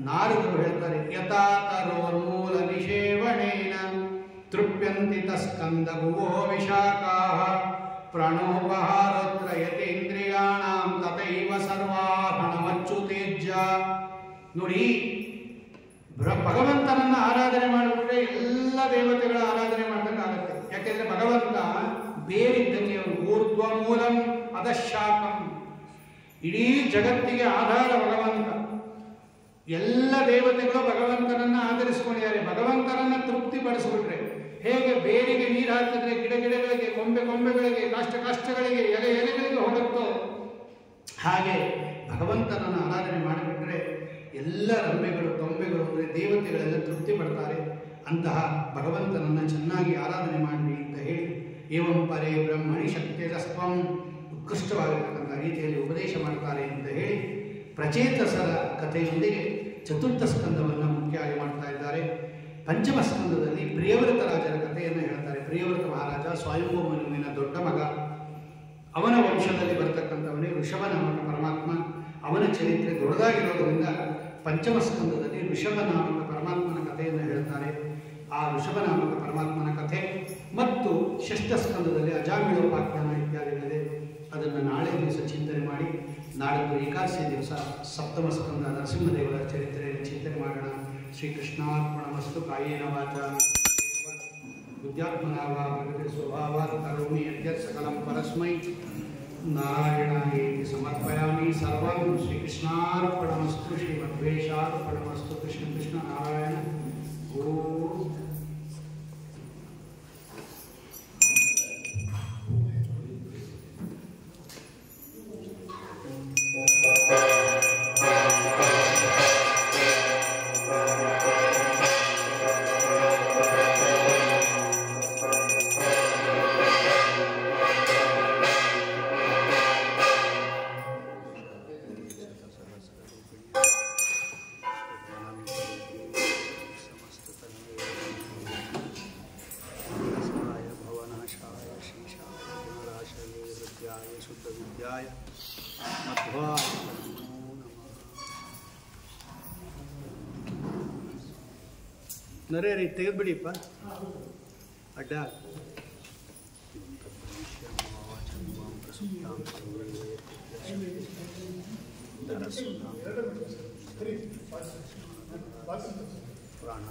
ನಾರದರು ಹೇಳ್ತಾರೆ, ಯಥಾ ತರೋನ್ಮೂಲ ನಿಷೇವಣೇನ ತೃಪ್ಯಂತಿ ತಸ್ಕಂದ ಭುವೋ ವಿಶಾಖಾಃ ಪ್ರಾಣೋಪಹಾರೋತ್ರ ಯತೇಂದ್ರಿಯಾಣಾಂ ತಥೈವ ಸರ್ವಾಹಣಮಚ್ಚುತೇಜ್ಯ. ನೋಡಿ, ಭಗವಂತನನ್ನ ಆರಾಧನೆ ಮಾಡಿಬಿಟ್ರೆ ಎಲ್ಲ ದೇವತೆಗಳ ಆರಾಧನೆ ಮಾಡಿದಂಗೆ ಆಗುತ್ತೆ. ಯಾಕೆಂದ್ರೆ ಭಗವಂತ ಬೇರಿದ್ದಂಗೆ ಅವನು ಊರ್ಧ್ವ ಮೂಲಂ ಅಧಃಶಾಖಂ, ಇಡೀ ಜಗತ್ತಿಗೆ ಆಧಾರ ಭಗವಂತ. ಎಲ್ಲ ದೇವತೆಗಳು ಭಗವಂತನನ್ನ ಆಧರಿಸಿಕೊಂಡಿದ್ದಾರೆ. ಭಗವಂತನನ್ನ ತೃಪ್ತಿಪಡಿಸಿಬಿಟ್ರೆ, ಹೇಗೆ ಬೇರಿಗೆ ನೀರು ಹಾಕಿದ್ರೆ ಗಿಡಗಳಿಗೆ, ಕೊಂಬೆಗಳಿಗೆ, ಕಾಷ್ಟಗಳಿಗೆ, ಎಲೆಗಳಿಗೆ ಹೋಗುತ್ತೋ, ಹಾಗೆ ಭಗವಂತನನ್ನು ಆರಾಧನೆ ಮಾಡಿಬಿಟ್ರೆ ಎಲ್ಲ ರಂಬೆಗಳು, ಕೊಂಬೆಗಳು ಅಂದರೆ ದೇವತೆಗಳೆಲ್ಲ ತೃಪ್ತಿ ಪಡ್ತಾರೆ. ಅಂತಹ ಭಗವಂತನನ್ನು ಚೆನ್ನಾಗಿ ಆರಾಧನೆ ಮಾಡಿ ಅಂತ ಹೇಳಿ, ಏವಂ ಪರೇ ಬ್ರಹ್ಮಣಿ ಶಕ್ತಿರಸ್ತ್ವಂ, ಉತ್ಕೃಷ್ಟವಾಗಿರ್ತಕ್ಕಂಥ ರೀತಿಯಲ್ಲಿ ಉಪದೇಶ ಮಾಡ್ತಾರೆ ಅಂತ ಹೇಳಿ ಪ್ರಚೇತಸರ ಕಥೆಯೊಂದಿಗೆ ಚತುರ್ಥ ಸ್ಕಂದವನ್ನು ಮುಖ್ಯವಾಗಿ ಮಾಡ್ತಾ ಇದ್ದಾರೆ. ಪಂಚಮ ಸ್ಕಂದದಲ್ಲಿ ಪ್ರಿಯವ್ರತ ರಾಜರ ಕಥೆಯನ್ನು ಹೇಳ್ತಾರೆ. ಪ್ರಿಯವ್ರತ ಮಹಾರಾಜ ಸ್ವಯಂಭೂ ಮನುವಿನ ದೊಡ್ಡ ಮಗ, ಅವನ ವಂಶದಲ್ಲಿ ಬರ್ತಕ್ಕಂಥವನೇ ಋಷಭ ನಾಮಕ ಪರಮಾತ್ಮ. ಅವನ ಚರಿತ್ರೆ ದೊಡ್ಡದಾಗಿರೋದ್ರಿಂದ ಪಂಚಮ ಸ್ಕಂದದಲ್ಲಿ ಋಷಭ ನಾಮಕ ಪರಮಾತ್ಮನ ಕಥೆಯನ್ನು ಹೇಳ್ತಾರೆ. ಆ ಋಷಭ ನಾಮಕ ಪರಮಾತ್ಮನ ಕಥೆ ಮತ್ತು ಷಷ್ಠ ಸ್ಕಂದದಲ್ಲಿ ಅಜಾಮಿಳೋಪಾಖ್ಯಾನ ಇತ್ಯಾದಿಗಳಿದೆ. ಅದನ್ನು ನಾಳೆ ದಿವಸ ಚಿಂತನೆ ಮಾಡಿ, ನಾಡದ್ದು ಏಕಾದಶಿ ದಿವಸ ಸಪ್ತಮ ಸ್ಕಂದ ನರಸಿಂಹದೇವರ ಚರಿತ್ರೆಯನ್ನು ಚಿಂತನೆ ಮಾಡೋಣ. ಶ್ರೀಕೃಷ್ಣಾರ್ಪಣಮಸ್ತು. ಕಾಯೇನ ವಾಚಾ ಬುದ್ಧ್ಯಾತ್ಮನಾ ವಾ ಪ್ರಕೃತಿ ಸ್ವಭಾವಾತ್ ಕರೋಮಿ ಯದ್ಯತ್ ಸಕಲಂ ಪರಸ್ಮೈ ನಾರಾಯಣಾಯೇತಿ ಸಮರ್ಪಯಾಮಿ. ಸರ್ವಂ ಶ್ರೀಕೃಷ್ಣಾರ್ಪಣಮಸ್ತು. ಶ್ರೀಮದ್ವೇಷಾರ್ಪಣಮಸ್ತು. ಕೃಷ್ಣ ಕೃಷ್ಣ ನಾರಾಯಣ. ಓಂ ಶುದ್ಧ ವಿದ್ಯಾಯ ಮಧ್ವಾಯ ನಮೋ ನಮಃ. ನರೇರಿ ತೆಗೆದ್ಬಿಡಿಪ್ಪ ಅಡ್ಡ. ಪ್ರಾಣ